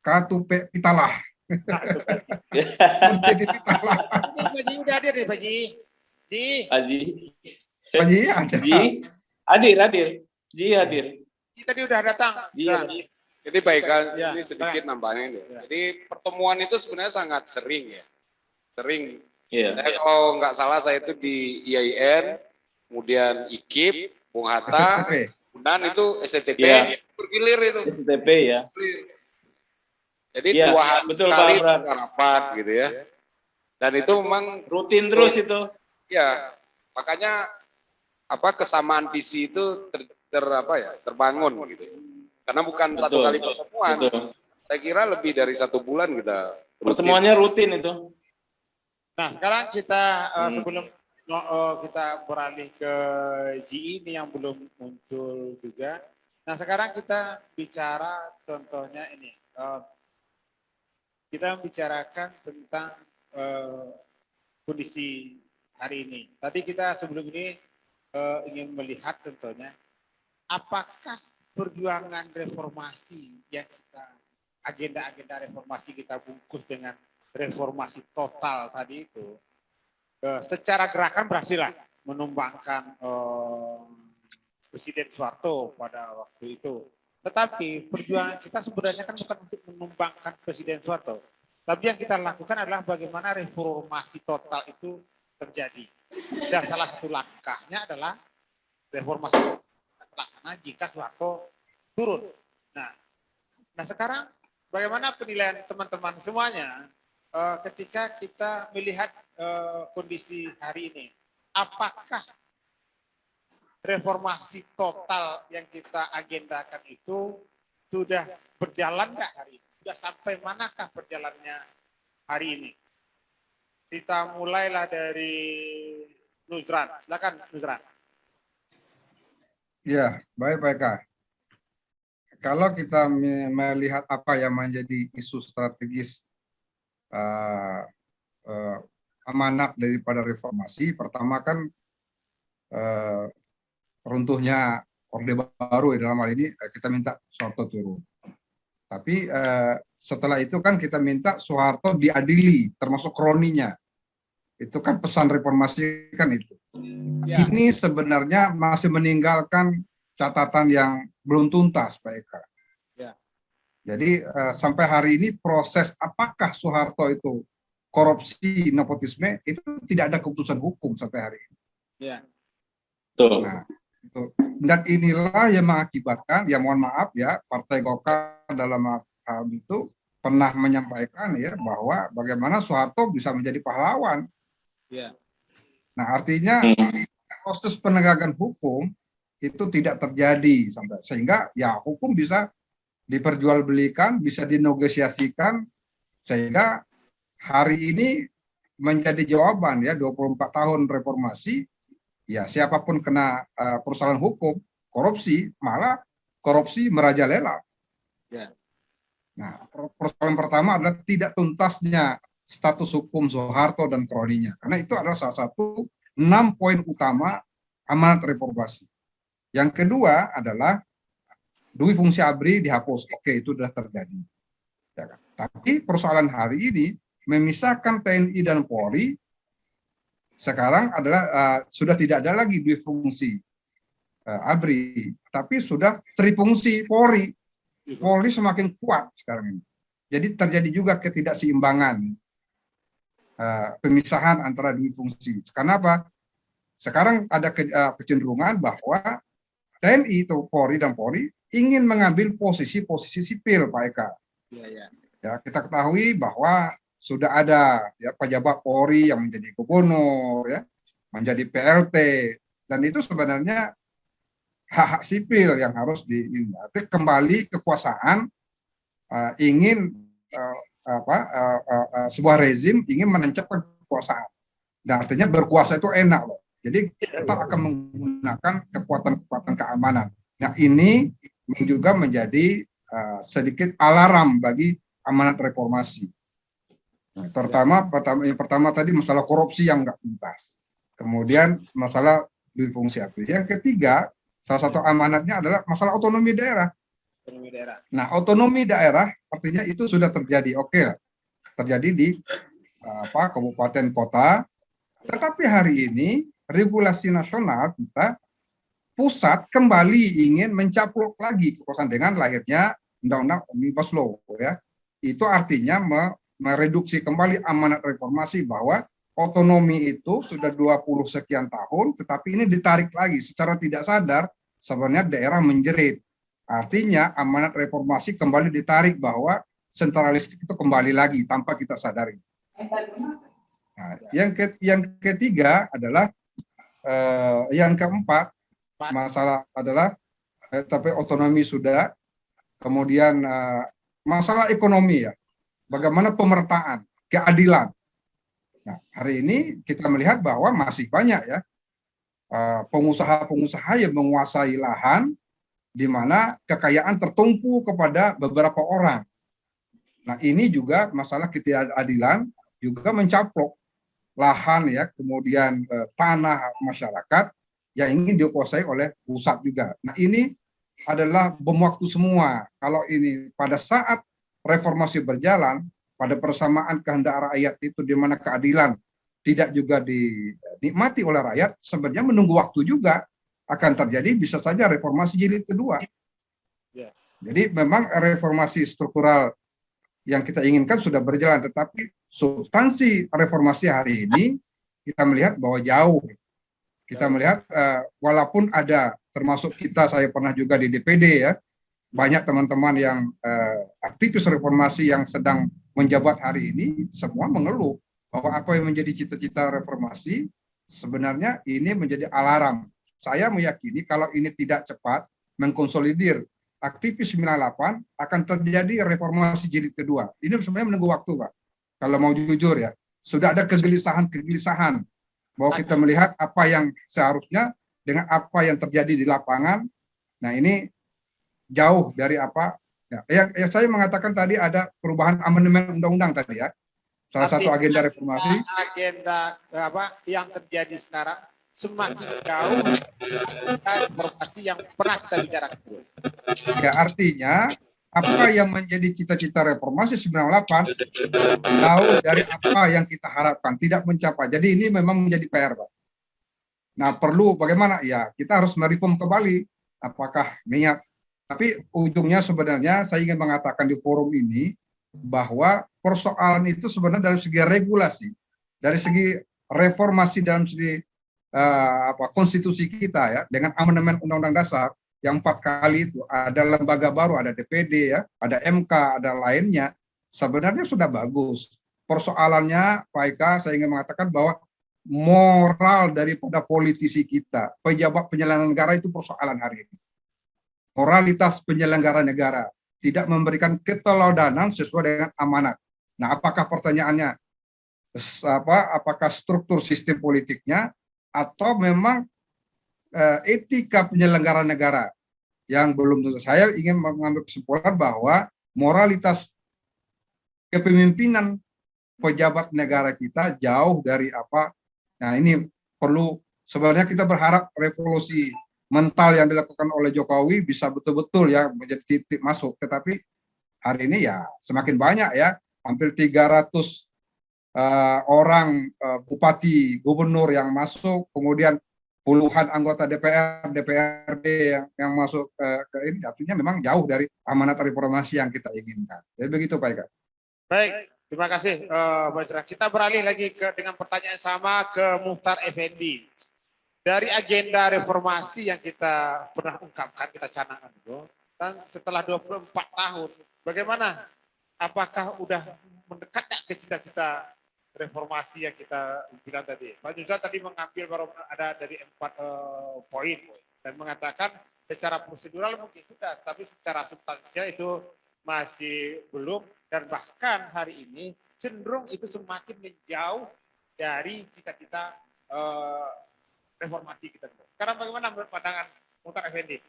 Katupe Pitalah. Berhenti di Pitalah. Pak Ji udah hadir nih Pak Ji. Pak Ji ada. Hadir. Ji hadir. Tadi udah datang. Jadi baikkan ini sedikit nambahnya. Jadi pertemuan itu sebenarnya sangat sering ya. Kalau nggak salah saya itu di IAIN, kemudian IKIP, Bung Hatta, dan itu STP, bergilir itu. STP ya. Jadi 2 hari sekali rapat gitu ya. Dan itu memang rutin terus itu. Ya, makanya kesamaan visi itu terbangun gitu. Karena bukan satu kali pertemuan. Saya kira lebih dari 1 bulan kita pertemuannya rutin itu. Nah, sekarang kita sebelum kita beralih ke GI ini yang belum muncul juga. Nah sekarang kita bicara contohnya ini, kita membicarakan tentang kondisi hari ini. Tadi kita sebelum ini ingin melihat contohnya, apakah perjuangan reformasi yang kita, agenda-agenda reformasi kita bungkus dengan reformasi total tadi itu, secara gerakan berhasil lah menumbangkan Presiden Soeharto pada waktu itu. Tetapi perjuangan kita sebenarnya kan bukan untuk menumbangkan Presiden Soeharto. Tapi yang kita lakukan adalah bagaimana reformasi total itu terjadi. Dan salah satu langkahnya adalah reformasi terlaksana jika Soeharto turun. Nah sekarang bagaimana penilaian teman-teman semuanya ketika kita melihat kondisi hari ini? Apakah reformasi total yang kita agendakan itu sudah berjalan nggak hari ini? Sudah sampai manakah perjalannya hari ini? Kita mulailah dari Nusran. Silakan Nusran. Ya, baik Pak Eka. Kalau kita melihat apa yang menjadi isu strategis amanat daripada reformasi, pertama kan runtuhnya Orde Baru dalam hal ini kita minta Soeharto turun. Tapi setelah itu kan kita minta Soeharto diadili, termasuk kroninya. Itu kan pesan reformasi kan itu. Ya. Ini sebenarnya masih meninggalkan catatan yang belum tuntas, Pak Eka. Ya. Jadi sampai hari ini proses apakah Soeharto itu korupsi, nepotisme, itu tidak ada keputusan hukum sampai hari ini. Ya. Betul. Nah, itu. Dan inilah yang mengakibatkan, ya mohon maaf ya, Partai Golkar dalam hal itu pernah menyampaikan ya bahwa bagaimana Soeharto bisa menjadi pahlawan. Ya. Nah artinya proses penegakan hukum itu tidak terjadi sampai sehingga ya hukum bisa diperjualbelikan, bisa dinegosiasikan sehingga hari ini menjadi jawaban ya 24 tahun reformasi. Ya, siapapun kena persoalan hukum, korupsi, malah korupsi merajalela. Ya. Nah, persoalan pertama adalah tidak tuntasnya status hukum Soeharto dan kroninya. Karena itu adalah salah satu 6 poin utama amanat reformasi. Yang kedua adalah dui fungsi ABRI dihapus. Oke, itu sudah terjadi. Ya kan? Tapi persoalan hari ini memisahkan TNI dan Polri sekarang adalah sudah tidak ada lagi dui fungsi ABRI, tapi sudah trifungsi Polri. Polri semakin kuat sekarang ini. Jadi terjadi juga ketidakseimbangan pemisahan antara dui fungsi. Kenapa? Sekarang ada kecenderungan bahwa TNI itu Polri dan Polri ingin mengambil posisi-posisi sipil, Pak Eka. Ya, kita ketahui bahwa sudah ada ya pejabat Polri yang menjadi gubernur, ya, menjadi PLT, dan itu sebenarnya hak-hak sipil yang harus kembali kekuasaan ingin sebuah rezim ingin menancapkan kekuasaan. Dan artinya berkuasa itu enak loh. Jadi kita akan menggunakan kekuatan-kekuatan keamanan. Nah ini juga menjadi sedikit alarm bagi amanat reformasi. Nah, yang pertama tadi masalah korupsi yang nggak tuntas. Kemudian masalah dui fungsi ABRI. Yang ketiga, salah satu amanatnya adalah masalah otonomi daerah. Nah, otonomi daerah artinya itu sudah terjadi, oke, terjadi di kabupaten kota. Tetapi hari ini regulasi nasional kita pusat kembali ingin mencaplok lagi kekuasaan dengan lahirnya Undang-Undang Omnibus Law, ya. Itu artinya mereduksi kembali amanat reformasi bahwa otonomi itu sudah 20 sekian tahun, tetapi ini ditarik lagi secara tidak sadar sebenarnya daerah menjerit. Artinya amanat reformasi kembali ditarik bahwa sentralistik itu kembali lagi tanpa kita sadari. Nah, yang ketiga adalah yang keempat masalah adalah tapi otonomi sudah, kemudian masalah ekonomi ya, bagaimana pemerataan, keadilan. Nah, hari ini kita melihat bahwa masih banyak ya pengusaha-pengusaha yang menguasai lahan di mana kekayaan tertumpu kepada beberapa orang. Nah, ini juga masalah ketidakadilan juga mencaplok lahan ya, kemudian tanah masyarakat yang ingin dikuasai oleh pusat juga. Nah, ini adalah bom waktu semua. Kalau ini pada saat reformasi berjalan, pada persamaan kehendak rakyat itu di mana keadilan tidak juga dinikmati oleh rakyat, sebenarnya menunggu waktu juga akan terjadi bisa saja reformasi jilid kedua. Jadi memang reformasi struktural yang kita inginkan sudah berjalan, tetapi substansi reformasi hari ini kita melihat bahwa jauh. Kita melihat walaupun ada, termasuk kita, saya pernah juga di DPD ya, banyak teman-teman yang aktivis reformasi yang sedang menjabat hari ini, semua mengeluh bahwa apa yang menjadi cita-cita reformasi sebenarnya ini menjadi alarm. Saya meyakini kalau ini tidak cepat mengkonsolidir aktivis 98 akan terjadi reformasi jilid kedua. Ini sebenarnya menunggu waktu, Pak. Kalau mau jujur ya, sudah ada kegelisahan bahwa kita melihat apa yang seharusnya dengan apa yang terjadi di lapangan. Nah, ini jauh dari apa ya, saya mengatakan tadi ada perubahan amandemen undang-undang tadi ya. Salah satu agenda reformasi. Agenda apa yang terjadi sekarang semakin jauh dari informasi yang pernah kita bicarakan. Ya, artinya apa yang menjadi cita-cita reformasi 98 jauh dari apa yang kita harapkan, tidak mencapai. Jadi ini memang menjadi PR, Pak. Nah, perlu bagaimana? Ya, kita harus mereform kembali apakah niat. Tapi ujungnya sebenarnya saya ingin mengatakan di forum ini bahwa persoalan itu sebenarnya dari segi regulasi, dari segi reformasi dalam segi konstitusi kita ya, dengan amandemen Undang-Undang Dasar yang 4 kali itu, ada lembaga baru, ada DPD ya, ada MK, ada lainnya, sebenarnya sudah bagus. Persoalannya Pak Eka, saya ingin mengatakan bahwa moral daripada politisi kita, pejabat penyelenggara negara itu persoalan hari ini. Moralitas penyelenggara negara tidak memberikan keteladanan sesuai dengan amanat. Nah, apakah pertanyaannya apakah struktur sistem politiknya atau memang etika penyelenggara negara yang belum tentu. Saya ingin mengambil kesimpulan bahwa moralitas kepemimpinan pejabat negara kita jauh dari apa. Nah, ini perlu sebenarnya kita berharap revolusi mental yang dilakukan oleh Jokowi bisa betul-betul ya menjadi titik masuk. Tetapi hari ini ya semakin banyak ya, hampir 300 orang bupati, gubernur yang masuk, kemudian puluhan anggota DPR, DPRD yang masuk ke ini, artinya memang jauh dari amanat reformasi yang kita inginkan. Jadi begitu Pak Eka. Baik, terima kasih Pak Isra. Kita beralih lagi dengan pertanyaan sama ke Muhtar Effendi. Dari agenda reformasi yang kita pernah ungkapkan, kita canangkan itu, dan setelah 24 tahun, bagaimana? Apakah udah mendekat ke cita-cita reformasi yang kita bilang tadi? Pak Yusra tadi mengambil baru ada dari 4 poin dan mengatakan secara prosedural mungkin sudah, tapi secara substansial itu masih belum, dan bahkan hari ini cenderung itu semakin menjauh dari cita-cita reformasi kita. Sekarang bagaimana menurut pandangan Muhtar Effendi?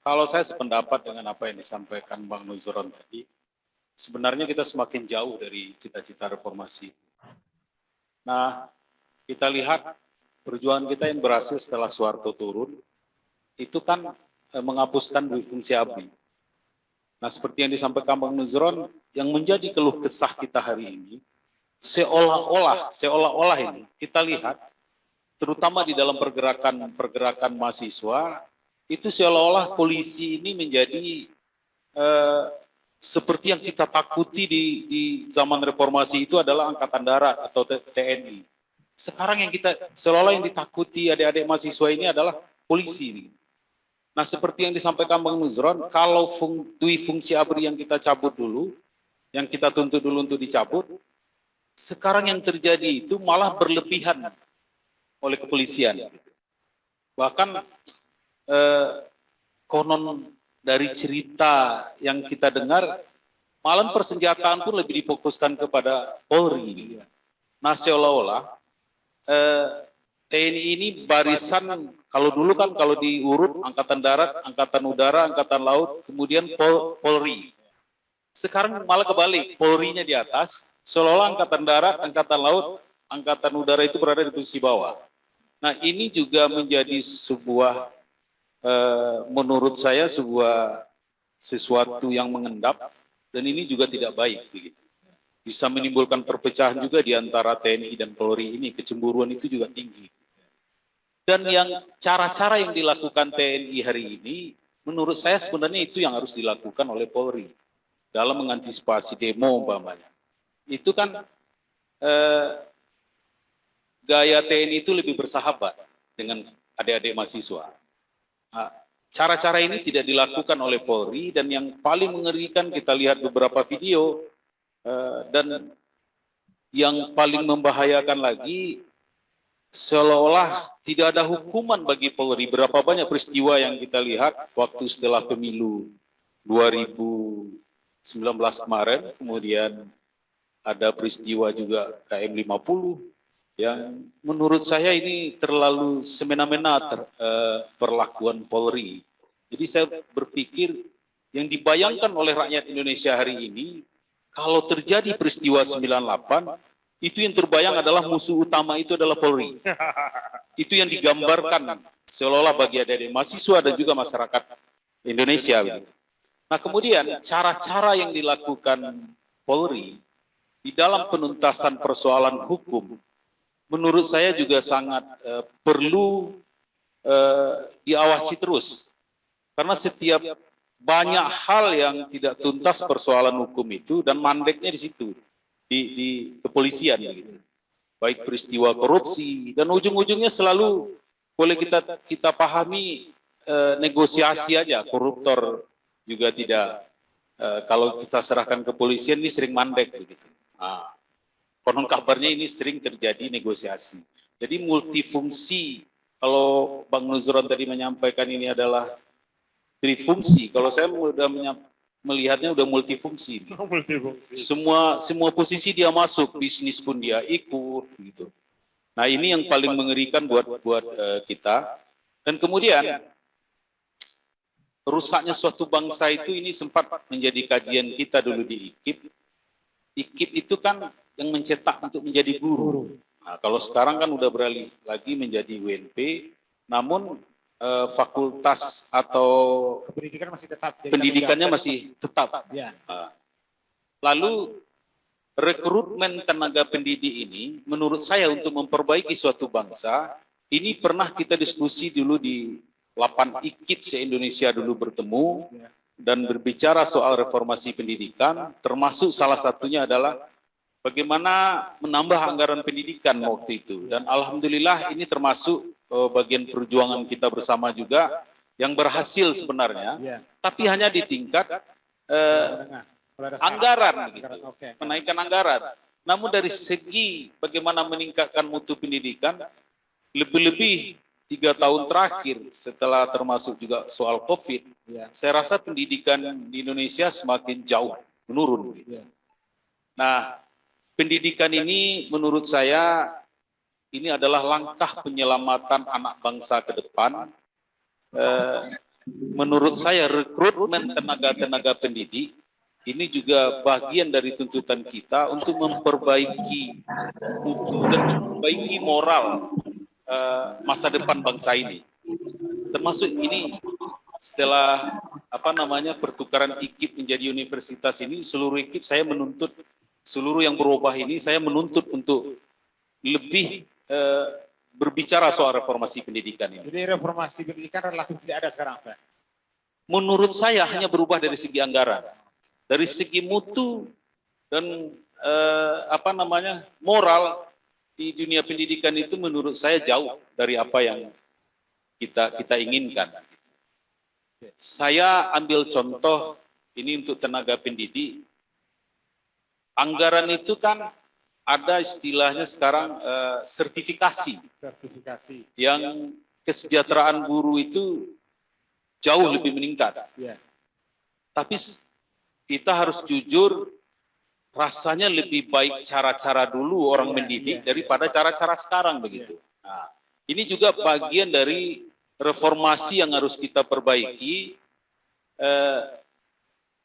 Kalau saya sependapat dengan apa yang disampaikan Bang Nuzuron tadi, sebenarnya kita semakin jauh dari cita-cita reformasi. Nah, kita lihat perjuangan kita yang berhasil setelah Soeharto turun, itu kan menghapuskan dui fungsi ABRI. Nah, seperti yang disampaikan Bang Nuzuron, yang menjadi keluh kesah kita hari ini, seolah-olah ini kita lihat, terutama di dalam pergerakan mahasiswa, itu seolah-olah polisi ini menjadi seperti yang kita takuti di zaman reformasi itu adalah Angkatan Darat atau TNI. Sekarang yang kita seolah-olah yang ditakuti adik-adik mahasiswa ini adalah polisi. Nah, seperti yang disampaikan Bang Nuzron, kalau dui fungsi ABRI yang kita cabut dulu, yang kita tuntut dulu untuk dicabut, sekarang yang terjadi itu malah berlebihan oleh kepolisian. Bahkan konon dari cerita yang kita dengar, malam persenjataan pun lebih difokuskan kepada Polri. Nah, seolah-olah TNI ini barisan, kalau dulu kan kalau diurut Angkatan Darat, Angkatan Udara, Angkatan Laut, kemudian Polri. Sekarang malah kebalik, Polri-nya di atas, seolah-olah Angkatan Darat, Angkatan Laut, Angkatan Udara itu berada di posisi bawah. Nah, ini juga menjadi sebuah, menurut saya sesuatu yang mengendap, dan ini juga tidak baik, begitu. Bisa menimbulkan perpecahan juga di antara TNI dan Polri ini, kecemburuan itu juga tinggi. Dan yang cara-cara yang dilakukan TNI hari ini, menurut saya sebenarnya itu yang harus dilakukan oleh Polri dalam mengantisipasi demo umpamanya. Itu kan gaya TNI itu lebih bersahabat dengan adik-adik mahasiswa. Nah, cara-cara ini tidak dilakukan oleh Polri, dan yang paling mengerikan kita lihat beberapa video, dan yang paling membahayakan lagi, seolah-olah tidak ada hukuman bagi Polri. Berapa banyak peristiwa yang kita lihat waktu setelah pemilu 2019 kemarin, kemudian ada peristiwa juga KM 50, yang menurut saya ini terlalu semena-mena perlakuan Polri. Jadi saya berpikir yang dibayangkan oleh rakyat Indonesia hari ini, kalau terjadi peristiwa 98, itu yang terbayang adalah musuh utama itu adalah Polri. Itu yang digambarkan seolah-olah bagi adik-adik mahasiswa dan juga masyarakat Indonesia. Nah, kemudian cara-cara yang dilakukan Polri di dalam penuntasan persoalan hukum, menurut saya juga sangat perlu diawasi terus. Karena setiap banyak hal yang tidak tuntas persoalan hukum itu, dan mandeknya di situ, di kepolisian, gitu. Baik peristiwa korupsi, dan ujung-ujungnya selalu boleh kita pahami negosiasi aja. Koruptor juga tidak, kalau kita serahkan ke kepolisian ini sering mandek, begitu. Nah, konon kabarnya ini sering terjadi negosiasi. Jadi multifungsi, kalau Bang Nuzron tadi menyampaikan ini adalah trifungsi, kalau saya sudah melihatnya udah multifungsi. Semua posisi dia masuk, bisnis pun dia ikut, gitu. Nah, ini yang paling mengerikan buat kita. Dan kemudian rusaknya suatu bangsa itu, ini sempat menjadi kajian kita dulu di IKIP. IKIP itu kan yang mencetak untuk menjadi guru. Nah, kalau sekarang kan udah beralih lagi menjadi UNP, namun fakultas atau pendidikan masih tetap. Pendidikannya masih tetap. Ya. Lalu rekrutmen tenaga pendidik ini, menurut saya untuk memperbaiki suatu bangsa, ini pernah kita diskusi dulu di 8 IKIP se-Indonesia dulu bertemu dan berbicara soal reformasi pendidikan, termasuk salah satunya adalah bagaimana menambah anggaran pendidikan waktu itu. Dan alhamdulillah ini termasuk bagian perjuangan kita bersama juga yang berhasil sebenarnya, tapi hanya di tingkat anggaran, gitu. Menaikkan anggaran. Namun dari segi bagaimana meningkatkan mutu pendidikan, lebih-lebih 3 tahun terakhir setelah termasuk juga soal COVID, saya rasa pendidikan di Indonesia semakin jauh menurun. Gitu. Nah, pendidikan ini menurut saya ini adalah langkah penyelamatan anak bangsa ke depan. Menurut saya rekrutmen tenaga-tenaga pendidik ini juga bagian dari tuntutan kita untuk memperbaiki mutu dan memperbaiki moral masa depan bangsa ini. Termasuk ini setelah pertukaran IKIP menjadi universitas ini, seluruh IKIP saya menuntut, seluruh yang berubah ini saya menuntut untuk lebih berbicara soal reformasi pendidikan ini. Jadi reformasi pendidikan relatif tidak ada sekarang, Pak. Menurut saya hanya berubah dari segi anggaran, dari segi mutu dan moral di dunia pendidikan itu menurut saya jauh dari apa yang kita inginkan. Saya ambil contoh ini untuk tenaga pendidik. Anggaran itu kan ada istilahnya sekarang sertifikasi. Yang kesejahteraan guru itu jauh lebih meningkat. Tapi kita harus jujur, rasanya lebih baik cara-cara dulu orang mendidik daripada cara-cara sekarang begitu. Nah, ini juga bagian dari reformasi yang harus kita perbaiki,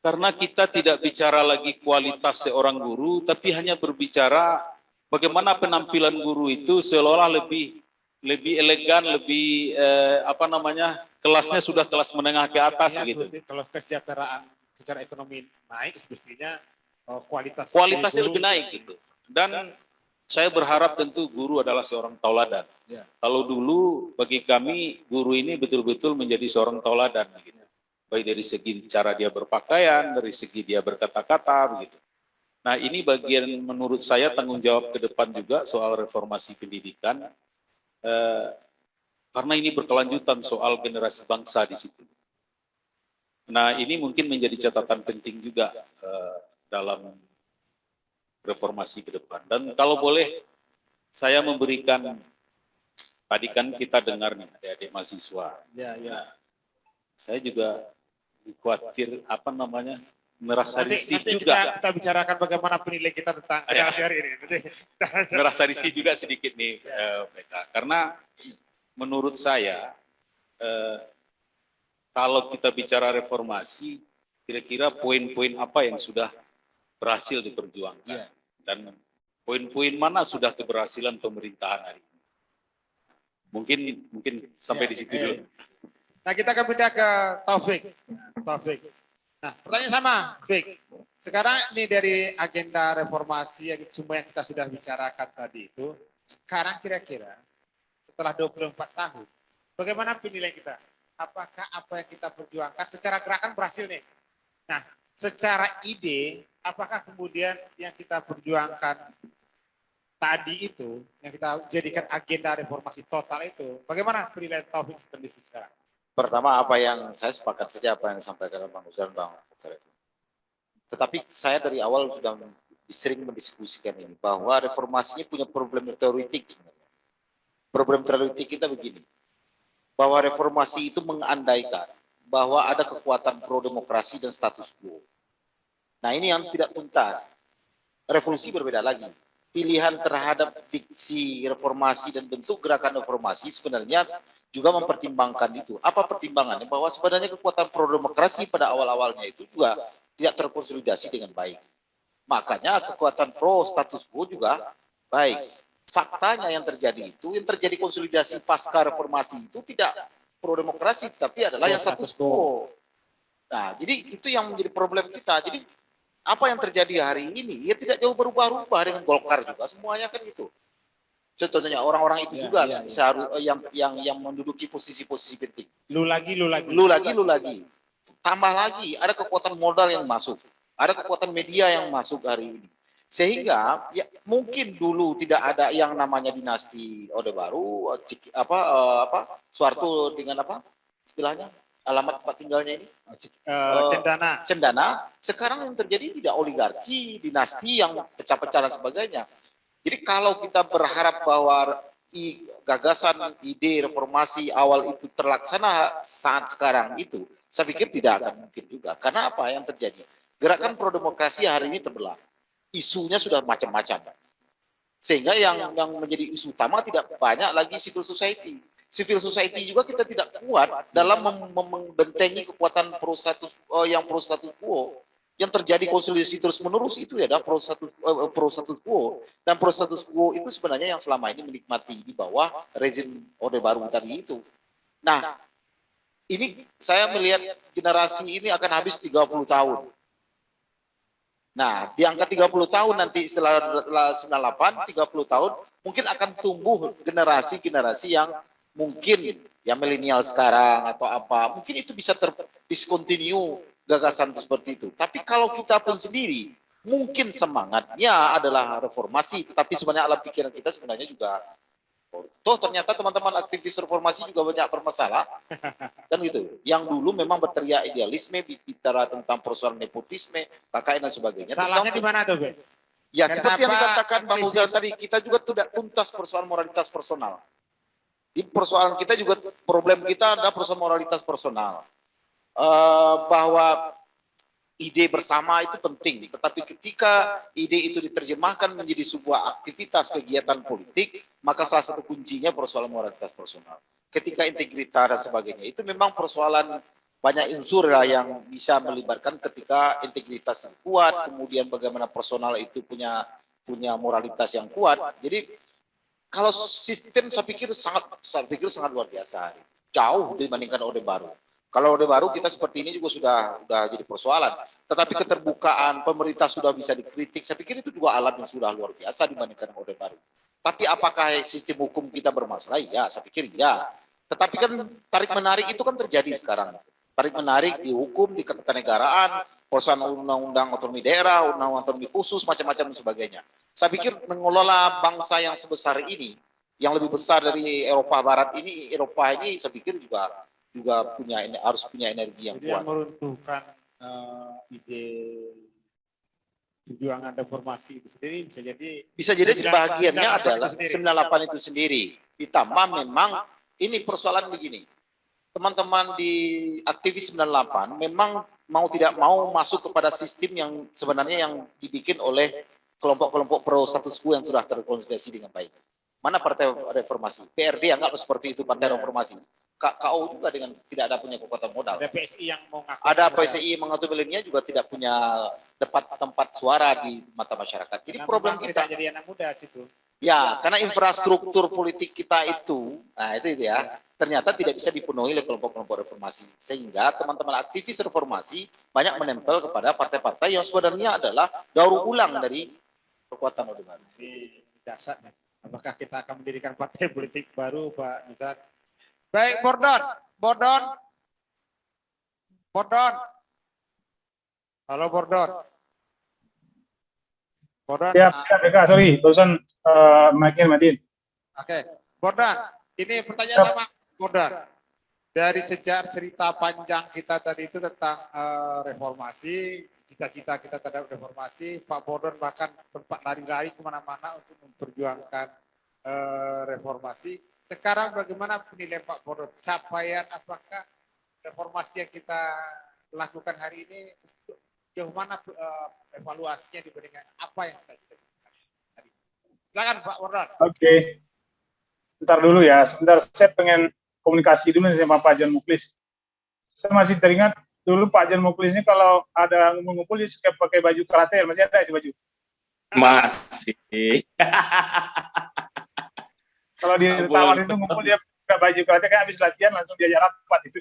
karena kita tidak bicara lagi kualitas seorang guru, tapi hanya berbicara bagaimana penampilan guru itu seolah-olah lebih elegan, lebih kelasnya sudah kelas menengah ke atas begitu. Kalau kesejahteraan secara ekonomi naik, semestinya Kualitasnya lebih naik gitu. Dan saya berharap tentu guru adalah seorang tauladan. Kalau dulu bagi kami guru ini betul-betul menjadi seorang tauladan gitu. Baik dari segi cara dia berpakaian, dari segi dia berkata-kata begitu. Nah, ini bagian menurut saya tanggung jawab ke depan juga soal reformasi pendidikan. Karena ini berkelanjutan soal generasi bangsa di situ. Nah, ini mungkin menjadi catatan penting juga dalam reformasi ke depan. Dan kalau boleh saya memberikan, tadi kan kita dengar nih adik-adik mahasiswa. Saya juga khawatir merasa risih juga. Kita bicarakan bagaimana penilaian kita tentang hari ini. Merasa risih juga sedikit nih, PK. Karena menurut saya kalau kita bicara reformasi, kira-kira poin-poin apa yang sudah berhasil diperjuangkan dan poin-poin mana sudah keberhasilan pemerintahan hari ini. Mungkin sampai di situ dulu. Nah, kita akan pindah ke Taufik. Nah, pertanyaan sama, Fik. Sekarang ini dari agenda reformasi yang semua yang kita sudah bicarakan tadi itu, sekarang kira-kira setelah 24 tahun, bagaimana penilaian kita? Apakah apa yang kita perjuangkan secara gerakan berhasil nih? Nah, secara ide, apakah kemudian yang kita perjuangkan tadi itu, yang kita jadikan agenda reformasi total itu, bagaimana penilaian Taufik kondisi sekarang? Pertama, apa yang saya sepakat saja apa yang disampaikan Bang Uzan, Bang Mukhtar. Tetapi saya dari awal sudah sering mendiskusikan ini, bahwa reformasinya punya problem teoretik sebenarnya. Problem teoretik kita begini, bahwa reformasi itu mengandaikan bahwa ada kekuatan pro-demokrasi dan status quo. Nah, ini yang tidak tuntas. Revolusi berbeda lagi. Pilihan terhadap diksi reformasi dan bentuk gerakan reformasi sebenarnya juga mempertimbangkan itu. Apa pertimbangannya? Bahwa sebenarnya kekuatan pro-demokrasi pada awal-awalnya itu juga tidak terkonsolidasi dengan baik. Makanya kekuatan pro-status quo juga baik. Faktanya yang terjadi itu, yang terjadi konsolidasi pasca reformasi itu tidak pro-demokrasi, tapi adalah yang status quo. Nah, jadi itu yang menjadi problem kita. Jadi apa yang terjadi hari ini, ya tidak jauh berubah-ubah dengan Golkar juga, semuanya kan itu. Contohnya orang-orang itu juga yang menduduki posisi-posisi penting. Lu lagi. Tambah lagi, ada kekuatan modal yang masuk, ada kekuatan media yang masuk hari ini. Sehingga ya, mungkin dulu tidak ada yang namanya dinasti Orde Baru, Soeharto dengan apa istilahnya, alamat tempat tinggalnya ini, Cendana. Sekarang yang terjadi tidak oligarki, dinasti yang pecah-pecah dan sebagainya. Jadi kalau kita berharap bahwa gagasan ide reformasi awal itu terlaksana saat sekarang itu, saya pikir tidak akan mungkin juga. Karena apa yang terjadi? Gerakan pro-demokrasi hari ini terbelah. Isunya sudah macam-macam. Sehingga yang menjadi isu utama tidak banyak lagi civil society. Civil society juga kita tidak kuat dalam membentengi kekuatan pro status quo. Yang terjadi konsolidasi terus-menerus itu ya pro status quo. Dan pro status quo itu sebenarnya yang selama ini menikmati di bawah rezim Orde Baru tadi itu. Nah, ini saya melihat generasi ini akan habis 30 tahun. Nah, di angka 30 tahun nanti setelah 98, 30 tahun, mungkin akan tumbuh generasi-generasi yang mungkin ya milenial sekarang atau apa, mungkin itu bisa terdiskontinue gagasan seperti itu. Tapi kalau kita pun sendiri, mungkin semangatnya adalah reformasi, tetapi sebenarnya alam pikiran kita sebenarnya juga, toh ternyata teman-teman aktivis reformasi juga banyak bermasalah, kan gitu. Yang dulu memang berteriak idealisme, bicara tentang persoalan nepotisme, KKN dan sebagainya. Salahnya di mana tuh, Be? Ya, seperti yang dikatakan Bang Uzal tadi, kita juga tidak tuntas persoalan moralitas personal. Di persoalan kita juga, problem kita adalah persoalan moralitas personal. Bahwa ide bersama itu penting, tetapi ketika ide itu diterjemahkan menjadi sebuah aktivitas kegiatan politik, maka salah satu kuncinya persoalan moralitas personal. Ketika integritas dan sebagainya, itu memang persoalan banyak unsur lah yang bisa melibatkan ketika integritas yang kuat, kemudian bagaimana personal itu punya moralitas yang kuat. Jadi kalau sistem saya pikir sangat luar biasa, jauh dibandingkan Orde Baru. Kalau Orde Baru kita seperti ini juga sudah jadi persoalan. Tetapi keterbukaan pemerintah sudah bisa dikritik, saya pikir itu juga alat yang sudah luar biasa dibandingkan Orde Baru. Tapi apakah sistem hukum kita bermasalah? Ya, saya pikir ya. Tetapi kan tarik-menarik itu kan terjadi sekarang. Tarik-menarik di hukum, di ketatanegaraan, persoalan undang-undang otonomi daerah, undang-undang otonomi khusus, macam-macam dan sebagainya. Saya pikir mengelola bangsa yang sebesar ini, yang lebih besar dari Eropa Barat ini, Eropa ini saya pikir juga harus punya energi yang Jadi kuat. yang meruntuhkan ide perjuangan reformasi itu sendiri bisa jadi Sebagiannya adalah 98 itu sendiri. Ditambah memang ini persoalan begini. Teman-teman di aktivis 98 memang mau tidak mau masuk kepada sistem yang sebenarnya yang dibikin oleh kelompok-kelompok pro status quo yang sudah terkonsolidasi dengan baik. Mana Partai Reformasi? PRD anggap seperti itu Partai Reformasi. KO juga dengan tidak ada punya kekuatan modal. Ada PSI yang mau ngaku. Ada PSI mengatur milenial juga tidak punya tempat suara di mata masyarakat. Jadi Karena problem memang kita tidak jadi anak muda situ. ya karena infrastruktur politik kita itu, nah itu ya ternyata tidak bisa dipenuhi oleh kelompok-kelompok reformasi. Sehingga teman-teman aktivis reformasi banyak menempel kepada partai-partai yang sebenarnya adalah daur ulang dari kekuatan Orde Baru. Di dasarnya. Apakah kita akan mendirikan partai politik baru, Pak Nusrat? Baik, Bordon. Halo, Bordon. Siap, Eka, sorry, barusan mic-nya matiin. Oke, Bordon. Ini pertanyaan sama Bordon. Dari sejak cerita panjang kita tadi itu tentang reformasi, cita-cita kita terhadap reformasi, Pak Bordon bahkan sempat lari-lari kemana-mana untuk memperjuangkan reformasi. Sekarang bagaimana penilaian Pak Bordon? Capaian apakah reformasi yang kita lakukan hari ini, jauh mana evaluasinya dibandingkan apa yang kita lakukan hari ini? Silakan Pak Bordon. Oke. Bentar dulu ya, sebentar saya pengen komunikasi dulu sama Pak John Muklis. Saya masih teringat dulu Pak John Muklis ini kalau ada ngumpul dia suka pakai baju karate, masih ada itu baju? Masih. Kalau di tawar itu ngumpul dia pakai baju karate, kan habis latihan langsung diajak rapat itu.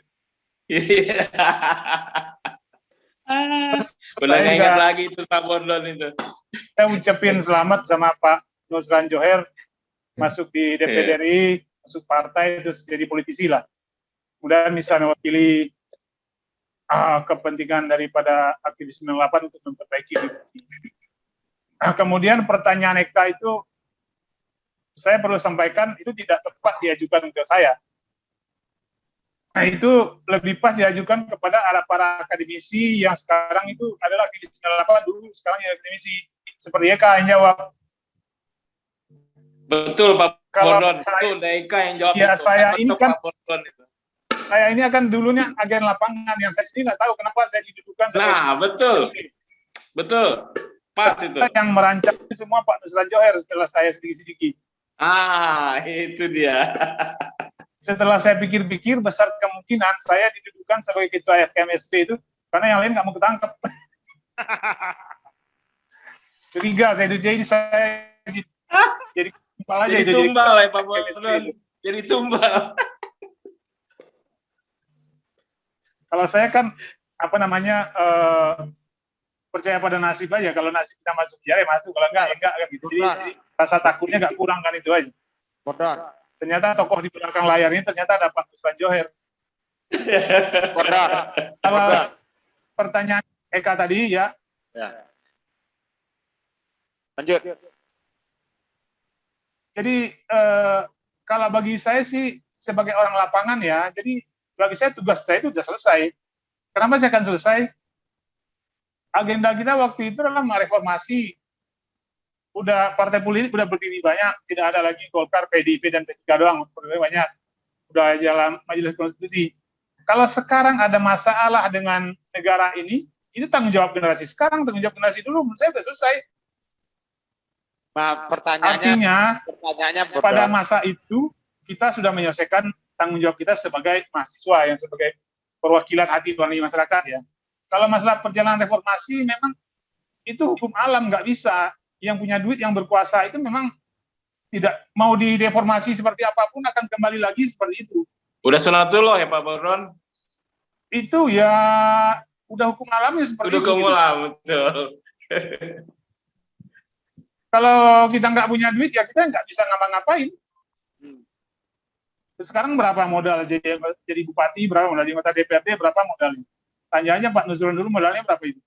Udah nggak ingat lagi itu Pak Bordon itu. Saya ucapin selamat sama Pak Nusran Johar masuk di DPD RI, masuk partai, terus jadi politisi lah. Kemudian bisa mewakili kepentingan daripada aktivis 98 untuk memperbaiki diri. Kemudian pertanyaan Eka itu saya perlu sampaikan itu tidak tepat diajukan ke saya. Nah itu lebih pas diajukan kepada para akademisi yang sekarang itu adalah aktivis 98 dulu, sekarang jadi akademisi. Seperti Eka yang jawab. Betul Pak Bordon, itu Eka yang jawab. Ya itu. saya ini kan, Pak Bordon itu. saya ini akan dulunya agen lapangan yang saya sendiri nggak tahu kenapa saya didudukan. Nah betul, pas itu. Yang merancang itu semua Pak Nusran Johar setelah saya sedikit-sedikit. Itu dia. Setelah saya pikir-pikir, besar kemungkinan saya didudukan sebagai ketua FKMSP itu karena yang lain nggak mau ketangkep. Curiga saya itu, jadi saya jadi tumbal aja. Jadi tumbal ya Pak Bordon. Jadi tumbal. Kalau saya kan percaya pada nasib aja. Kalau nasib kita masuk penjara ya masuk, kalau enggak kan gitu. Jadi rasa takutnya nggak kurang kan itu aja. Bordon. Ternyata tokoh di belakang layar ini ternyata ada Pak Nusran Johar. Kalau pertanyaan Eka tadi ya. Lanjut. Jadi kalau bagi saya sih sebagai orang lapangan ya, jadi bagi saya tugas saya itu sudah selesai. Kenapa saya akan selesai? Agenda kita waktu itu adalah mereformasi. Udah partai politik udah berdiri banyak, tidak ada lagi Golkar, PDIP dan P3 doang, banyak. Udah jalan Majelis Konstitusi. Kalau sekarang ada masalah dengan negara ini, Itu tanggung jawab generasi sekarang, tanggung jawab generasi dulu menurut saya sudah selesai. Nah, Artinya pertanyaannya pada masa itu kita sudah menyelesaikan tanggung jawab kita sebagai mahasiswa yang sebagai perwakilan hati nurani masyarakat ya. Kalau masalah perjalanan reformasi memang itu hukum alam, nggak bisa. Yang punya duit, yang berkuasa itu memang tidak mau direformasi seperti apapun akan kembali lagi seperti itu. Udah sunatullah ya Pak Bordon? Itu ya udah hukum alamnya seperti Udah itu. hukum alam, betul. Kalau kita nggak punya duit ya kita nggak bisa ngapa-ngapain. Sekarang berapa modal jadi bupati, berapa modal jadi anggota DPRD, berapa modalnya? Tanya aja Pak Nuzron dulu modalnya berapa itu.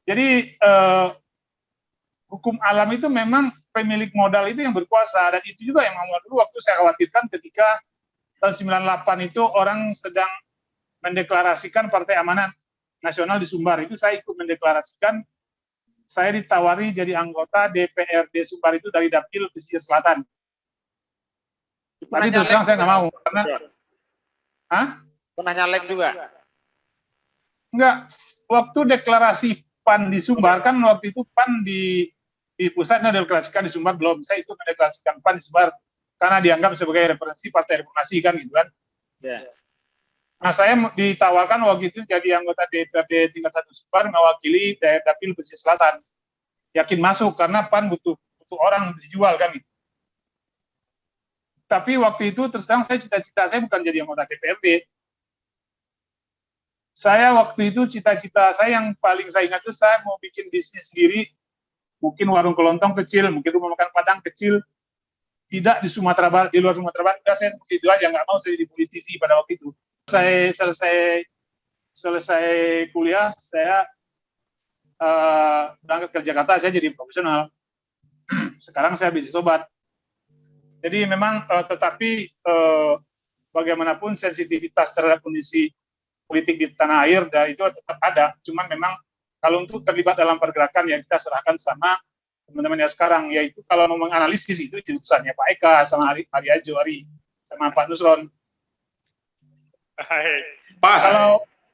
Jadi hukum alam itu memang pemilik modal itu yang berkuasa, dan itu juga yang dulu waktu saya khawatirkan ketika tahun 98 itu orang sedang mendeklarasikan Partai Amanat Nasional di Sumbar. Itu saya ikut mendeklarasikan, saya ditawari jadi anggota DPRD Sumbar itu dari Dapil Pesisir Selatan. Tapi terus terang saya nggak mau karena pernah nyalek juga. Enggak, waktu deklarasi PAN di Sumbar kan waktu itu PAN di pusatnya deklarasikan di Sumbar belum. Saya ikut mendeklarasikan PAN di Sumbar karena dianggap sebagai referensi partai reformasi kan gitu kan. Ya. Nah, saya ditawarkan waktu itu jadi anggota DPRD tingkat 1 Sumbar mewakili daerah Dapil Pesisir Selatan. Yakin masuk karena PAN butuh orang dijual kan gitu. Tapi waktu itu terus terang saya cita-cita saya bukan jadi anggota DPRD. Saya waktu itu cita-cita saya yang paling saya ingat itu saya mau bikin bisnis sendiri, mungkin warung kelontong kecil, mungkin rumah makan Padang kecil, tidak di Sumatera Barat, di luar Sumatera Barat. Saya seperti itu aja, nggak mau saya jadi politisi pada waktu itu. Saya selesai kuliah, saya berangkat ke Jakarta, saya jadi profesional. Sekarang saya bisnis obat. Jadi memang tetapi bagaimanapun sensitivitas terhadap kondisi politik di tanah air dan itu tetap ada. Cuman memang kalau untuk terlibat dalam pergerakan yang kita serahkan sama teman-teman yang sekarang, yaitu kalau mau menganalisis itu jurusannya Pak Eka sama Ari Ajori sama Pak Nusron. Pas.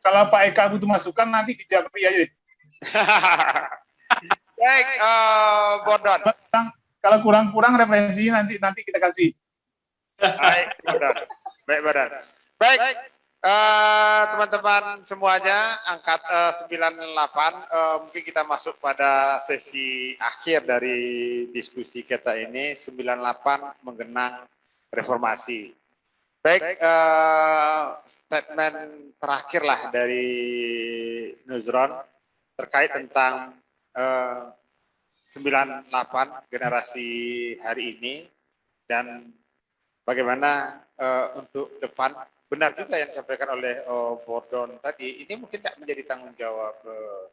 Kalau Pak Eka butuh masukan nanti di Japri aja deh. Baik, Bordon. Kalau kurang-kurang referensi nanti kita kasih. Baik, Bordon. Baik, teman-teman semuanya, angkat 98, mungkin kita masuk pada sesi akhir dari diskusi kita ini. 98 menggenang reformasi. Baik, statement terakhir lah dari Nuzron terkait tentang 98 generasi hari ini dan bagaimana untuk depan. Benar juga yang disampaikan oleh Bordon tadi, ini mungkin tak menjadi tanggung jawab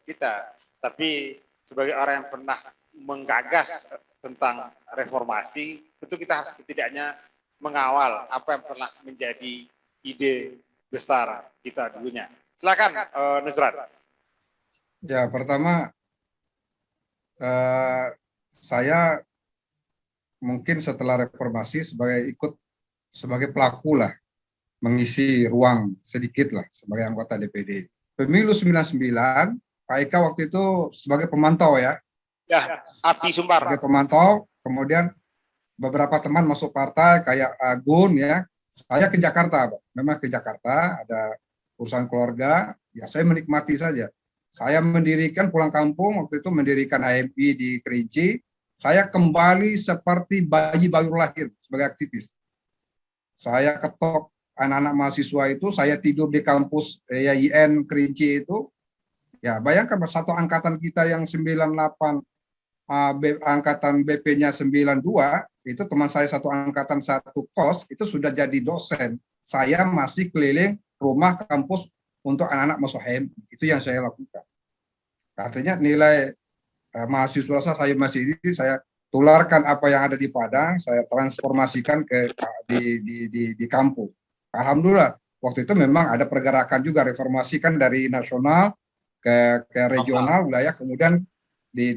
kita, tapi sebagai orang yang pernah menggagas tentang reformasi, tentu kita harus setidaknya mengawal apa yang pernah menjadi ide besar kita dulunya. Silakan, Nuzron. Ya, pertama saya mungkin setelah reformasi sebagai pelaku lah, mengisi ruang sedikit lah sebagai anggota DPD. Pemilu 99, Pak Eka waktu itu sebagai pemantau ya. Ya, Api Sumbar. Sebagai pemantau, kemudian beberapa teman masuk partai kayak Agun ya. Saya ke Jakarta, Pak. Memang ke Jakarta, ada urusan keluarga, ya saya menikmati saja. Saya mendirikan pulang kampung, waktu itu mendirikan HMI di Kerinci. Saya kembali seperti bayi baru lahir sebagai aktivis. Saya ketok anak-anak mahasiswa itu, saya tidur di kampus IAIN Kerinci itu. Ya, bayangkan satu angkatan kita yang 98, angkatan BP-nya 92, itu teman saya satu angkatan satu kos, itu sudah jadi dosen. Saya masih keliling rumah kampus untuk anak-anak masuk HMI. Itu yang saya lakukan. Artinya nilai mahasiswa saya masih ini, saya tularkan apa yang ada di Padang, saya transformasikan di kampung. Alhamdulillah, waktu itu memang ada pergerakan juga reformasi kan dari nasional ke regional, wilayah, kemudian di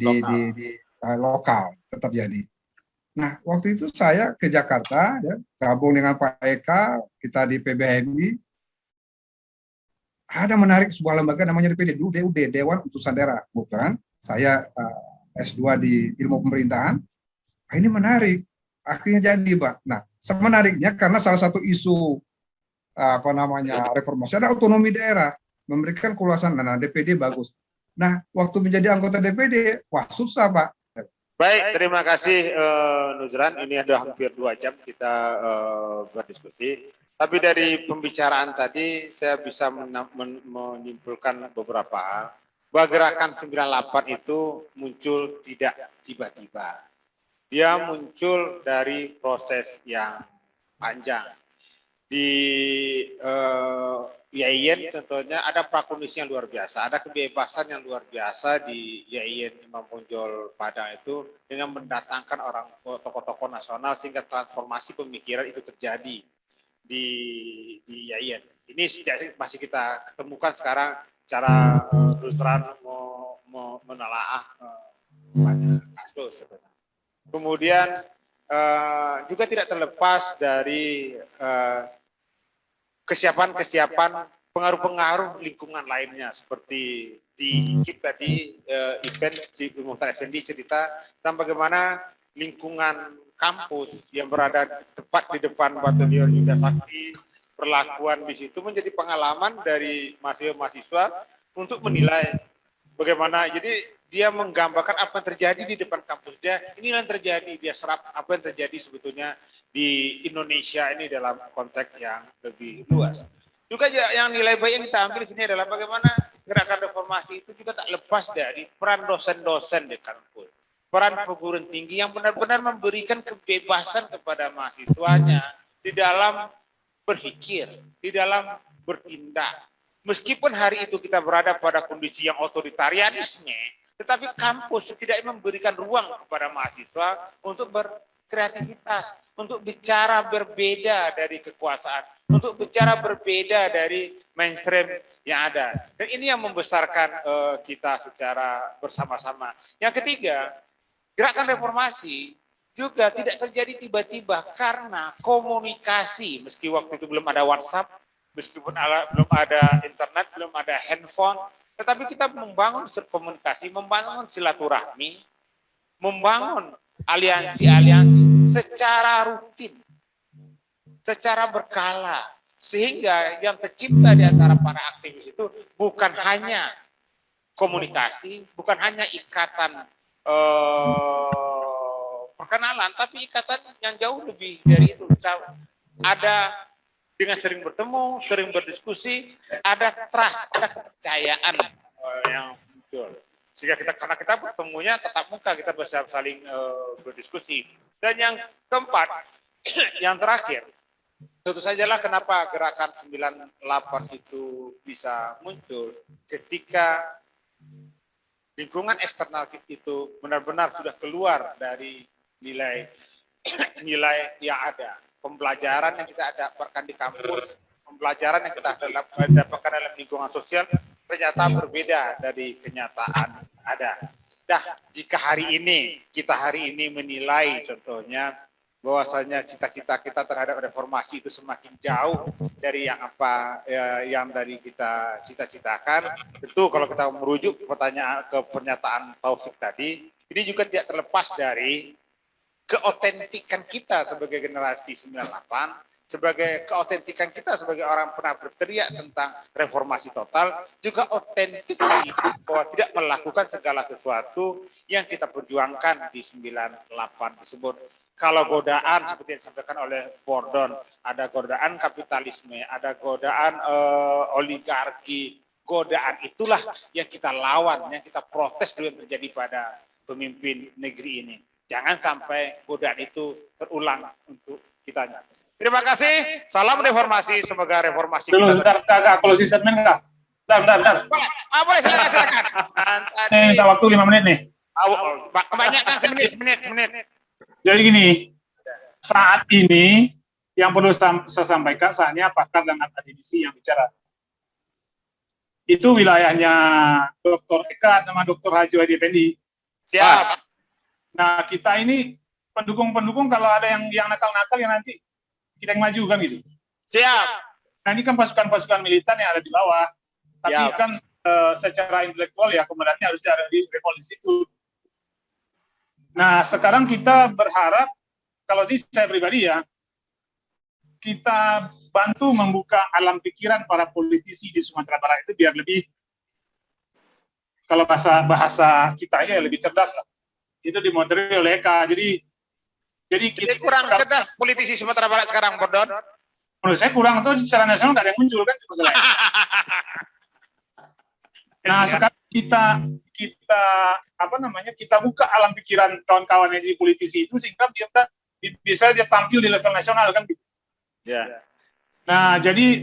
lokal tetap jadi. Nah, waktu itu saya ke Jakarta, ya, gabung dengan Pak Eka, kita di PBHMI. ada menarik sebuah lembaga namanya DPD, DUD, Dewan Utusan Daerah, bukan? Saya S2 di ilmu pemerintahan. Ini menarik, akhirnya jadi, Pak. Nah, menariknya karena salah satu isu reformasi ada otonomi daerah, memberikan keluasan. Nah, DPD bagus. Nah, waktu menjadi anggota DPD, wah susah, Pak. Baik, terima kasih Nuzran. Ini ada hampir 2 jam kita berdiskusi. Tapi dari pembicaraan tadi saya bisa menyimpulkan beberapa hal. Bahwa gerakan 98 itu muncul tidak tiba-tiba. Dia muncul dari proses yang panjang. Di YIN tentunya ada prakondisi yang luar biasa, ada kebebasan yang luar biasa di YIN Imam Bonjol Padang itu dengan mendatangkan orang tokoh-tokoh nasional sehingga transformasi pemikiran itu terjadi di YIN. Ini masih kita temukan sekarang cara Nuzran menelaah banyak kasus sebenarnya. Kemudian juga tidak terlepas dari kesiapan pengaruh-pengaruh lingkungan lainnya seperti di tadi event si Muhtar Effendi cerita tentang bagaimana lingkungan kampus yang berada tepat di depan Batalion Yuda Sakti, perlakuan di situ menjadi pengalaman dari mahasiswa untuk menilai bagaimana. Jadi dia menggambarkan apa yang terjadi di depan kampusnya, inilah yang terjadi, dia serap apa yang terjadi sebetulnya di Indonesia ini dalam konteks yang lebih luas. Juga yang nilai baik yang kita ambil di sini adalah bagaimana gerakan reformasi itu juga tak lepas dari peran dosen-dosen di kampus, peran perguruan tinggi yang benar-benar memberikan kebebasan kepada mahasiswanya di dalam berpikir, di dalam bertindak. Meskipun hari itu kita berada pada kondisi yang otoritarianisme, tetapi kampus setidaknya memberikan ruang kepada mahasiswa untuk berkreativitas, untuk bicara berbeda dari kekuasaan, untuk bicara berbeda dari mainstream yang ada. Dan ini yang membesarkan kita secara bersama-sama. Yang ketiga, gerakan reformasi juga tidak terjadi tiba-tiba karena komunikasi, meski waktu itu belum ada WhatsApp, meskipun belum ada internet, belum ada handphone, tetapi kita membangun komunikasi, membangun silaturahmi, membangun aliansi-aliansi secara rutin, secara berkala, sehingga yang tercipta di antara para aktivis itu bukan hanya komunikasi, bukan hanya ikatan perkenalan, tapi ikatan yang jauh lebih dari itu. Ada dengan sering bertemu, sering berdiskusi, ada trust, ada kepercayaan yang muncul. Sehingga karena kita bertemunya tatap muka, kita bisa saling berdiskusi. Dan yang keempat, yang terakhir, tentu sajalah kenapa gerakan 98 itu bisa muncul ketika lingkungan eksternal itu benar-benar sudah keluar dari nilai yang ada. Pembelajaran yang kita dapatkan di kampus, pembelajaran yang kita dapatkan dalam lingkungan sosial ternyata berbeda dari kenyataan ada. Nah, jika kita hari ini menilai contohnya bahwasanya cita-cita kita terhadap reformasi itu semakin jauh dari yang dari kita cita-citakan, tentu kalau kita merujuk ke pernyataan Taufik tadi, ini juga tidak terlepas dari keotentikan kita sebagai generasi 98, sebagai keotentikan kita sebagai orang pernah berteriak tentang reformasi total, juga otentik bahwa tidak melakukan segala sesuatu yang kita perjuangkan di 98 tersebut. Kalau godaan seperti yang disampaikan oleh Bordon, ada godaan kapitalisme, ada godaan oligarki, godaan itulah yang kita lawan, yang kita protes dulu yang terjadi pada pemimpin negeri ini. Jangan sampai godaan itu terulang untuk kitanya. Terima kasih. Salam reformasi. Semoga reformasi Dulu, kita. Kak, kalau si statement Kak. Bentar. Boleh, silakan. Minta waktu 5 menit nih. Kebanyakan semenit. Jadi gini, saat ini yang perlu saya sampaikan saatnya pakar dan akademisi yang bicara. Itu wilayahnya Dr. Eka sama Dr. Haji Wahid Effendi. Siap. Nah, kita ini pendukung-pendukung kalau ada yang nakal-nakal yang nanti kita yang maju kan gitu. Siap. Nah, ini kan pasukan-pasukan militan yang ada di bawah. Tapi Ya. kan secara intelektual ya komandannya harusnya ada di Revolt Institute. Nah, sekarang kita berharap, kalau di saya pribadi ya, kita bantu membuka alam pikiran para politisi di Sumatera Barat itu biar lebih, kalau bahasa kita ya lebih cerdas lah. Itu dimotori oleh Eka. Jadi Jadi kurang cerdas politisi Sumatera Barat sekarang, Bordon. menurut saya kurang, tuh secara nasional nggak ada yang muncul kan masalahnya. Nah, sekarang kita buka alam pikiran kawan-kawan yang jadi politisi itu sehingga bisa dia tampil di level nasional kan gitu. Ya. Nah, jadi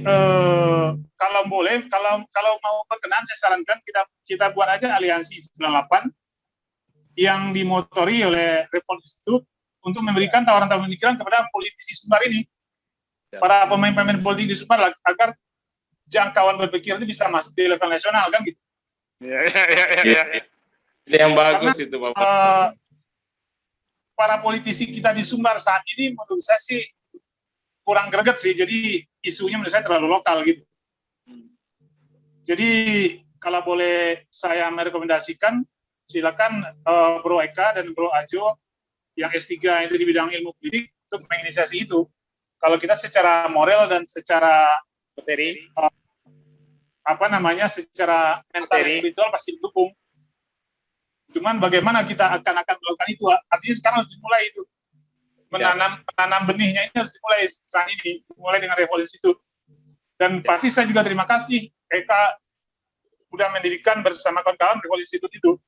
kalau boleh, kalau mau berkenan, saya sarankan kita buat aja aliansi 98 yang dimotori oleh Revolt Institute untuk memberikan tawaran-tawaran pemikiran kepada politisi Sumbar ini, para pemain-pemain politik di Sumbar agar jangkauan berpikir itu bisa masuk di level nasional kan gitu. Ya. Itu yang bagus itu Pak. Para politisi kita di Sumbar saat ini menurut saya sih kurang greget sih, jadi isunya menurut saya terlalu lokal gitu. Jadi kalau boleh saya merekomendasikan, silakan Bro Eka dan Bro Ajo yang S3 itu di bidang ilmu politik untuk menginisiasi itu. Kalau kita secara moral dan secara materi, secara mental spiritual pasti didukung. Cuman bagaimana kita akan melakukan itu? Artinya sekarang harus dimulai itu. Menanam benihnya ini harus dimulai saat ini, mulai dengan revolusi itu. Dan pasti saya juga terima kasih Eka sudah mendirikan bersama kawan-kawan revolusi itu.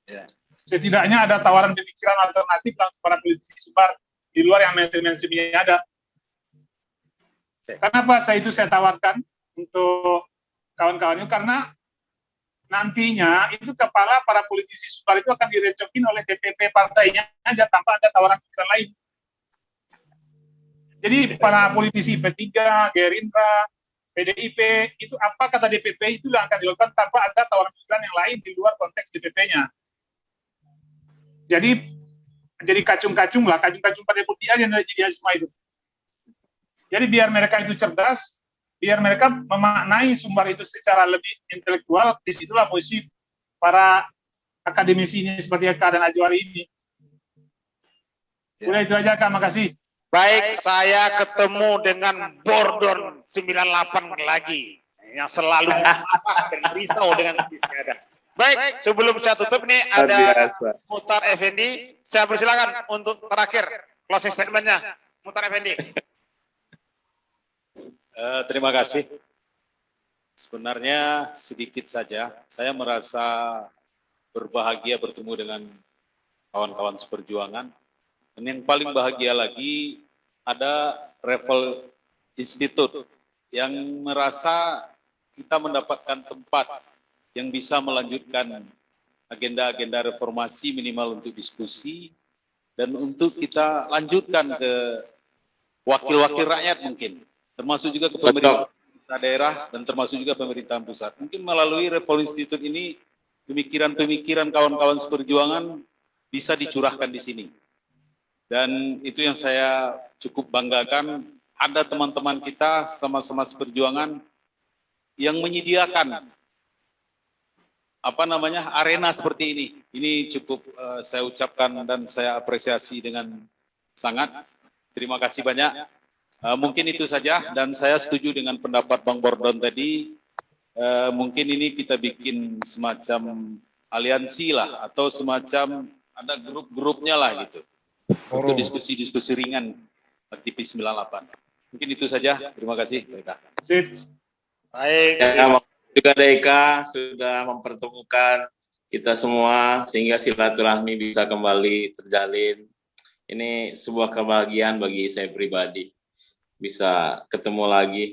Ya. Setidaknya ada tawaran pemikiran alternatif untuk para politisi Sumbar di luar yang mainstream-mainstreamnya ada. Kenapa saya tawarkan untuk kawan-kawan itu? Karena nantinya itu kepala para politisi Sumbar itu akan direcokin oleh DPP partainya aja tanpa ada tawaran pikiran lain. Jadi para politisi P3, Gerindra, PDIP, itu apa kata DPP itu yang akan dilakukan tanpa ada tawaran pikiran yang lain di luar konteks DPP-nya. Jadi kacung-kacung partai putih aja jadi semua itu. Jadi biar mereka itu cerdas, biar mereka memaknai Sumbar itu secara lebih intelektual, disitulah posisi para akademisi ini seperti Eka dan Ajwari ini. Udah itu aja Kak, makasih. Baik, saya ketemu dengan Bordon 98 lagi yang selalu risau dengan istiadat. Baik, sebelum saya tutup nih ada Muhtar Effendi. Saya persilakan untuk terakhir closing statement-nya. Muhtar Effendi. Terima kasih. Sebenarnya sedikit saja. Saya merasa berbahagia bertemu dengan kawan-kawan seperjuangan. Dan yang paling bahagia lagi ada Revolt Institute yang merasa kita mendapatkan tempat yang bisa melanjutkan agenda-agenda reformasi minimal untuk diskusi dan untuk kita lanjutkan ke wakil-wakil rakyat mungkin, termasuk juga ke pemerintah daerah dan termasuk juga pemerintahan pusat. Mungkin melalui Revolt Institute ini pemikiran-pemikiran kawan-kawan seperjuangan bisa dicurahkan di sini. Dan itu yang saya cukup banggakan, ada teman-teman kita sama-sama seperjuangan yang menyediakan arena seperti ini. Ini cukup saya ucapkan dan saya apresiasi dengan sangat. Terima kasih banyak. Mungkin itu saja dan saya setuju dengan pendapat Bang Bordon tadi. Mungkin ini kita bikin semacam aliansi lah atau semacam ada grup-grupnya lah gitu. Untuk diskusi-diskusi ringan aktivis 98. Mungkin itu saja. Terima kasih. Baik. Ya, juga Eka sudah mempertemukan kita semua sehingga silaturahmi bisa kembali terjalin. Ini sebuah kebahagiaan bagi saya pribadi bisa ketemu lagi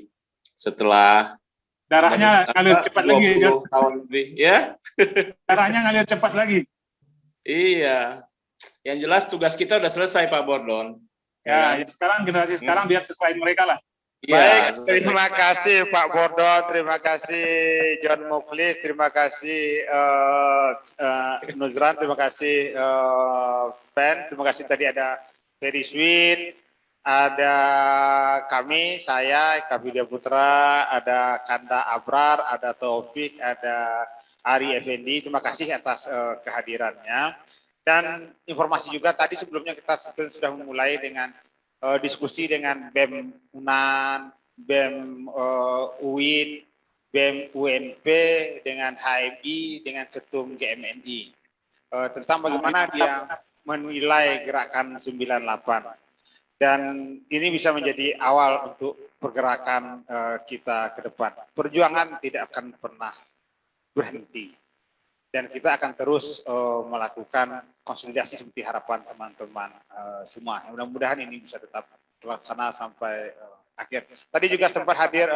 setelah darahnya ngalir cepat lagi ya. Tahun lebih ya. Darahnya ngalir cepat lagi. Iya. Yang jelas tugas kita udah selesai Pak Bordon. Ya, sekarang generasi sekarang biar selesai mereka lah. Baik, terima kasih Pak Bordon, terima kasih John Muklis, terima kasih Nuzran, terima kasih Ben, terima kasih tadi ada Ferry Sweet, ada kami, saya, Eka Vidya Putra, ada Kanda Abrar, ada Taufik, ada Ari Effendi. Terima kasih atas kehadirannya. Dan informasi juga tadi sebelumnya kita sudah memulai dengan diskusi dengan BEM UNAN, BEM UIN, BEM UNP, dengan HMI, dengan Ketum GMNI. Tentang bagaimana dia menilai gerakan 98. Dan ini bisa menjadi awal untuk pergerakan kita ke depan. Perjuangan tidak akan pernah berhenti. Dan kita akan terus melakukan konsolidasi seperti harapan teman-teman semua. Mudah-mudahan ini bisa tetap terlaksana sampai akhir. Tadi juga sempat hadir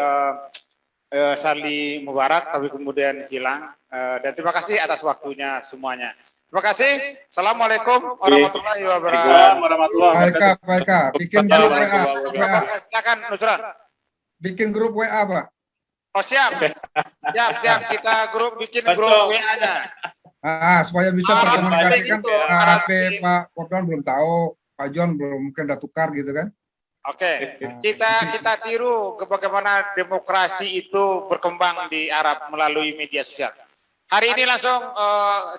Sarli Mubarak, tapi kemudian hilang. Dan terima kasih atas waktunya semuanya. Terima kasih. Assalamualaikum warahmatullahi wabarakatuh. Assalamualaikum warahmatullahi wabarakatuh. Pak Eka, bikin grup WA. Silakan Nusran. Bikin grup WA, Pak. Oh siap. Siap. Kita bikin grup WA-nya. Supaya bisa terkomunikasikan. HP Pak Kopdan belum tahu, Pak John belum mungkin udah tukar gitu kan. Oke, kita tiru bagaimana demokrasi itu berkembang di Arab melalui media sosial. Hari ini langsung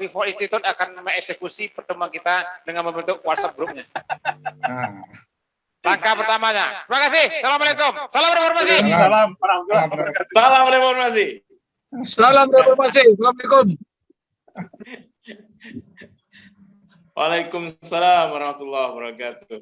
Revolt Institute akan mengeksekusi pertemuan kita dengan membentuk WhatsApp grupnya. Langkah pertamanya. Terima kasih. Assalamualaikum. Salam reformasi. Salam warahmatullahi wabarakatuh. Salam reformasi. Salam reformasi. Assalamualaikum. Waalaikumsalam warahmatullahi wabarakatuh.